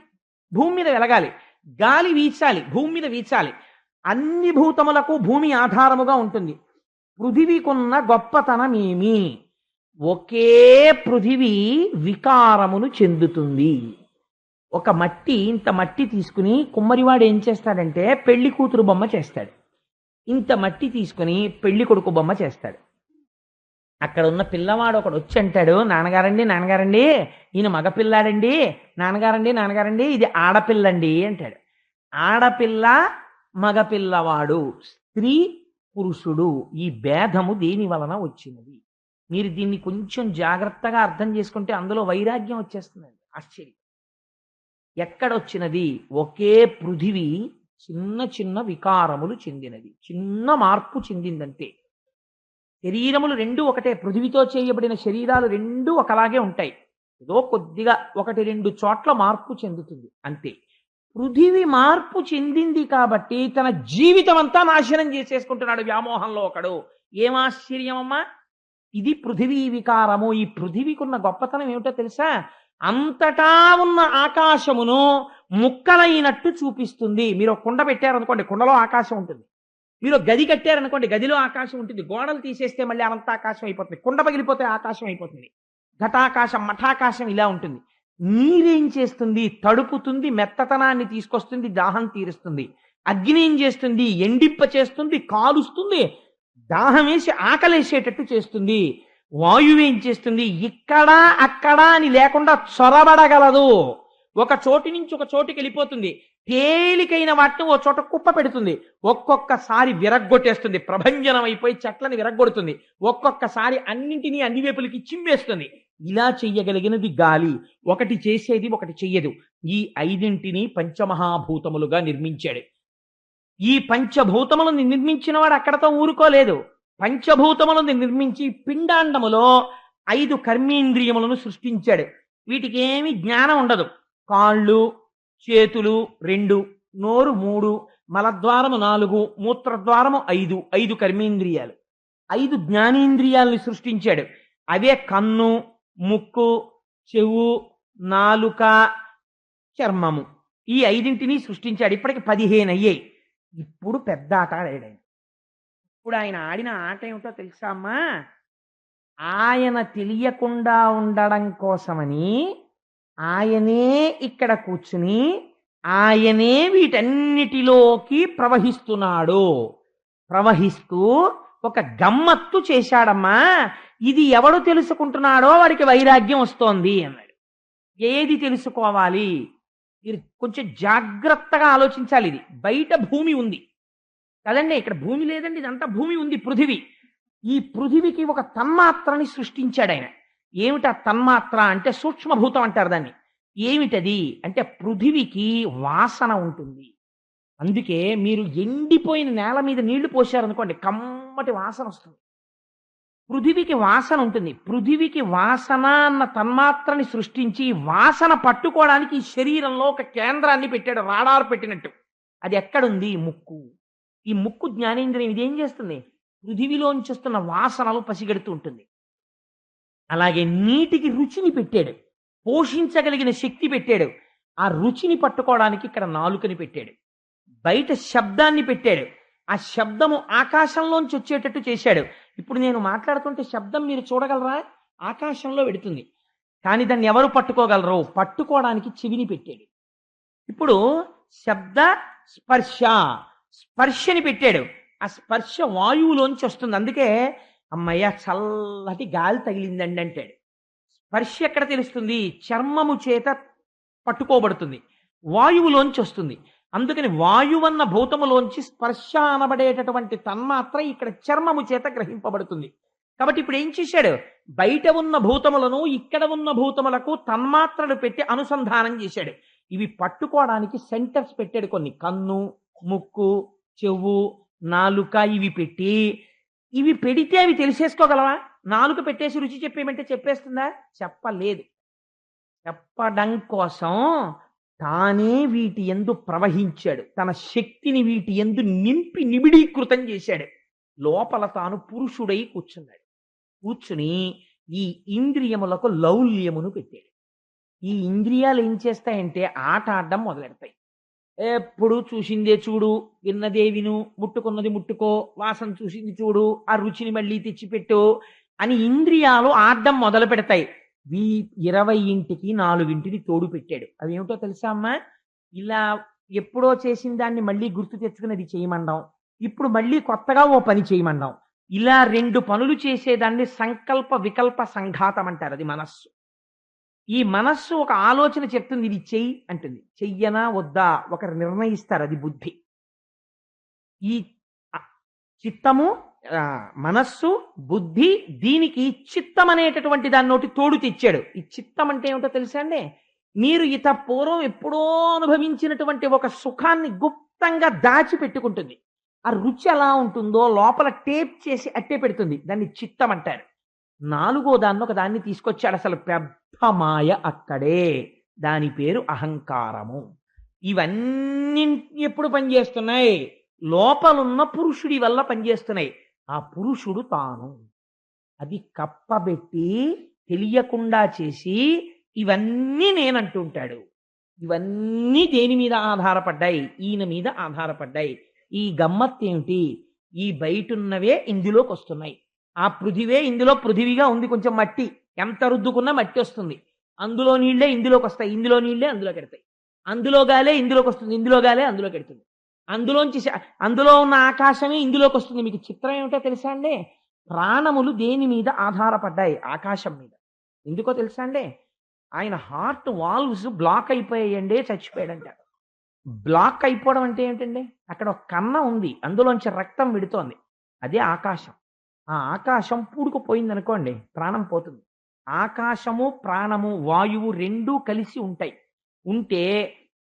భూమి మీద వెలగాలి. గాలి వీచాలి. భూమి మీద వీచాలి. అన్ని భూతములకు భూమి ఆధారముగా ఉంటుంది. పృథివీకున్న గొప్పతనం ఏమి? ఒకే పృథివీ వికారమును చెందుతుంది. ఒక మట్టి, ఇంత మట్టి తీసుకుని కుమ్మరివాడు ఏం చేస్తాడంటే పెళ్లి కూతురు బొమ్మ చేస్తాడు. ఇంత మట్టి తీసుకుని పెళ్లి కొడుకు బొమ్మ చేస్తాడు. అక్కడ ఉన్న పిల్లవాడు ఒకడు వచ్చి అంటాడు, నాన్నగారండి నాన్నగారండి ఈయన మగపిల్లాడండి, నాన్నగారండి నాన్నగారండి ఇది ఆడపిల్లండి అంటాడు. ఆడపిల్ల మగపిల్లవాడు, స్త్రీ పురుషుడు, ఈ భేదము దేని వలన వచ్చినది? మీరు దీన్ని కొంచెం జాగ్రత్తగా అర్థం చేసుకుంటే అందులో వైరాగ్యం వచ్చేస్తుందండి. ఆశ్చర్యం. ఎక్కడొచ్చినది? ఒకే పృథివీ చిన్న చిన్న వికారములు చెందినది, చిన్న మార్పు చెందిందంతే. శరీరములు రెండు ఒకటే. పృథివితో చేయబడిన శరీరాలు రెండు ఒకలాగే ఉంటాయి. ఏదో కొద్దిగా 1-2 చోట్ల మార్పు చెందుతుంది అంతే. పృథివి మార్పు చెందింది కాబట్టి తన జీవితం అంతా నాశనం చేసేసుకుంటున్నాడు వ్యామోహంలో ఒకడు. ఏం ఆశ్చర్యమమ్మా! ఇది పృథివీ వికారము. ఈ పృథివికి ఉన్న గొప్పతనం ఏమిటో తెలుసా? అంతటా ఉన్న ఆకాశమును ముక్కలైనట్టు చూపిస్తుంది. మీరు ఒక కుండ పెట్టారనుకోండి, కుండలో ఆకాశం ఉంటుంది. మీరు గది కట్టారనుకోండి, గదిలో ఆకాశం ఉంటుంది. గోడలు తీసేస్తే మళ్ళీ అనంత ఆకాశం అయిపోతుంది. కుండ పగిలిపోతే ఆకాశం అయిపోతుంది. ఘటాకాశం, మఠాకాశం ఇలా ఉంటుంది. నీరేం చేస్తుంది? తడుపుతుంది, మెత్తతనాన్ని తీసుకొస్తుంది, దాహం తీరుస్తుంది. అగ్ని ఏం చేస్తుంది? ఎండిప్ప చేస్తుంది, కాలుస్తుంది, దాహం వేసి ఆకలేసేటట్టు చేస్తుంది. వాయువు ఏం చేస్తుంది? ఇక్కడ అక్కడ అని లేకుండా చొరబడగలదు. ఒక చోటి నుంచి ఒక చోటికి వెళ్ళిపోతుంది. తేలికైన వాటిని ఓ చోట కుప్ప పెడుతుంది. ఒక్కొక్కసారి విరగ్గొట్టేస్తుంది, ప్రభంజనం అయిపోయి చెట్లని విరగ్గొడుతుంది. ఒక్కొక్కసారి అన్నింటినీ అన్ని వైపులకి చిమ్మేస్తుంది. ఇలా చెయ్యగలిగినది గాలి. ఒకటి చేసేది ఒకటి చెయ్యదు. ఈ ఐదింటిని పంచమహాభూతములుగా నిర్మించాడు. ఈ పంచభూతములను నిర్మించిన వాడు అక్కడతో ఊరుకోలేదు. పంచభూతములను నిర్మించి పిండాండములో 5 కర్మేంద్రియములను సృష్టించాడు. వీటికి ఏమి జ్ఞానం ఉండదు. కాళ్ళు, చేతులు 2, నోరు 3, మలద్వారము 4, మూత్రద్వారము 5, 5 కర్మేంద్రియాలు. 5 జ్ఞానేంద్రియాలను సృష్టించాడు. అవే కన్ను, ముక్కు, చెవు, నాలుక, చర్మము. ఈ 5ంటిని సృష్టించాడు. ఇప్పటికి 15 అయ్యాయి. ఇప్పుడు పెద్ద ఆట ఆడాడు ఆయన. ఇప్పుడు ఆయన ఆడిన ఆట ఏమిటో తెలుసా అమ్మా? ఆయన తెలియకుండా ఉండడం కోసమని ఆయనే ఇక్కడ కూర్చుని ఆయనే వీటన్నిటిలోకి ప్రవహిస్తున్నాడు. ప్రవహిస్తూ ఒక గమ్మత్తు చేశాడమ్మా. ఇది ఎవడు తెలుసుకుంటున్నాడో వాడికి వైరాగ్యం వస్తోంది అన్నాడు. ఏది తెలుసుకోవాలి? మీరు కొంచెం జాగ్రత్తగా ఆలోచించాలి. ఇది బయట భూమి ఉంది కదండి, ఇక్కడ భూమి లేదండి, ఇదంతా భూమి ఉంది, పృథివీ. ఈ పృథివికి ఒక తన్మాత్రని సృష్టించాడు ఆయన. ఏమిటా తన్మాత్ర అంటే? సూక్ష్మభూతం అంటారు దాన్ని. ఏమిటది అంటే పృథివికి వాసన ఉంటుంది. అందుకే మీరు ఎండిపోయిన నేల మీద నీళ్లు పోశారనుకోండి, కమ్మటి వాసన వస్తుంది. పృథివికి వాసన ఉంటుంది. పృథివికి వాసన అన్న తన్మాత్రని సృష్టించి వాసన పట్టుకోవడానికి ఈ శరీరంలో ఒక కేంద్రాన్ని పెట్టాడు, రాడార్ పెట్టినట్టు. అది ఎక్కడుంది? ముక్కు. ఈ ముక్కు జ్ఞానేంద్రియం. ఇదేం చేస్తుంది? పృథివిలోంచి వస్తున్న వాసనలు పసిగడుతూ ఉంటుంది. అలాగే నీటికి రుచిని పెట్టాడు, పోషించగలిగిన శక్తి పెట్టాడు. ఆ రుచిని పట్టుకోవడానికి ఇక్కడ నాలుకని పెట్టాడు. బయట శబ్దాన్ని పెట్టాడు, ఆ శబ్దము ఆకాశంలోంచి వచ్చేటట్టు చేశాడు. ఇప్పుడు నేను మాట్లాడుతుంటే శబ్దం మీరు చూడగలరా? ఆకాశంలో వెడుతుంది, కానీ దాన్ని ఎవరు పట్టుకోగలరు? పట్టుకోవడానికి చెవిని పెట్టాడు. ఇప్పుడు శబ్ద స్పర్శ, స్పర్శని పెట్టాడు. ఆ స్పర్శ వాయువులోంచి వస్తుంది. అందుకే అమ్మయ్య చల్లటి గాలి తగిలిందండి అంటాడు. స్పర్శ ఎక్కడ తెలుస్తుంది? చర్మము చేత పట్టుకోబడుతుంది, వాయువులోంచి వస్తుంది. అందుకని వాయువన్న భూతములోంచి స్పర్శ అనబడేటటువంటి తన్మాత్ర ఇక్కడ చర్మము చేత గ్రహింపబడుతుంది. కాబట్టి ఇప్పుడు ఏం చేశాడు? బయట ఉన్న భూతములను ఇక్కడ ఉన్న భూతములకు తన్మాత్రలు పెట్టి అనుసంధానం చేశాడు. ఇవి పట్టుకోవడానికి సెంటర్స్ పెట్టాడు కొన్ని. కన్ను, ముక్కు, చెవు, నాలుక ఇవి పెట్టి, ఇవి పెడితే అవి తెలిసేసుకోగలవా? నాలుక పెట్టేసి రుచి చెప్పేయమంటే చెప్పేస్తుందా? చెప్పలేదు. చెప్పడం కోసం తానే వీటి యందు ప్రవహించాడు. తన శక్తిని వీటి యందు నింపి నిబిడీకృతం చేశాడు. లోపల తాను పురుషుడై కూర్చున్నాడు. కూర్చుని ఈ ఇంద్రియములకు లౌల్యమును పెట్టాడు. ఈ ఇంద్రియాలు ఏం చేస్తాయంటే ఆట ఆడడం మొదలెడతాయి. ఎప్పుడు చూసిందే చూడు, విన్నదే విను, ముట్టుకున్నది ముట్టుకో, వాసన చూసింది చూడు, ఆ రుచిని మళ్ళీ తెచ్చిపెట్టు అని ఇంద్రియాలు ఆడడం మొదలు పెడతాయి. 20ంటికి 4ంటిని తోడు పెట్టాడు. అవి ఏమిటో తెలుసా అమ్మా? ఇలా ఎప్పుడో చేసిన దాన్ని మళ్ళీ గుర్తు తెచ్చుకున్నది చేయమండం, ఇప్పుడు మళ్ళీ కొత్తగా ఓ పని చేయమండం. ఇలా 2 పనులు చేసేదాన్ని సంకల్ప వికల్ప సంఘాతం అంటారు. అది మనస్సు. ఈ మనస్సు ఒక ఆలోచన చెప్తుంది, ఇది చెయ్యి అంటుంది. చెయ్యనా వద్దా ఒకరు నిర్ణయిస్తారు, అది బుద్ధి. ఈ చిత్తము, మనస్సు, బుద్ధి, దీనికి చిత్తం అనేటటువంటి దాన్ని తోడు తెచ్చాడు. ఈ చిత్తం అంటే ఏమిటో తెలుసా అండి? మీరు పూర్వం ఎప్పుడో అనుభవించినటువంటి ఒక సుఖాన్ని గుప్తంగా దాచిపెట్టుకుంటుంది. ఆ రుచి ఎలా ఉంటుందో లోపల టేప్ చేసి అట్టే పెడుతుంది. దాన్ని చిత్తం అంటారు. 4వ దాన్ని ఒక దాన్ని తీసుకొచ్చాడు. అసలు పెద్ద మాయ అక్కడే. దాని పేరు అహంకారము. ఇవన్నీ ఎప్పుడు పనిచేస్తున్నాయి? లోపలున్న పురుషుడి వల్ల పనిచేస్తున్నాయి. ఆ పురుషుడు తాను. అది కప్పబెట్టి తెలియకుండా చేసి ఇవన్నీ నేనంటుంటాడు. ఇవన్నీ దేని మీద ఆధారపడ్డాయి? ఈయన మీద ఆధారపడ్డాయి. ఈ గమ్మత్ ఏమిటి? ఈ బయటున్నవే ఇందులోకి వస్తున్నాయి. ఆ పృథివే ఇందులో పృథివిగా ఉంది. కొంచెం మట్టి ఎంత రుద్దుకున్నా మట్టి వస్తుంది. అందులో నీళ్లే ఇందులోకి వస్తాయి, ఇందులో నీళ్లే అందులోకి ఎడతాయి. అందులో గాలే ఇందులోకి వస్తుంది, ఇందులో గాలే అందులోకి ఎడుతుంది. అందులో ఉన్న ఆకాశమే ఇందులోకి వస్తుంది. మీకు చిత్రం ఏమిటో తెలుసా అండి? ప్రాణములు దేని మీద ఆధారపడ్డాయి? ఆకాశం మీద. ఎందుకో తెలుసా అండి? ఆయన హార్ట్ వాల్వ్స్ బ్లాక్ అయిపోయాయండి, చచ్చిపోయాడంటారు. బ్లాక్ అయిపోవడం అంటే ఏంటండి? అక్కడ ఒక కన్న ఉంది, అందులోంచి రక్తం విడుతోంది. అదే ఆకాశం. ఆ ఆకాశం పూడుకుపోయింది అనుకోండి, ప్రాణం పోతుంది. ఆకాశము ప్రాణము వాయువు రెండూ కలిసి ఉంటాయి. ఉంటే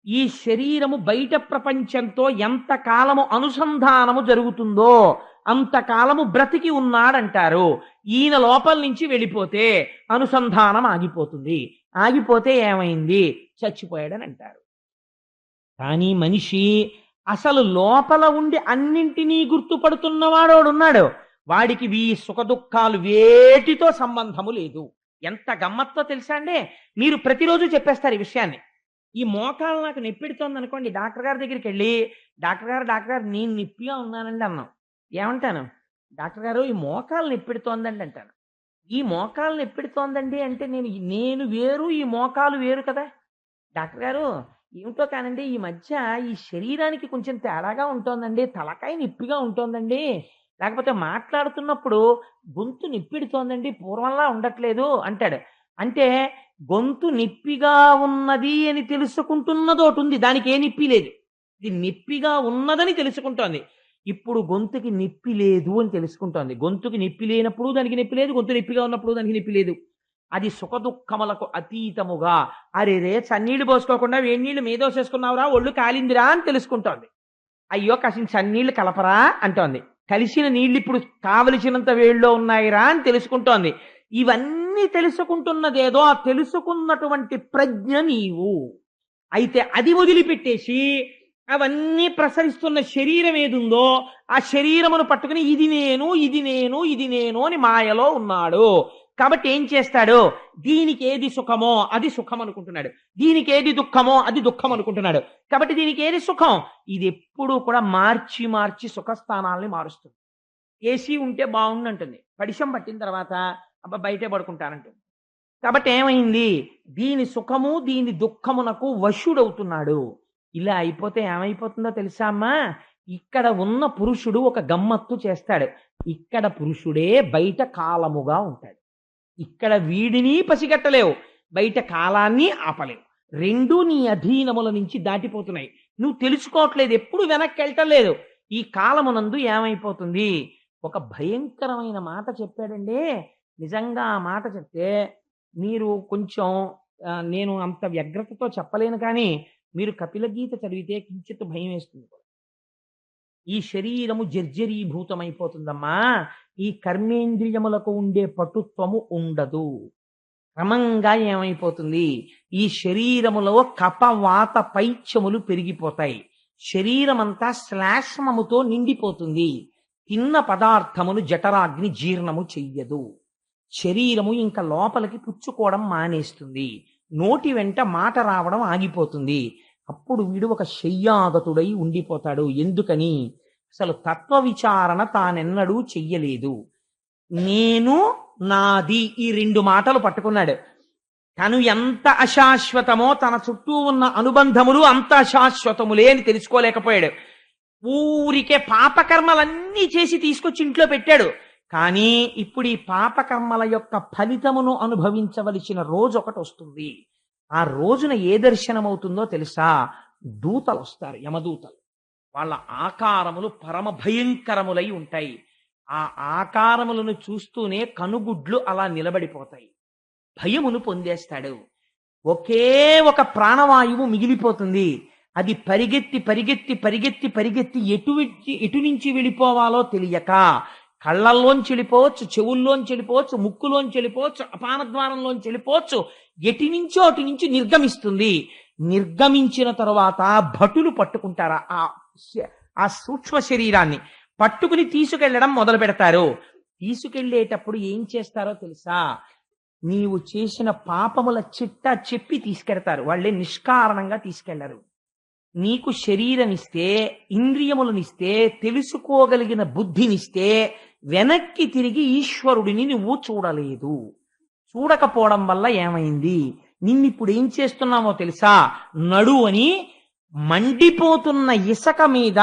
ఈ శరీరము బయట ప్రపంచంతో ఎంత కాలము అనుసంధానము జరుగుతుందో అంతకాలము బ్రతికి ఉన్నాడంటారు. ఈయన లోపల నుంచి వెళ్ళిపోతే అనుసంధానం ఆగిపోతుంది. ఆగిపోతే ఏమైంది? చచ్చిపోయాడని అంటారు. కానీ మనిషి అసలు లోపల ఉండి అన్నింటినీ గుర్తుపడుతున్నవాడోడున్నాడు. వాడికి ఈ సుఖ దుఃఖాలు వేటితో సంబంధము లేదు. ఎంత గమ్మత్తో తెలుసా అండి? మీరు ప్రతిరోజు చెప్పేస్తారు ఈ విషయాన్ని. ఈ మోకాలు నాకు నొప్పిడుతోంది అనుకోండి, డాక్టర్ గారి దగ్గరికి వెళ్ళి, డాక్టర్ గారు నేను నొప్పిగా ఉన్నానండి అన్నాం. ఏమంటాను? డాక్టర్ గారు ఈ మోకాలు నొప్పిడుతోందండి అంటాను. ఈ మోకాలు నొప్పిడుతోందండి అంటే నేను వేరు, ఈ మోకాలు వేరు కదా. డాక్టర్ గారు ఏమిటో కానండి, ఈ మధ్య ఈ శరీరానికి కొంచెం తేడాగా ఉంటోందండి, తలకాయ నొప్పిగా ఉంటోందండి, లేకపోతే మాట్లాడుతున్నప్పుడు గొంతు నొప్పిడుతోందండి, పూర్వంలా ఉండట్లేదు అంటాడు. అంటే గొంతు నొప్పిగా ఉన్నది అని తెలుసుకుంటున్నది ఒకటి ఉంది, దానికి ఏ నొప్పి లేదు. ఇది నొప్పిగా ఉన్నదని తెలుసుకుంటోంది. ఇప్పుడు గొంతుకి నొప్పి లేదు అని తెలుసుకుంటోంది. గొంతుకి నొప్పి లేనప్పుడు దానికి నొప్పి లేదు, గొంతు నొప్పిగా ఉన్నప్పుడు దానికి నొప్పి లేదు. అది సుఖ దుఃఖములకు అతీతముగా, అరేరే చన్నీళ్లు పోసుకోకుండా వేడి నీళ్లు మీదోసేసుకున్నావురా, ఒళ్ళు కాలిందిరా అని తెలుసుకుంటోంది. అయ్యో కాసిన చన్నీళ్లు కలపరా అంటోంది. కలిసిన నీళ్లు ఇప్పుడు కావలసినంత వేడిలో ఉన్నాయిరా అని తెలుసుకుంటోంది. ఇవన్నీ తెలుసుకుంటున్నదేదో ఆ తెలుసుకున్నటువంటి ప్రజ్ఞ నీవు. అయితే అది వదిలిపెట్టేసి అవన్నీ ప్రసరిస్తున్న శరీరం ఏదుందో ఆ శరీరమును పట్టుకుని ఇది నేను, ఇది నేను, ఇది నేను అని మాయలో ఉన్నాడు. కాబట్టి ఏం చేస్తాడు? దీనికి ఏది సుఖమో అది సుఖం అనుకుంటున్నాడు, దీనికి ఏది దుఃఖమో అది దుఃఖం అనుకుంటున్నాడు. కాబట్టి దీనికి ఏది సుఖం? ఇది ఎప్పుడూ కూడా మార్చి మార్చి సుఖస్థానాల్ని మారుస్తుంది. ఏసీ ఉంటే బాగుండంటుంది, పడిశం పట్టిన తర్వాత అబ్బా బయటే పడుకుంటానంటుంది. కాబట్టి ఏమైంది? దీని సుఖము దీని దుఃఖమునకు వశుడవుతున్నాడు. ఇలా అయిపోతే ఏమైపోతుందో తెలుసా అమ్మా? ఇక్కడ ఉన్న పురుషుడు ఒక గమ్మత్తు చేస్తాడు. ఇక్కడ పురుషుడే బయట కాలముగా ఉంటాడు. ఇక్కడ వీడిని పసిగట్టలేవు, బయట కాలాన్ని ఆపలేవు. రెండూ నీ అధీనముల నుంచి దాటిపోతున్నాయి. నువ్వు తెలుసుకోవట్లేదు, ఎప్పుడు వెనక్కి వెళ్ళటలేదు. ఈ కాలమునందు ఏమైపోతుంది? ఒక భయంకరమైన మాట చెప్పాడండి. నిజంగా ఆ మాట చెప్తే మీరు కొంచెం నేను అంత వ్యగ్రతతో చెప్పలేను, కానీ మీరు కపిల గీత చదివితే కించిత్ భయం వేస్తుంది. ఈ శరీరము జర్జరీభూతమైపోతుందమ్మా. ఈ కర్మేంద్రియములకు ఉండే పటుత్వము ఉండదు. క్రమంగా ఏమైపోతుంది? ఈ శరీరములో కపవాత పైత్యములు పెరిగిపోతాయి. శరీరమంతా శ్లాష్మముతో నిండిపోతుంది. తిన్న పదార్థమును జఠరాగ్ని జీర్ణము చెయ్యదు. శరీరము ఇంకా లోపలికి పుచ్చుకోవడం మానేస్తుంది. నోటి వెంట మాట రావడం ఆగిపోతుంది. అప్పుడు వీడు ఒక శయ్యాగతుడై ఉండిపోతాడు. ఎందుకని? అసలు తత్వ విచారణ తానెన్నడూ చెయ్యలేదు. నేను, నాది, ఈ రెండు మాటలు పట్టుకున్నాడు. తను ఎంత అశాశ్వతమో తన చుట్టూ ఉన్న అనుబంధములు అంత అశాశ్వతములే అని తెలుసుకోలేకపోయాడు. ఊరికే పాపకర్మలన్నీ చేసి తీసుకొచ్చి ఇంట్లో పెట్టాడు. కానీ ఇప్పుడు ఈ పాపకర్మల యొక్క ఫలితమును అనుభవించవలసిన రోజు ఒకటి వస్తుంది. ఆ రోజున ఏ దర్శనమవుతుందో తెలుసా? దూతలు వస్తారు, యమదూతలు. వాళ్ళ ఆకారములు పరమ భయంకరములై ఉంటాయి. ఆ ఆకారములను చూస్తూనే కనుగుడ్లు అలా నిలబడిపోతాయి. భయమును పొందేస్తాడు. ఒకే ఒక ప్రాణవాయువు మిగిలిపోతుంది. అది పరిగెత్తి పరిగెత్తి పరిగెత్తి పరిగెత్తి ఎటు నుంచి వెళ్ళిపోవాలో తెలియక కళ్ళల్లోంచి వెళ్ళిపోవచ్చు, చెవుల్లోంచి వెళ్ళిపోవచ్చు, ముక్కులోంచి వెళ్ళిపోవచ్చు, అపానద్వారంలోంచి వెళ్ళిపోవచ్చు, ఎటి నుంచో అటు నుంచి నిర్గమిస్తుంది. నిర్గమించిన తరువాత భటులు పట్టుకుంటారా ఆ సూక్ష్మ శరీరాన్ని పట్టుకుని తీసుకెళ్లడం మొదలు పెడతారు. తీసుకెళ్లేటప్పుడు ఏం చేస్తారో తెలుసా? నీవు చేసిన పాపముల చిట్టా చెప్పి తీసుకెడతారు. వాళ్ళే నిష్కారణంగా తీసుకెళ్లరు. నీకు శరీరం ఇస్తే, ఇంద్రియములనిస్తే, తెలుసుకోగలిగిన బుద్ధినిస్తే వెనక్కి తిరిగి ఈశ్వరుడిని నువ్వు చూడలేదు. చూడకపోవడం వల్ల ఏమైంది? నిన్నిప్పుడు ఏం చేస్తున్నామో తెలుసా? నడు అని మండిపోతున్న ఇసక మీద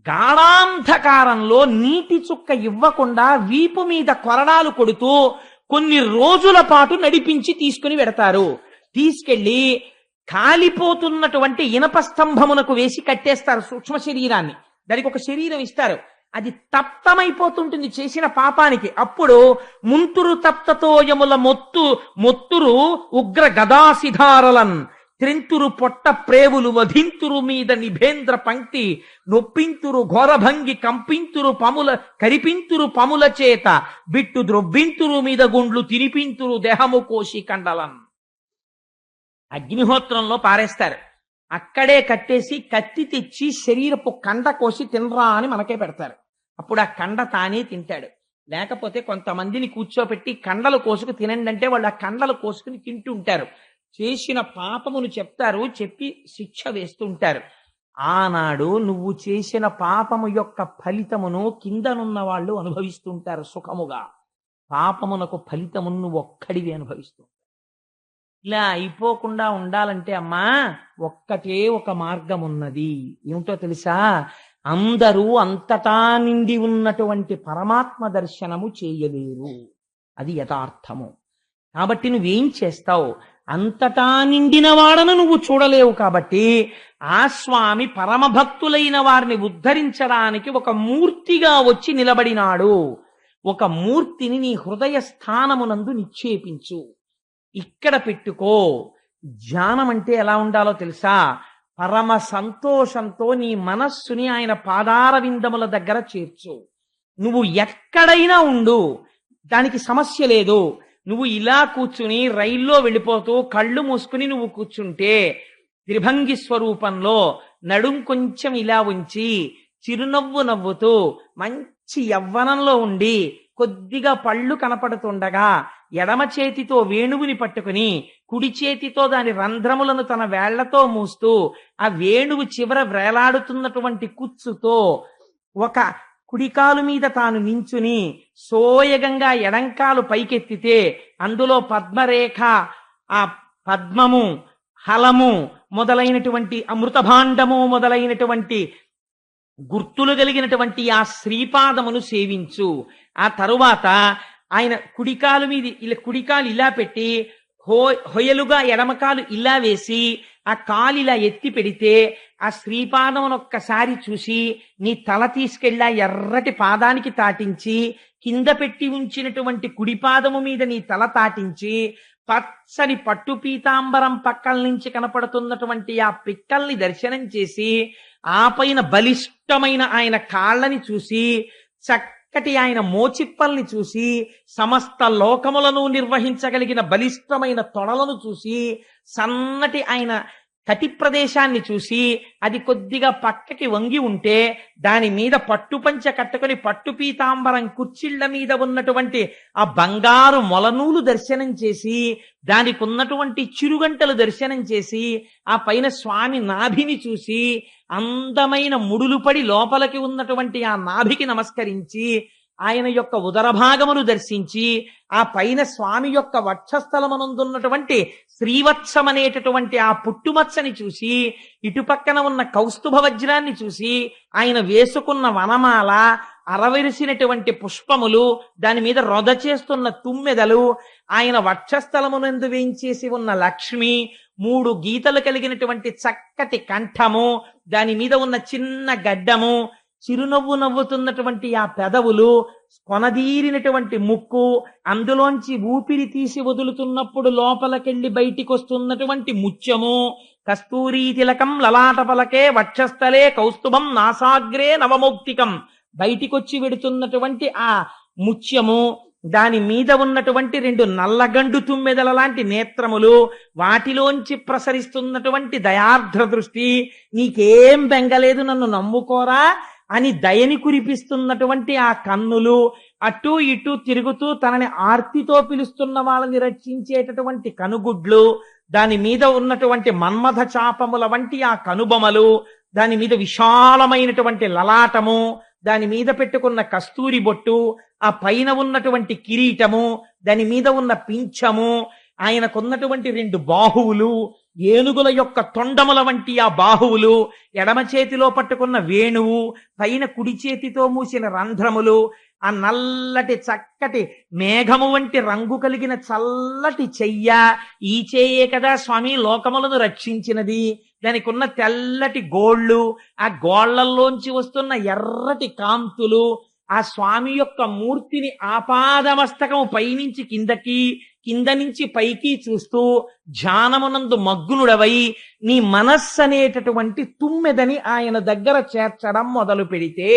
గాఢాంధకారంలో నీటి చుక్క ఇవ్వకుండా వీపు మీద కొరడాలు కొడుతూ కొన్ని రోజుల పాటు నడిపించి తీసుకుని వెడతారు. తీసుకెళ్లి కాలిపోతున్నటువంటి ఇనప స్తంభమునకు వేసి కట్టేస్తారు సూక్ష్మ శరీరాన్ని. దానికి ఒక శరీరం ఇస్తారు. అది తప్తమైపోతుంటుంది చేసిన పాపానికి. అప్పుడు ముంతురు తప్తతోయముల మొత్తురు ఉగ్ర గదాసిధారలన్ త్రింతురు పొట్ట ప్రేవులు వధింతురు మీద నిభేంద్ర పంక్తి నొప్పింతురు ఘోరభంగి కరిపింతురు పముల చేత బిట్టు ద్రొబ్బింతురు మీద గుండ్లు తిరిపింతురు దేహము కోసి కండలన్. అగ్నిహోత్రంలో పారేస్తారు. అక్కడే కట్టేసి కత్తి తెచ్చి శరీరపు కండ కోసి తినరా అని మనకే పెడతారు. అప్పుడు ఆ కండ తానే తింటాడు. లేకపోతే కొంతమందిని కూర్చోపెట్టి కండలు కోసుకు తినండి అంటే వాళ్ళు ఆ కండలు కోసుకుని తింటూ ఉంటారు. చేసిన పాపమును చెప్తారు, చెప్పి శిక్ష వేస్తుంటారు. ఆనాడు నువ్వు చేసిన పాపము యొక్క ఫలితమును కిందనున్న వాళ్ళు అనుభవిస్తుంటారు సుఖముగా. పాపమునకు ఫలితమును నువ్వు ఒక్కడివి అనుభవిస్తూ. ఇలా అయిపోకుండా ఉండాలంటే అమ్మా ఒక్కటే ఒక మార్గం ఉన్నది. ఏమిటో తెలుసా? అందరూ అంతటా నిండి ఉన్నటువంటి పరమాత్మ దర్శనము చేయలేరు. అది యథార్థము. కాబట్టి నువ్వేం చేస్తావు? అంతటా నిండిన వాడను నువ్వు చూడలేవు. కాబట్టి ఆ స్వామి పరమభక్తులైన వారిని ఉద్ధరించడానికి ఒక మూర్తిగా వచ్చి నిలబడినాడు. ఒక మూర్తిని నీ హృదయ స్థానమునందు నిక్షేపించు, ఇక్కడ పెట్టుకో. ధ్యానం అంటే ఎలా ఉండాలో తెలుసా? పరమ సంతోషంతో నీ మనస్సుని ఆయన పాదార విందముల దగ్గర చేర్చు. నువ్వు ఎక్కడైనా ఉండు, దానికి సమస్య లేదు. నువ్వు ఇలా కూర్చుని రైల్లో వెళ్ళిపోతూ కళ్ళు మూసుకుని నువ్వు కూర్చుంటే త్రిభంగి స్వరూపంలో నడుం కొంచెం ఇలా ఉంచి చిరునవ్వు నవ్వుతూ మంచి యవ్వనంలో ఉండి కొద్దిగా పళ్ళు కనపడుతుండగా ఎడమ చేతితో వేణువుని పట్టుకుని కుడి చేతితో దాని రంధ్రములను తన వేళ్లతో మూస్తూ ఆ వేణువు చివర వ్రేలాడుతున్నటువంటి కుచ్చుతో ఒక కుడికాలు మీద తాను నించుని సోయగంగా ఎడంకాలు పైకెత్తితే అందులో పద్మరేఖ, ఆ పద్మము, హలము మొదలైనటువంటి అమృతభాండము మొదలైనటువంటి గుర్తులు కలిగినటువంటి ఆ శ్రీపాదమును సేవించు. ఆ తరువాత ఆయన కుడికాలు మీద కుడికాలు ఇలా పెట్టి హొయలుగా ఎడమకాలు ఇలా వేసి ఆ కాలు ఇలా ఎత్తి పెడితే ఆ శ్రీపాదమును ఒక్కసారి చూసి నీ తల తీసుకెళ్ళి ఆ ఎర్రటి పాదానికి తాటించి కింద పెట్టి ఉంచినటువంటి కుడిపాదము మీద నీ తల తాటించి పచ్చని పట్టు పీతాంబరం పక్కల నుంచి కనపడుతున్నటువంటి ఆ పిక్కల్ని దర్శనం చేసి ఆ పైన బలిష్టమైన ఆయన కాళ్ళని చూసి చక్కటి ఆయన మోచిప్పల్ని చూసి సమస్త లోకములను నిర్వహించగలిగిన బలిష్టమైన తొడలను చూసి సన్నటి ఆయన కటి ప్రదేశాన్ని చూసి అది కొద్దిగా పక్కకి వంగి ఉంటే దాని మీద పట్టుపంచ కట్టుకుని పట్టు పీతాంబరం కుర్చీళ్ల మీద ఉన్నటువంటి ఆ బంగారు మొలనూలు దర్శనం చేసి దానికి ఉన్నటువంటి చిరుగంటలు దర్శనం చేసి ఆ పైన స్వామి నాభిని చూసి అందమైన ముడులు పడి లోపలికి ఉన్నటువంటి ఆ నాభికి నమస్కరించి ఆయన యొక్క ఉదరభాగమును దర్శించి ఆ పైన స్వామి యొక్క వక్షస్థలమనందున్నటువంటి శ్రీవత్సమనేటటువంటి ఆ పుట్టుమచ్చని చూసి ఇటుపక్కన ఉన్న కౌస్తుభ వజ్రాన్ని చూసి ఆయన వేసుకున్న వనమాల, అరవిరిసినటువంటి పుష్పములు, దాని మీద రొద చేస్తున్న తుమ్మెదలు, ఆయన వక్షస్థలమునందు వేయించేసి ఉన్న లక్ష్మి, 3 గీతలు కలిగినటువంటి చక్కటి కంఠము, దాని మీద ఉన్న చిన్న గడ్డము, చిరునవ్వు నవ్వుతున్నటువంటి ఆ పెదవులు, కొనదీరినటువంటి ముక్కు, అందులోంచి ఊపిరి తీసి వదులుతున్నప్పుడు లోపలికెళ్ళి బయటికి వస్తున్నటువంటి ముత్యము, కస్తూరీ తిలకం లలాట పలకే వక్షస్థలే కౌస్తుభం నాసాగ్రే నవమౌక్తికం, బయటికొచ్చి వెడుతున్నటువంటి ఆ ముత్యము, దాని మీద ఉన్నటువంటి 2 నల్లగండు తుమ్మెదల లాంటి నేత్రములు, వాటిలోంచి ప్రసరిస్తున్నటువంటి దయార్ద్ర దృష్టి, నీకేం బెంగలేదు నన్ను నమ్ముకోరా అని దయని కురిపిస్తున్నటువంటి ఆ కన్నులు, అటు ఇటు తిరుగుతూ తనని ఆర్తితో పిలుస్తున్న వాళ్ళని రక్షించేటటువంటి కనుగుడ్లు, దాని మీద ఉన్నటువంటి మన్మథ చాపముల వంటి ఆ కనుబొమలు, దాని మీద విశాలమైనటువంటి లలాటము, దాని మీద పెట్టుకున్న కస్తూరి బొట్టు, ఆ పైన ఉన్నటువంటి కిరీటము, దాని మీద ఉన్న పింఛము, ఆయనకున్నటువంటి 2 బాహువులు, ఏనుగుల యొక్క తొండముల వంటి ఆ బాహువులు, ఎడమ చేతిలో పట్టుకున్న వేణువు, పైన కుడి చేతితో మూసిన రంధ్రములు, ఆ నల్లటి చక్కటి మేఘము వంటి రంగు కలిగిన చల్లటి చెయ్య, ఈ చెయ్యే కదా స్వామి లోకములను రక్షించినది. దానికి ఉన్న తెల్లటి గోళ్ళు, ఆ గోళ్లల్లోంచి వస్తున్న ఎర్రటి కాంతులు, ఆ స్వామి యొక్క మూర్తిని ఆపాదమస్తకము పైనుంచి కిందకి, కింద నుంచి పైకి చూస్తూ ధ్యానమునందు మగ్నుడవై నీ మనస్సు అనేటటువంటి తుమ్మెదని ఆయన దగ్గర చేర్చడం మొదలు పెడితే,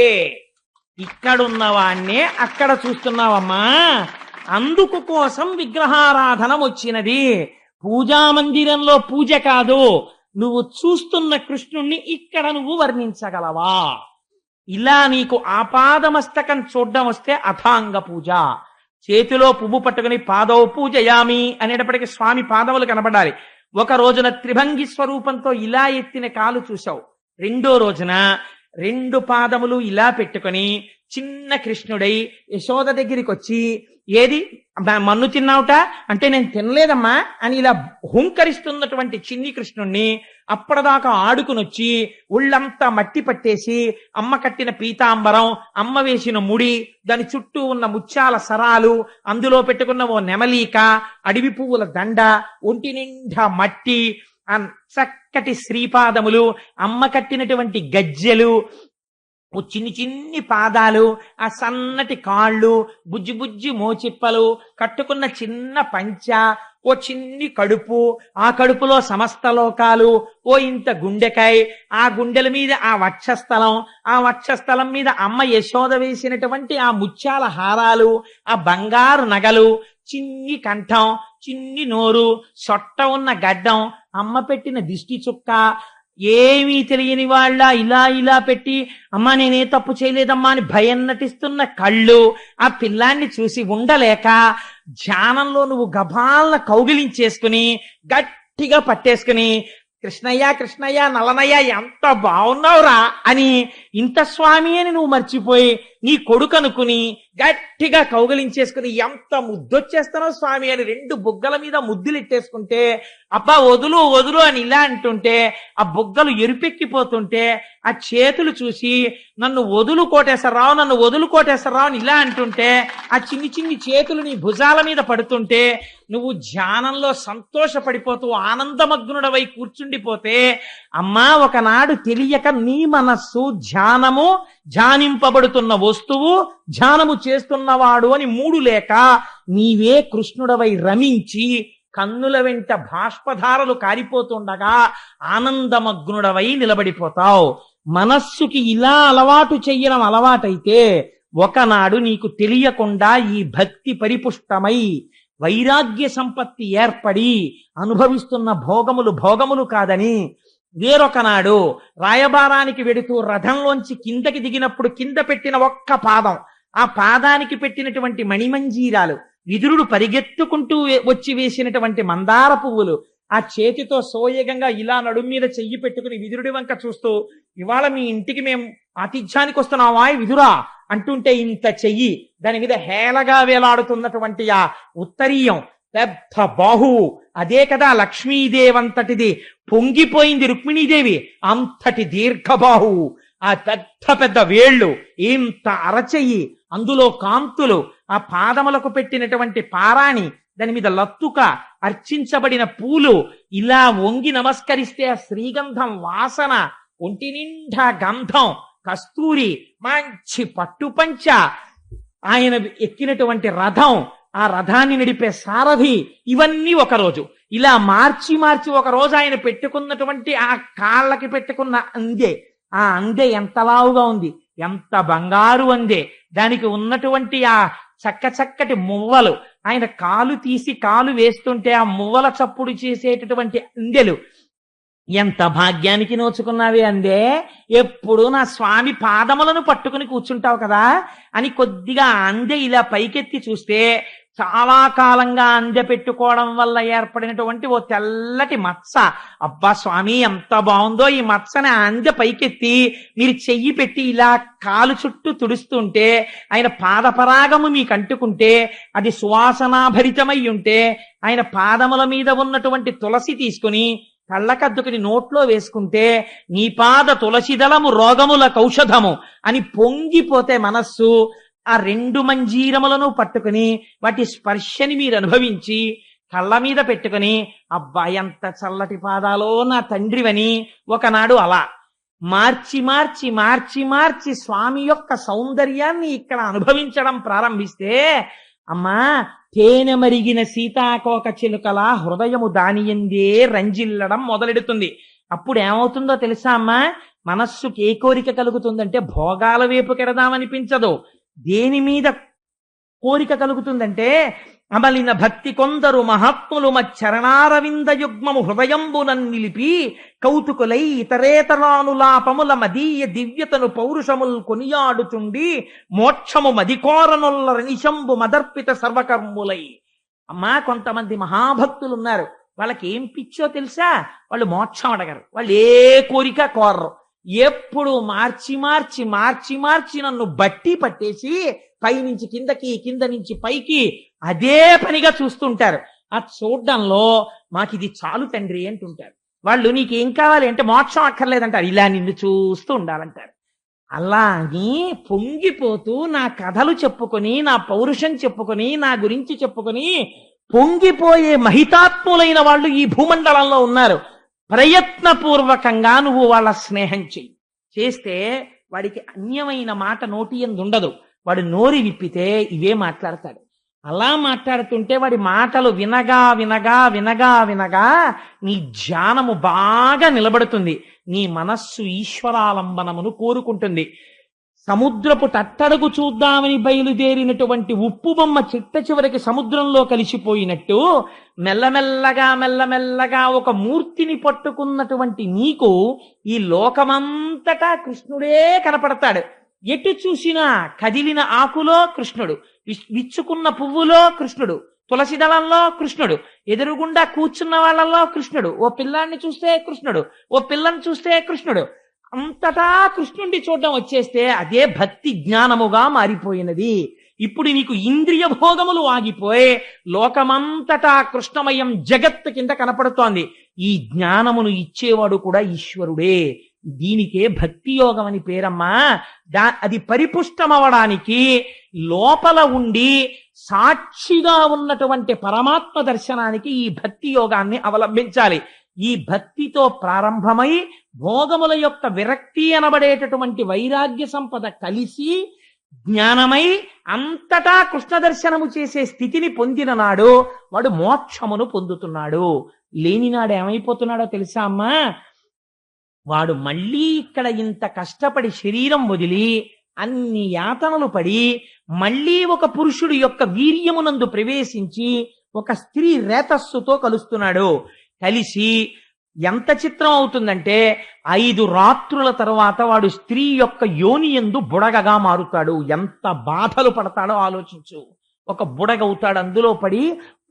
ఇక్కడున్నవాణ్ణే అక్కడ చూస్తున్నావమ్మా. అందుకు కోసం విగ్రహారాధన వచ్చినది. పూజా మందిరంలో పూజ కాదు, నువ్వు చూస్తున్న కృష్ణుణ్ణి ఇక్కడ నువ్వు వర్ణించగలవా? ఇలా నీకు ఆపాదమస్తకం చూడడం వస్తే అథాంగ పూజ. చేతిలో పువ్వు పట్టుకుని పాదౌ పూజయామి అనేటప్పటికీ స్వామి పాదములు కనబడాలి. ఒక రోజున త్రిభంగి స్వరూపంతో ఇలా ఎత్తిన కాలు చూశావు, రెండో రోజున రెండు పాదములు ఇలా పెట్టుకొని చిన్న కృష్ణుడై యశోద దగ్గరికి వచ్చి, ఏది మన్ను తిన్నావుట అంటే, నేను తినలేదమ్మా అని ఇలా హుంకరిస్తున్నటువంటి చిన్ని కృష్ణుణ్ణి అప్పటిదాకా ఆడుకునొచ్చి ఒళ్ళంతా మట్టి పట్టేసి, అమ్మ కట్టిన పీతాంబరం, అమ్మ వేసిన ముడి, దాని చుట్టూ ఉన్న ముత్యాల సరాలు, అందులో పెట్టుకున్న ఓ నెమలీక, అడవి పువ్వుల దండ, ఒంటి నిండా మట్టి, ఆ చక్కటి శ్రీపాదములు, అమ్మ కట్టినటువంటి గజ్జెలు, ఓ చిన్ని చిన్ని పాదాలు, ఆ సన్నటి కాళ్ళు, బుజ్జి బుజ్జి మోచిప్పలు, కట్టుకున్న చిన్న పంచ, ఓ చిన్ని కడుపు, ఆ కడుపులో సమస్త లోకాలు, ఓ ఇంత గుండెకాయ, ఆ గుండెల మీద ఆ వక్షస్థలం, ఆ వక్షస్థలం మీద అమ్మ యశోద వేసినటువంటి ఆ ముత్యాల హారాలు, ఆ బంగారు నగలు, చిన్ని కంఠం, చిన్ని నోరు, సొట్ట ఉన్న గడ్డం, అమ్మ పెట్టిన దిష్టి చుక్క, ఏమీ తెలియని వాళ్ళ ఇలా ఇలా పెట్టి, అమ్మా నేనే తప్పు చేయలేదమ్మా అని భయం నటిస్తున్న కళ్ళు, ఆ పిల్లాన్ని చూసి ఉండలేక ధ్యానంలో నువ్వు గభాలన కౌగిలించేసుకుని గట్టిగా పట్టేసుకుని, కృష్ణయ్య కృష్ణయ్య నలనయ్య ఎంత బాగున్నావురా అని, ఇంత స్వామి అని నువ్వు మర్చిపోయి నీ కొడుకు అనుకుని గట్టిగా కౌగిలించేసుకుని, ఎంత ముద్దొచ్చేస్తానో స్వామి అని రెండు బుగ్గల మీద ముద్దులెట్టేసుకుంటే, అబ్బా వదులు వదులు అని ఇలా అంటుంటే, ఆ బుగ్గలు ఎరుపెక్కిపోతుంటే, ఆ చేతులు చూసి నన్ను వదులు కోటేశ్వరరావు, నన్ను వదులు కోటేశ్వరరావు అని ఇలా అంటుంటే, ఆ చిన్ని చిన్ని చేతులు నీ భుజాల మీద పడుతుంటే, నువ్వు ధ్యానంలో సంతోషపడిపోతూ ఆనందమగ్నుడవై కూర్చుండిపోతే, అమ్మా ఒకనాడు తెలియక నీ మనస్సు ధ్యానము, ధ్యానింపబడుతున్న వస్తువు, ధ్యానము చేస్తున్నవాడు అని మూడు లేక నీవే కృష్ణుడవై రమించి కన్నుల వెంట బాష్పధారలు కారిపోతుండగా ఆనందమగ్నుడవై నిలబడిపోతావు. మనస్సుకి ఇలా అలవాటు చెయ్యడం అలవాటైతే ఒకనాడు నీకు తెలియకుండా ఈ భక్తి పరిపుష్టమై వైరాగ్య సంపత్తి ఏర్పడి అనుభవిస్తున్న భోగములు భోగములు కాదని, వేరొకనాడు రాయబారానికి వెడుతూ రథంలోంచి కిందకి దిగినప్పుడు కింద పెట్టిన ఒక్క పాదం, ఆ పాదానికి పెట్టినటువంటి మణిమంజీరాలు, విదురుడు పరిగెత్తుకుంటూ వచ్చి వేసినటువంటి మందార పువ్వులు, ఆ చేతితో సోయగంగా ఇలా నడుం మీద చెయ్యి పెట్టుకుని విదురుడి వంక చూస్తూ, ఇవాళ మీ ఇంటికి మేము ఆతిథ్యానికి వస్తున్నావా విదురా అంటుంటే ఇంత చెయ్యి, దాని మీద హేళగా వేలాడుతున్నటువంటి ఆ ఉత్తరీయం, పెద్ద బాహువు, అదే కదా లక్ష్మీదేవంతటిది, పొంగిపోయింది రుక్మిణీదేవి అంతటి దీర్ఘబాహువు, ఆ పెద్ద పెద్ద వేళ్ళు, ఇంత అరచెయ్యి, అందులో కాంతులు, ఆ పాదములకు పెట్టినటువంటి పారాణి, దాని మీద లత్తుక, అర్చించబడిన పూలు, ఇలా వంగి నమస్కరిస్తే ఆ శ్రీగంధం వాసన, ఒంటి నిండా గంధం, కస్తూరి, మంచి పట్టుపంచ, ఆయన ఎక్కినటువంటి రథం, ఆ రథాన్ని నడిపే సారథి, ఇవన్నీ ఒకరోజు ఇలా మార్చి మార్చి, ఒక రోజు ఆయన పెట్టుకున్నటువంటి ఆ కాళ్ళకి పెట్టుకున్న అందే, ఆ అందే ఎంత లావుగా ఉంది, ఎంత బంగారు అందే, దానికి ఉన్నటువంటి ఆ చక్కటి మువ్వలు, ఆయన కాలు తీసి కాలు వేస్తుంటే ఆ మువ్వల చప్పుడు చేసేటటువంటి అందెలు, ఎంత భాగ్యానికి నోచుకున్నావే అందే, ఎప్పుడు నా స్వామి పాదములను పట్టుకుని కూర్చుంటావు కదా అని కొద్దిగా అందె ఇలా పైకెత్తి చూస్తే, చాలా కాలంగా అందె పెట్టుకోవడం వల్ల ఏర్పడినటువంటి ఓ తెల్లటి మచ్చ, అబ్బా స్వామి ఎంత బాగుందో ఈ మచ్చని అందె పైకెత్తి మీరు చెయ్యి పెట్టి ఇలా కాలు చుట్టూ తుడుస్తుంటే, ఆయన పాదపరాగము మీకు అంటుకుంటే, అది సువాసనాభరితమై ఉంటే, ఆయన పాదముల మీద ఉన్నటువంటి తులసి తీసుకుని కళ్ళకద్దుకుని నోట్లో వేసుకుంటే నీ పాద తులసిదళము రోగముల కౌషధము అని పొంగిపోతే మనస్సు, ఆ రెండు మంజీరములను పట్టుకుని వాటి స్పర్శని మీరు అనుభవించి కళ్ళ మీద పెట్టుకుని అబ్బా ఎంత చల్లటి పాదాలో నా తండ్రివని ఒకనాడు అలా మార్చి మార్చి మార్చి మార్చి స్వామి యొక్క సౌందర్యాన్ని ఇక్కడ అనుభవించడం ప్రారంభిస్తే, అమ్మా తేనె మరిగిన సీతాకోక చిలుకల హృదయము దానియందే రంజిల్లడం మొదలెడుతుంది. అప్పుడు ఏమవుతుందో తెలుసా అమ్మా? మనస్సుకి ఏ కోరిక కలుగుతుందంటే భోగాల వైపు కెడదామనిపించదు. దేని మీద కోరిక కలుగుతుందంటే, అమలిన భక్తి కొందరు మహాత్ములు మచ్చరణారవింద యుగ్మము హృదయంబునన్ నిలిపి కౌతుకులై ఇతరేతరానులాపముల మదీయ దివ్యతను పౌరుషముల్ కొనియాడుచుండి మోక్షము మదికోరనుల్ల నిశంబు మదర్పిత సర్వకర్ములై. అమ్మా కొంతమంది మహాభక్తులు ఉన్నారు, వాళ్ళకి ఏం పిచ్చో తెలుసా? వాళ్ళు మోక్షం అడగరు, వాళ్ళు ఏ కోరిక కోరరు. ఎప్పుడు మార్చి మార్చి మార్చి మార్చి నన్ను బట్టి పట్టేసి పైనుంచి కిందకి కింద నుంచి పైకి అదే పనిగా చూస్తుంటారు. ఆ చూడ్డంలో మాకు ఇది చాలు తండ్రి అంటుంటారు. వాళ్ళు నీకేం కావాలి అంటే మోక్షం అక్కర్లేదంటారు, ఇలా నిన్ను చూస్తూ ఉండాలంటారు. అలాగే పొంగిపోతూ నా కథలు చెప్పుకొని నా పౌరుషం చెప్పుకొని నా గురించి చెప్పుకొని పొంగిపోయే మహితాత్ములైన వాళ్ళు ఈ భూమండలంలో ఉన్నారు. ప్రయత్నపూర్వకంగా నువ్వు వాళ్ళ స్నేహం చెయ్యి. చేస్తే వాడికి అన్యమైన మాట నోటి యందు ఉండదు. వాడు నోరి విప్పితే ఇవే మాట్లాడతాడు. అలా మాట్లాడుతుంటే వాడి మాటలు వినగా వినగా వినగా వినగా నీ ధ్యానము బాగా నిలబడుతుంది. నీ మనస్సు ఈశ్వరాలంబనమును కోరుకుంటుంది. సముద్రపు తట్టడుగు చూద్దామని బయలుదేరినటువంటి ఉప్పు బొమ్మ చిట్ట చివరికి సముద్రంలో కలిసిపోయినట్టు మెల్లమెల్లగా మెల్లమెల్లగా ఒక మూర్తిని పట్టుకున్నటువంటి నీకు ఈ లోకమంతటా కృష్ణుడే కనపడతాడు. ఎటు చూసినా కదిలిన ఆకులో కృష్ణుడు, విచ్చుకున్న పువ్వులో కృష్ణుడు, తులసి దళంలో కృష్ణుడు, ఎదురుగుండా కూర్చున్న వాళ్ళలో కృష్ణుడు, ఓ పిల్లాన్ని చూస్తే కృష్ణుడు, ఓ పిల్లని చూస్తే కృష్ణుడు, అంతటా కృష్ణుడి చూడడం వచ్చేస్తే అదే భక్తి జ్ఞానముగా మారిపోయినది. ఇప్పుడు నీకు ఇంద్రియ భోగములు ఆగిపోయి లోకమంతటా కృష్ణమయం జగత్తు కింద కనపడుతోంది. ఈ జ్ఞానమును ఇచ్చేవాడు కూడా ఈశ్వరుడే. దీనికే భక్తి యోగం అని పేరమ్మా. అది పరిపుష్టమవడానికి లోపల ఉండి సాక్షిగా ఉన్నటువంటి పరమాత్మ దర్శనానికి ఈ భక్తి యోగాన్ని అవలంబించాలి. ఈ భక్తితో ప్రారంభమై భోగముల యొక్క విరక్తి అనబడేటటువంటి వైరాగ్య సంపద కలిసి జ్ఞానమై అంతటా కృష్ణ దర్శనము చేసే స్థితిని పొందిన నాడు వాడు మోక్షమును పొందుతున్నాడు. లేనినాడు ఏమైపోతున్నాడో తెలుసా అమ్మా? వాడు మళ్ళీ ఇక్కడ ఇంత కష్టపడి శరీరం వదిలి అన్ని యాతనలు పడి మళ్ళీ ఒక పురుషుడు యొక్క వీర్యమునందు ప్రవేశించి ఒక స్త్రీ రేతస్సుతో కలుస్తున్నాడు. కలిసి ఎంత చిత్రం అవుతుందంటే 5 రాత్రుల తర్వాత వాడు స్త్రీ యొక్క యోనియందు బుడగగా మారుతాడు. ఎంత బాధలు పడతాడో ఆలోచించు. ఒక బుడగవుతాడు, అందులో పడి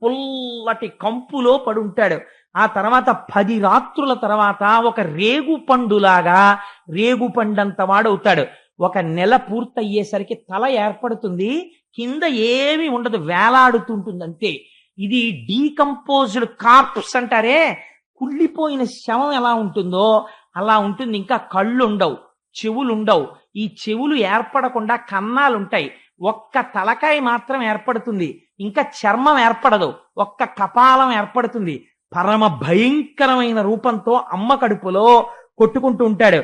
పుల్లటి కంపులో పడుంటాడు. ఆ తర్వాత 10 రాత్రుల తర్వాత ఒక రేగు పండులాగా రేగు పండంత వాడవుతాడు. 1 నెల పూర్తయ్యేసరికి తల ఏర్పడుతుంది, కింద ఏమీ ఉండదు, వేలాడుతుంటుంది అంతే. ఇది డీకంపోజ్డ్ కార్ప్స్ అంటారే, కుళ్ళిపోయిన శవం ఎలా ఉంటుందో అలా ఉంటుంది. ఇంకా కళ్ళు ఉండవు, చెవులు ఉండవు. ఈ చెవులు ఏర్పడకుండా కన్నాలుంటాయి. ఒక్క తలకాయ మాత్రం ఏర్పడుతుంది, ఇంకా చర్మం ఏర్పడదు, ఒక్క కపాలం ఏర్పడుతుంది. పరమ భయంకరమైన రూపంతో అమ్మ కడుపులో కొట్టుకుంటూ ఉంటాడు.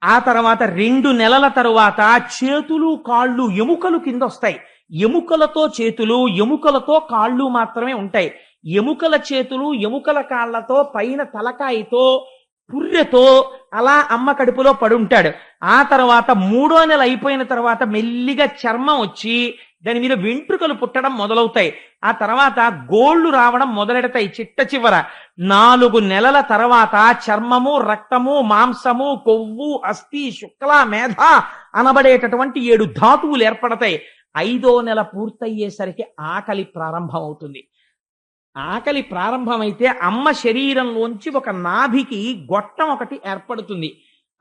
ఆ తర్వాత 2 నెలల తరువాత చేతులు కాళ్ళు ఎముకలు కింద వస్తాయి. ఎముకలతో చేతులు, ఎముకలతో కాళ్ళు మాత్రమే ఉంటాయి. ఎముకల చేతులు, ఎముకల కాళ్లతో, పైన తలకాయతో, పుర్రెతో అలా అమ్మ కడుపులో పడుంటాడు. ఆ తర్వాత 3వ నెల అయిపోయిన తర్వాత మెల్లిగా చర్మం వచ్చి దాని మీద వెంట్రుకలు పుట్టడం మొదలవుతాయి. ఆ తర్వాత గోళ్లు రావడం మొదలెడతాయి. చిట్ట చివర 4 నెలల తర్వాత చర్మము, రక్తము, మాంసము, కొవ్వు, అస్థి, శుక్ల, మేధ అనబడేటటువంటి 7 ధాతువులు ఏర్పడతాయి. 5వ నెల పూర్తయ్యేసరికి ఆకలి ప్రారంభం అవుతుంది. ఆకలి ప్రారంభమైతే అమ్మ శరీరంలోంచి ఒక నాభికి గొట్టం ఒకటి ఏర్పడుతుంది.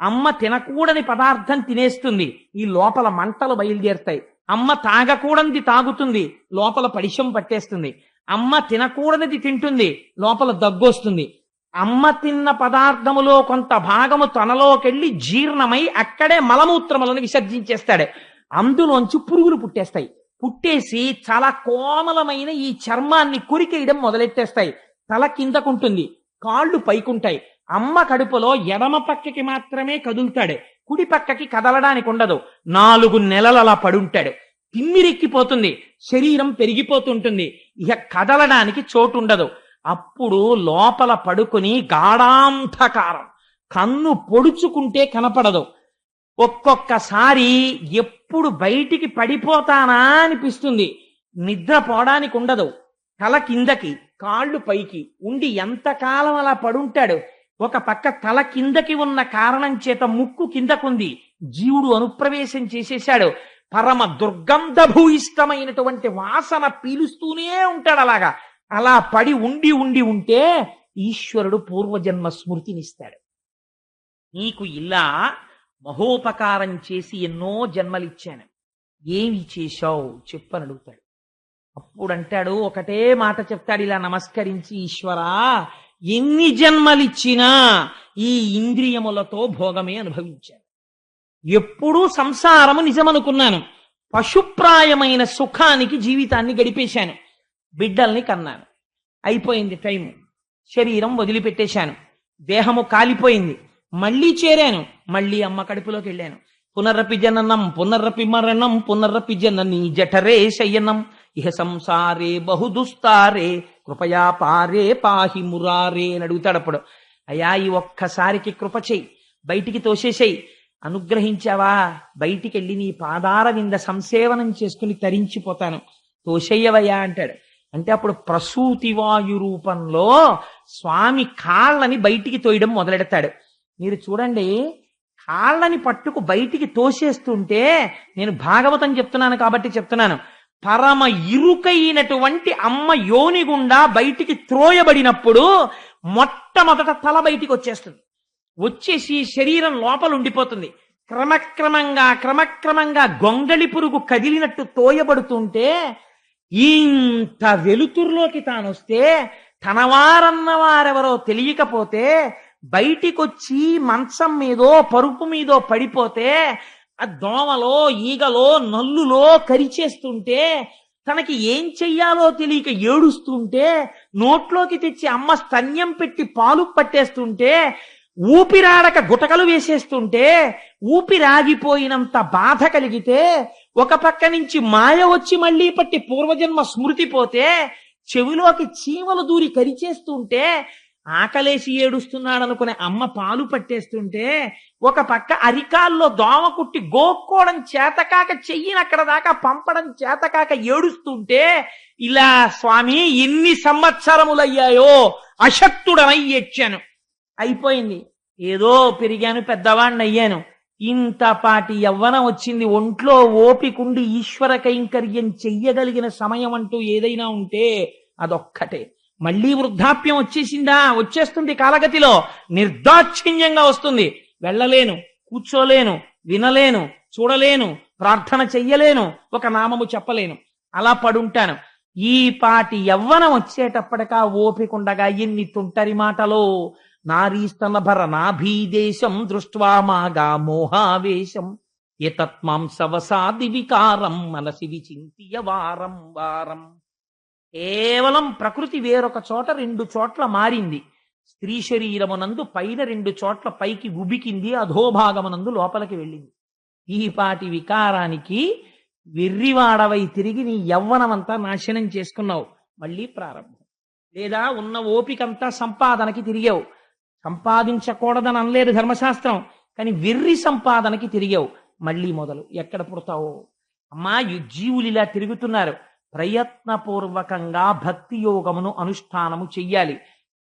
అమ్మ తినకూడని పదార్థం తినేస్తుంది, ఈ లోపల మంటలు బయలుదేరుతాయి. అమ్మ తాగకూడనిది తాగుతుంది, లోపల పడిశం పట్టేస్తుంది. అమ్మ తినకూడనిది తింటుంది, లోపల దగ్గొస్తుంది. అమ్మ తిన్న పదార్థములో కొంత భాగము తనలోకెళ్ళి జీర్ణమై అక్కడే మలమూత్రములను విసర్జించేస్తాడు. అందులోంచి పురుగులు పుట్టేస్తాయి. పుట్టేసి చాలా కోమలమైన ఈ చర్మాన్ని కొరికేయడం మొదలెట్టేస్తాయి. తల కిందకుంటుంది, కాళ్ళు పైకుంటాయి. అమ్మ కడుపులో ఎడమ పక్కకి మాత్రమే కదులుతాడు, కుడి పక్కకి కదలడానికి ఉండదు. 4 నెలలు అలా పడుంటాడు. తిమ్మిరెక్కిపోతుంది, శరీరం పెరిగిపోతుంటుంది, ఇక కదలడానికి చోటు ఉండదు. అప్పుడు లోపల పడుకుని గాఢాంధకారం, కన్ను పొడుచుకుంటే కనపడదు. ఒక్కొక్కసారి ఎప్పుడు బయటికి పడిపోతానా అనిపిస్తుంది. నిద్రపోవడానికి ఉండదు. తల కిందకి కాళ్ళు పైకి ఉండి ఎంతకాలం అలా పడుంటాడు. ఒక పక్క తల కిందకి ఉన్న కారణం చేత ముక్కు కిందకుంది, జీవుడు అనుప్రవేశం చేసేశాడు. పరమ దుర్గంధభూయిష్టమైనటువంటి వాసన పీలుస్తూనే ఉంటాడు. అలాగా అలా పడి ఉండి ఉండి ఉంటే ఈశ్వరుడు పూర్వజన్మ స్మృతినిస్తాడు. నీకు ఇలా మహోపకారం చేసి ఎన్నో జన్మలిచ్చాను, ఏమి చేశావు చెప్పని అడుగుతాడు. అప్పుడంటాడు, ఒకటే మాట చెప్తాడు ఇలా నమస్కరించి, ఈశ్వరా, ఎన్ని జన్మలిచ్చినా ఈ ఇంద్రియములతో భోగమే అనుభవించాను. ఎప్పుడూ సంసారము నిజమనుకున్నాను. పశుప్రాయమైన సుఖానికి జీవితాన్ని గడిపేశాను. బిడ్డల్ని కన్నాను, అయిపోయింది టైము. శరీరం వదిలిపెట్టేశాను, దేహము కాలిపోయింది. మళ్ళీ చేరాను, మళ్ళీ అమ్మ కడుపులోకి వెళ్ళాను. పునరపి జననం పునరపి మరణం పునరపి జనని జఠరే శయనం ఇహ సంసారే బహుదుస్తారే కృపయా పారే పాహి మురారే అని అడుగుతాడు. అప్పుడు, అయ్యా ఈ ఒక్కసారికి కృప చెయ్యి, బయటికి తోసేసేయి. అనుగ్రహించావా, బయటికి వెళ్ళి నీ పాదార వింద సంసేవనం చేసుకుని తరించిపోతాను, తోషయ్యవయ్యా అంటాడు. అంటే అప్పుడు ప్రసూతి వాయు రూపంలో స్వామి కాళ్ళని బయటికి తోయడం మొదలెడతాడు. మీరు చూడండి, కాళ్ళని పట్టుకు బయటికి తోసేస్తుంటే, నేను భాగవతం చెప్తున్నాను కాబట్టి చెప్తున్నాను, పరమ ఇరుకైనటువంటి అమ్మ యోని గుండా బయటికి త్రోయబడినప్పుడు మొట్టమొదట తల బయటికి వచ్చేస్తుంది. వచ్చేసి శరీరం లోపల ఉండిపోతుంది. క్రమక్రమంగా గొంగళి పురుగు కదిలినట్టు తోయబడుతుంటే, ఇంత వెలుతురులోకి తానొస్తే తనవారన్న వారెవరో తెలియకపోతే బయటికొచ్చి మంచం మీదో పరుపు మీదో పడిపోతే ఆ దోమలో ఈగలో నల్లులో కరిచేస్తుంటే, తనకి ఏం చెయ్యాలో తెలియక ఏడుస్తుంటే, నోట్లోకి తెచ్చి అమ్మ స్తన్యం పెట్టి పాలు పట్టేస్తుంటే, ఊపిరాడక గుటకలు వేసేస్తుంటే, ఊపిరాగిపోయినంత బాధ కలిగితే, ఒక పక్క నుంచి మాయ వచ్చి మళ్ళీ పట్టి పూర్వజన్మ స్మృతి పోతే, చెవిలోకి చీమలు దూరి కరిచేస్తుంటే, ఆకలేసి ఏడుస్తున్నాడనుకునే అమ్మ పాలు పట్టేస్తుంటే, ఒక పక్క అరికాల్లో దోమ కుట్టి గోక్కోవడం చేతకాక చెయ్యిని అక్కడ దాకా పంపడం చేతకాక ఏడుస్తుంటే, ఇలా స్వామి ఎన్ని సంవత్సరములయ్యాయో అశక్తుడనై ఏడ్చాను. అయిపోయింది, ఏదో పెరిగాను, పెద్దవాణ్ణి అయ్యాను, ఇంతపాటి యవ్వనం వచ్చింది, ఒంట్లో ఓపికండి ఈశ్వర కైంకర్యం చెయ్యగలిగిన సమయం అంటూ ఏదైనా ఉంటే అదొక్కటే. మళ్ళీ వృద్ధాప్యం వచ్చేసిందా, వచ్చేస్తుంది కాలగతిలో, నిర్దాక్షిణ్యంగా వస్తుంది. వెళ్ళలేను, కూర్చోలేను, వినలేను, చూడలేను, ప్రార్థన చెయ్యలేను, ఒక నామము చెప్పలేను, అలా పడుంటాను. ఈ పాటి యవ్వనం వచ్చేటప్పటికా ఓపికండగా ఎన్ని తుంటరి మాటలో. నారీస్తనభర నాభీదేశం దృష్ట్వా మాగా మోహావేశం ఏతత్మాంసవసాది వికారం మనసి విచింత్య వారం వారం. కేవలం ప్రకృతి వేరొక చోట 2 చోట్ల మారింది. స్త్రీ శరీరమునందు పైన 2 చోట్ల పైకి ఉబికింది, అధోభాగమునందు లోపలికి వెళ్ళింది. ఈ పాటి వికారానికి వెర్రివాడవై తిరిగి నీ యవ్వనమంతా నాశనం చేసుకున్నావు. మళ్ళీ ప్రారంభం. లేదా ఉన్న ఓపికంతా సంపాదనకి తిరిగావు. సంపాదించకూడదని అనలేదు ధర్మశాస్త్రం, కానీ వెర్రి సంపాదనకి తిరిగావు. మళ్ళీ మొదలు. ఎక్కడ పుడతావో అమ్మా. జీవులు ఇలా తిరుగుతున్నారు. ప్రయత్నపూర్వకంగా భక్తి యోగమును అనుష్ఠానము చెయ్యాలి.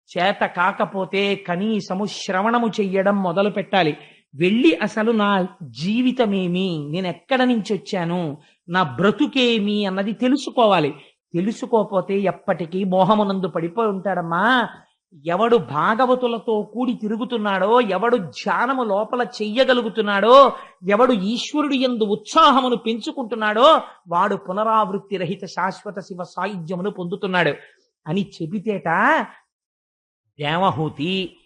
చేత కాకపోతే కనీసము శ్రవణము చెయ్యడం మొదలు పెట్టాలి. వెళ్ళి అసలు నా జీవితమేమి, నేను ఎక్కడ నుంచి వచ్చాను, నా బ్రతుకేమి అన్నది తెలుసుకోవాలి. తెలుసుకోకపోతే ఎప్పటికీ మోహమునందు పడిపోయి ఉంటాడమ్మా. ఎవడు భాగవతులతో కూడి తిరుగుతున్నాడో, ఎవడు ధ్యానము లోపల చెయ్యగలుగుతున్నాడో, ఎవడు ఈశ్వరుడి యందు ఉత్సాహమును పెంచుకుంటున్నాడో, వాడు పునరావృత్తి రహిత శాశ్వత శివ సాయుధ్యమును పొందుతున్నాడు అని చెబితేట దేవహూతి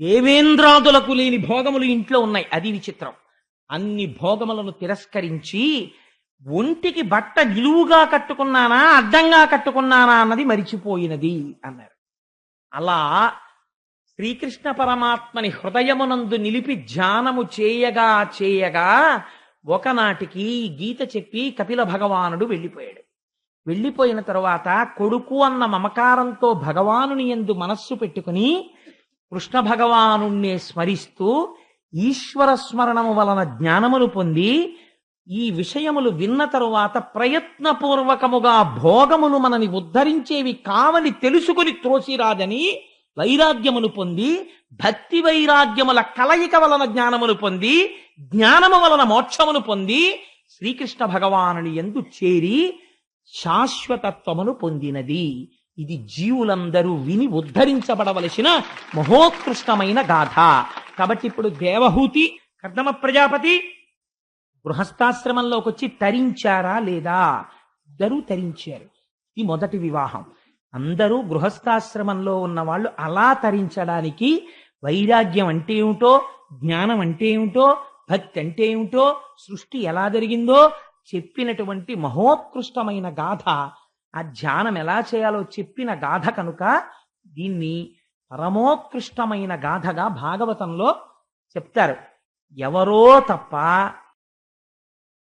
దేవేంద్రాదులకు లేని భోగములు ఇంట్లో ఉన్నాయి. అది విచిత్రం. అన్ని భోగములను తిరస్కరించి ఒంటికి బట్ట నిలువుగా కట్టుకున్నానా అడ్డంగా కట్టుకున్నానా అన్నది మరిచిపోయినది అన్నారు. అలా శ్రీకృష్ణ పరమాత్మని హృదయమునందు నిలిపి ధ్యానము చేయగా చేయగా ఒకనాటికి ఈ గీత చెప్పి కపిల భగవానుడు వెళ్ళిపోయాడు. వెళ్ళిపోయిన తరువాత కొడుకు అన్న మమకారంతో భగవానుని యందు మనస్సు పెట్టుకుని కృష్ణ భగవానుణ్ణే స్మరిస్తూ ఈశ్వర స్మరణము వలన జ్ఞానములు పొంది ఈ విషయములు విన్న తరువాత ప్రయత్నపూర్వకముగా భోగములు మనని ఉద్ధరించేవి కావని తెలుసుకుని త్రోసిరాదని వైరాగ్యమును పొంది భక్తి వైరాగ్యముల కలయిక వలన జ్ఞానమును పొంది జ్ఞానము వలన మోక్షమును పొంది శ్రీకృష్ణ భగవానుని యందు చేరి శాశ్వతత్వమును పొందినది. ఇది జీవులందరూ విని ఉద్ధరించబడవలసిన మహోత్కృష్టమైన గాథ. కాబట్టి ఇప్పుడు దేవహూతి కర్దమ ప్రజాపతి గృహస్థాశ్రమంలోకి వచ్చి తరించారా లేదా? ఇద్దరూ తరించారు. ఇది మొదటి వివాహం. అందరూ గృహస్థాశ్రమంలో ఉన్న వాళ్ళు అలా తరించడానికి వైరాగ్యం అంటే ఏమిటో, జ్ఞానం అంటే ఏమిటో, భక్తి అంటే ఏమిటో, సృష్టి ఎలా జరిగిందో చెప్పినటువంటి మహోత్కృష్టమైన గాథ. ఆ ధ్యానం ఎలా చేయాలో చెప్పిన గాథ కనుక దీన్ని పరమోత్కృష్టమైన గాథగా భాగవతంలో చెప్తారు. ఎవరో తప్ప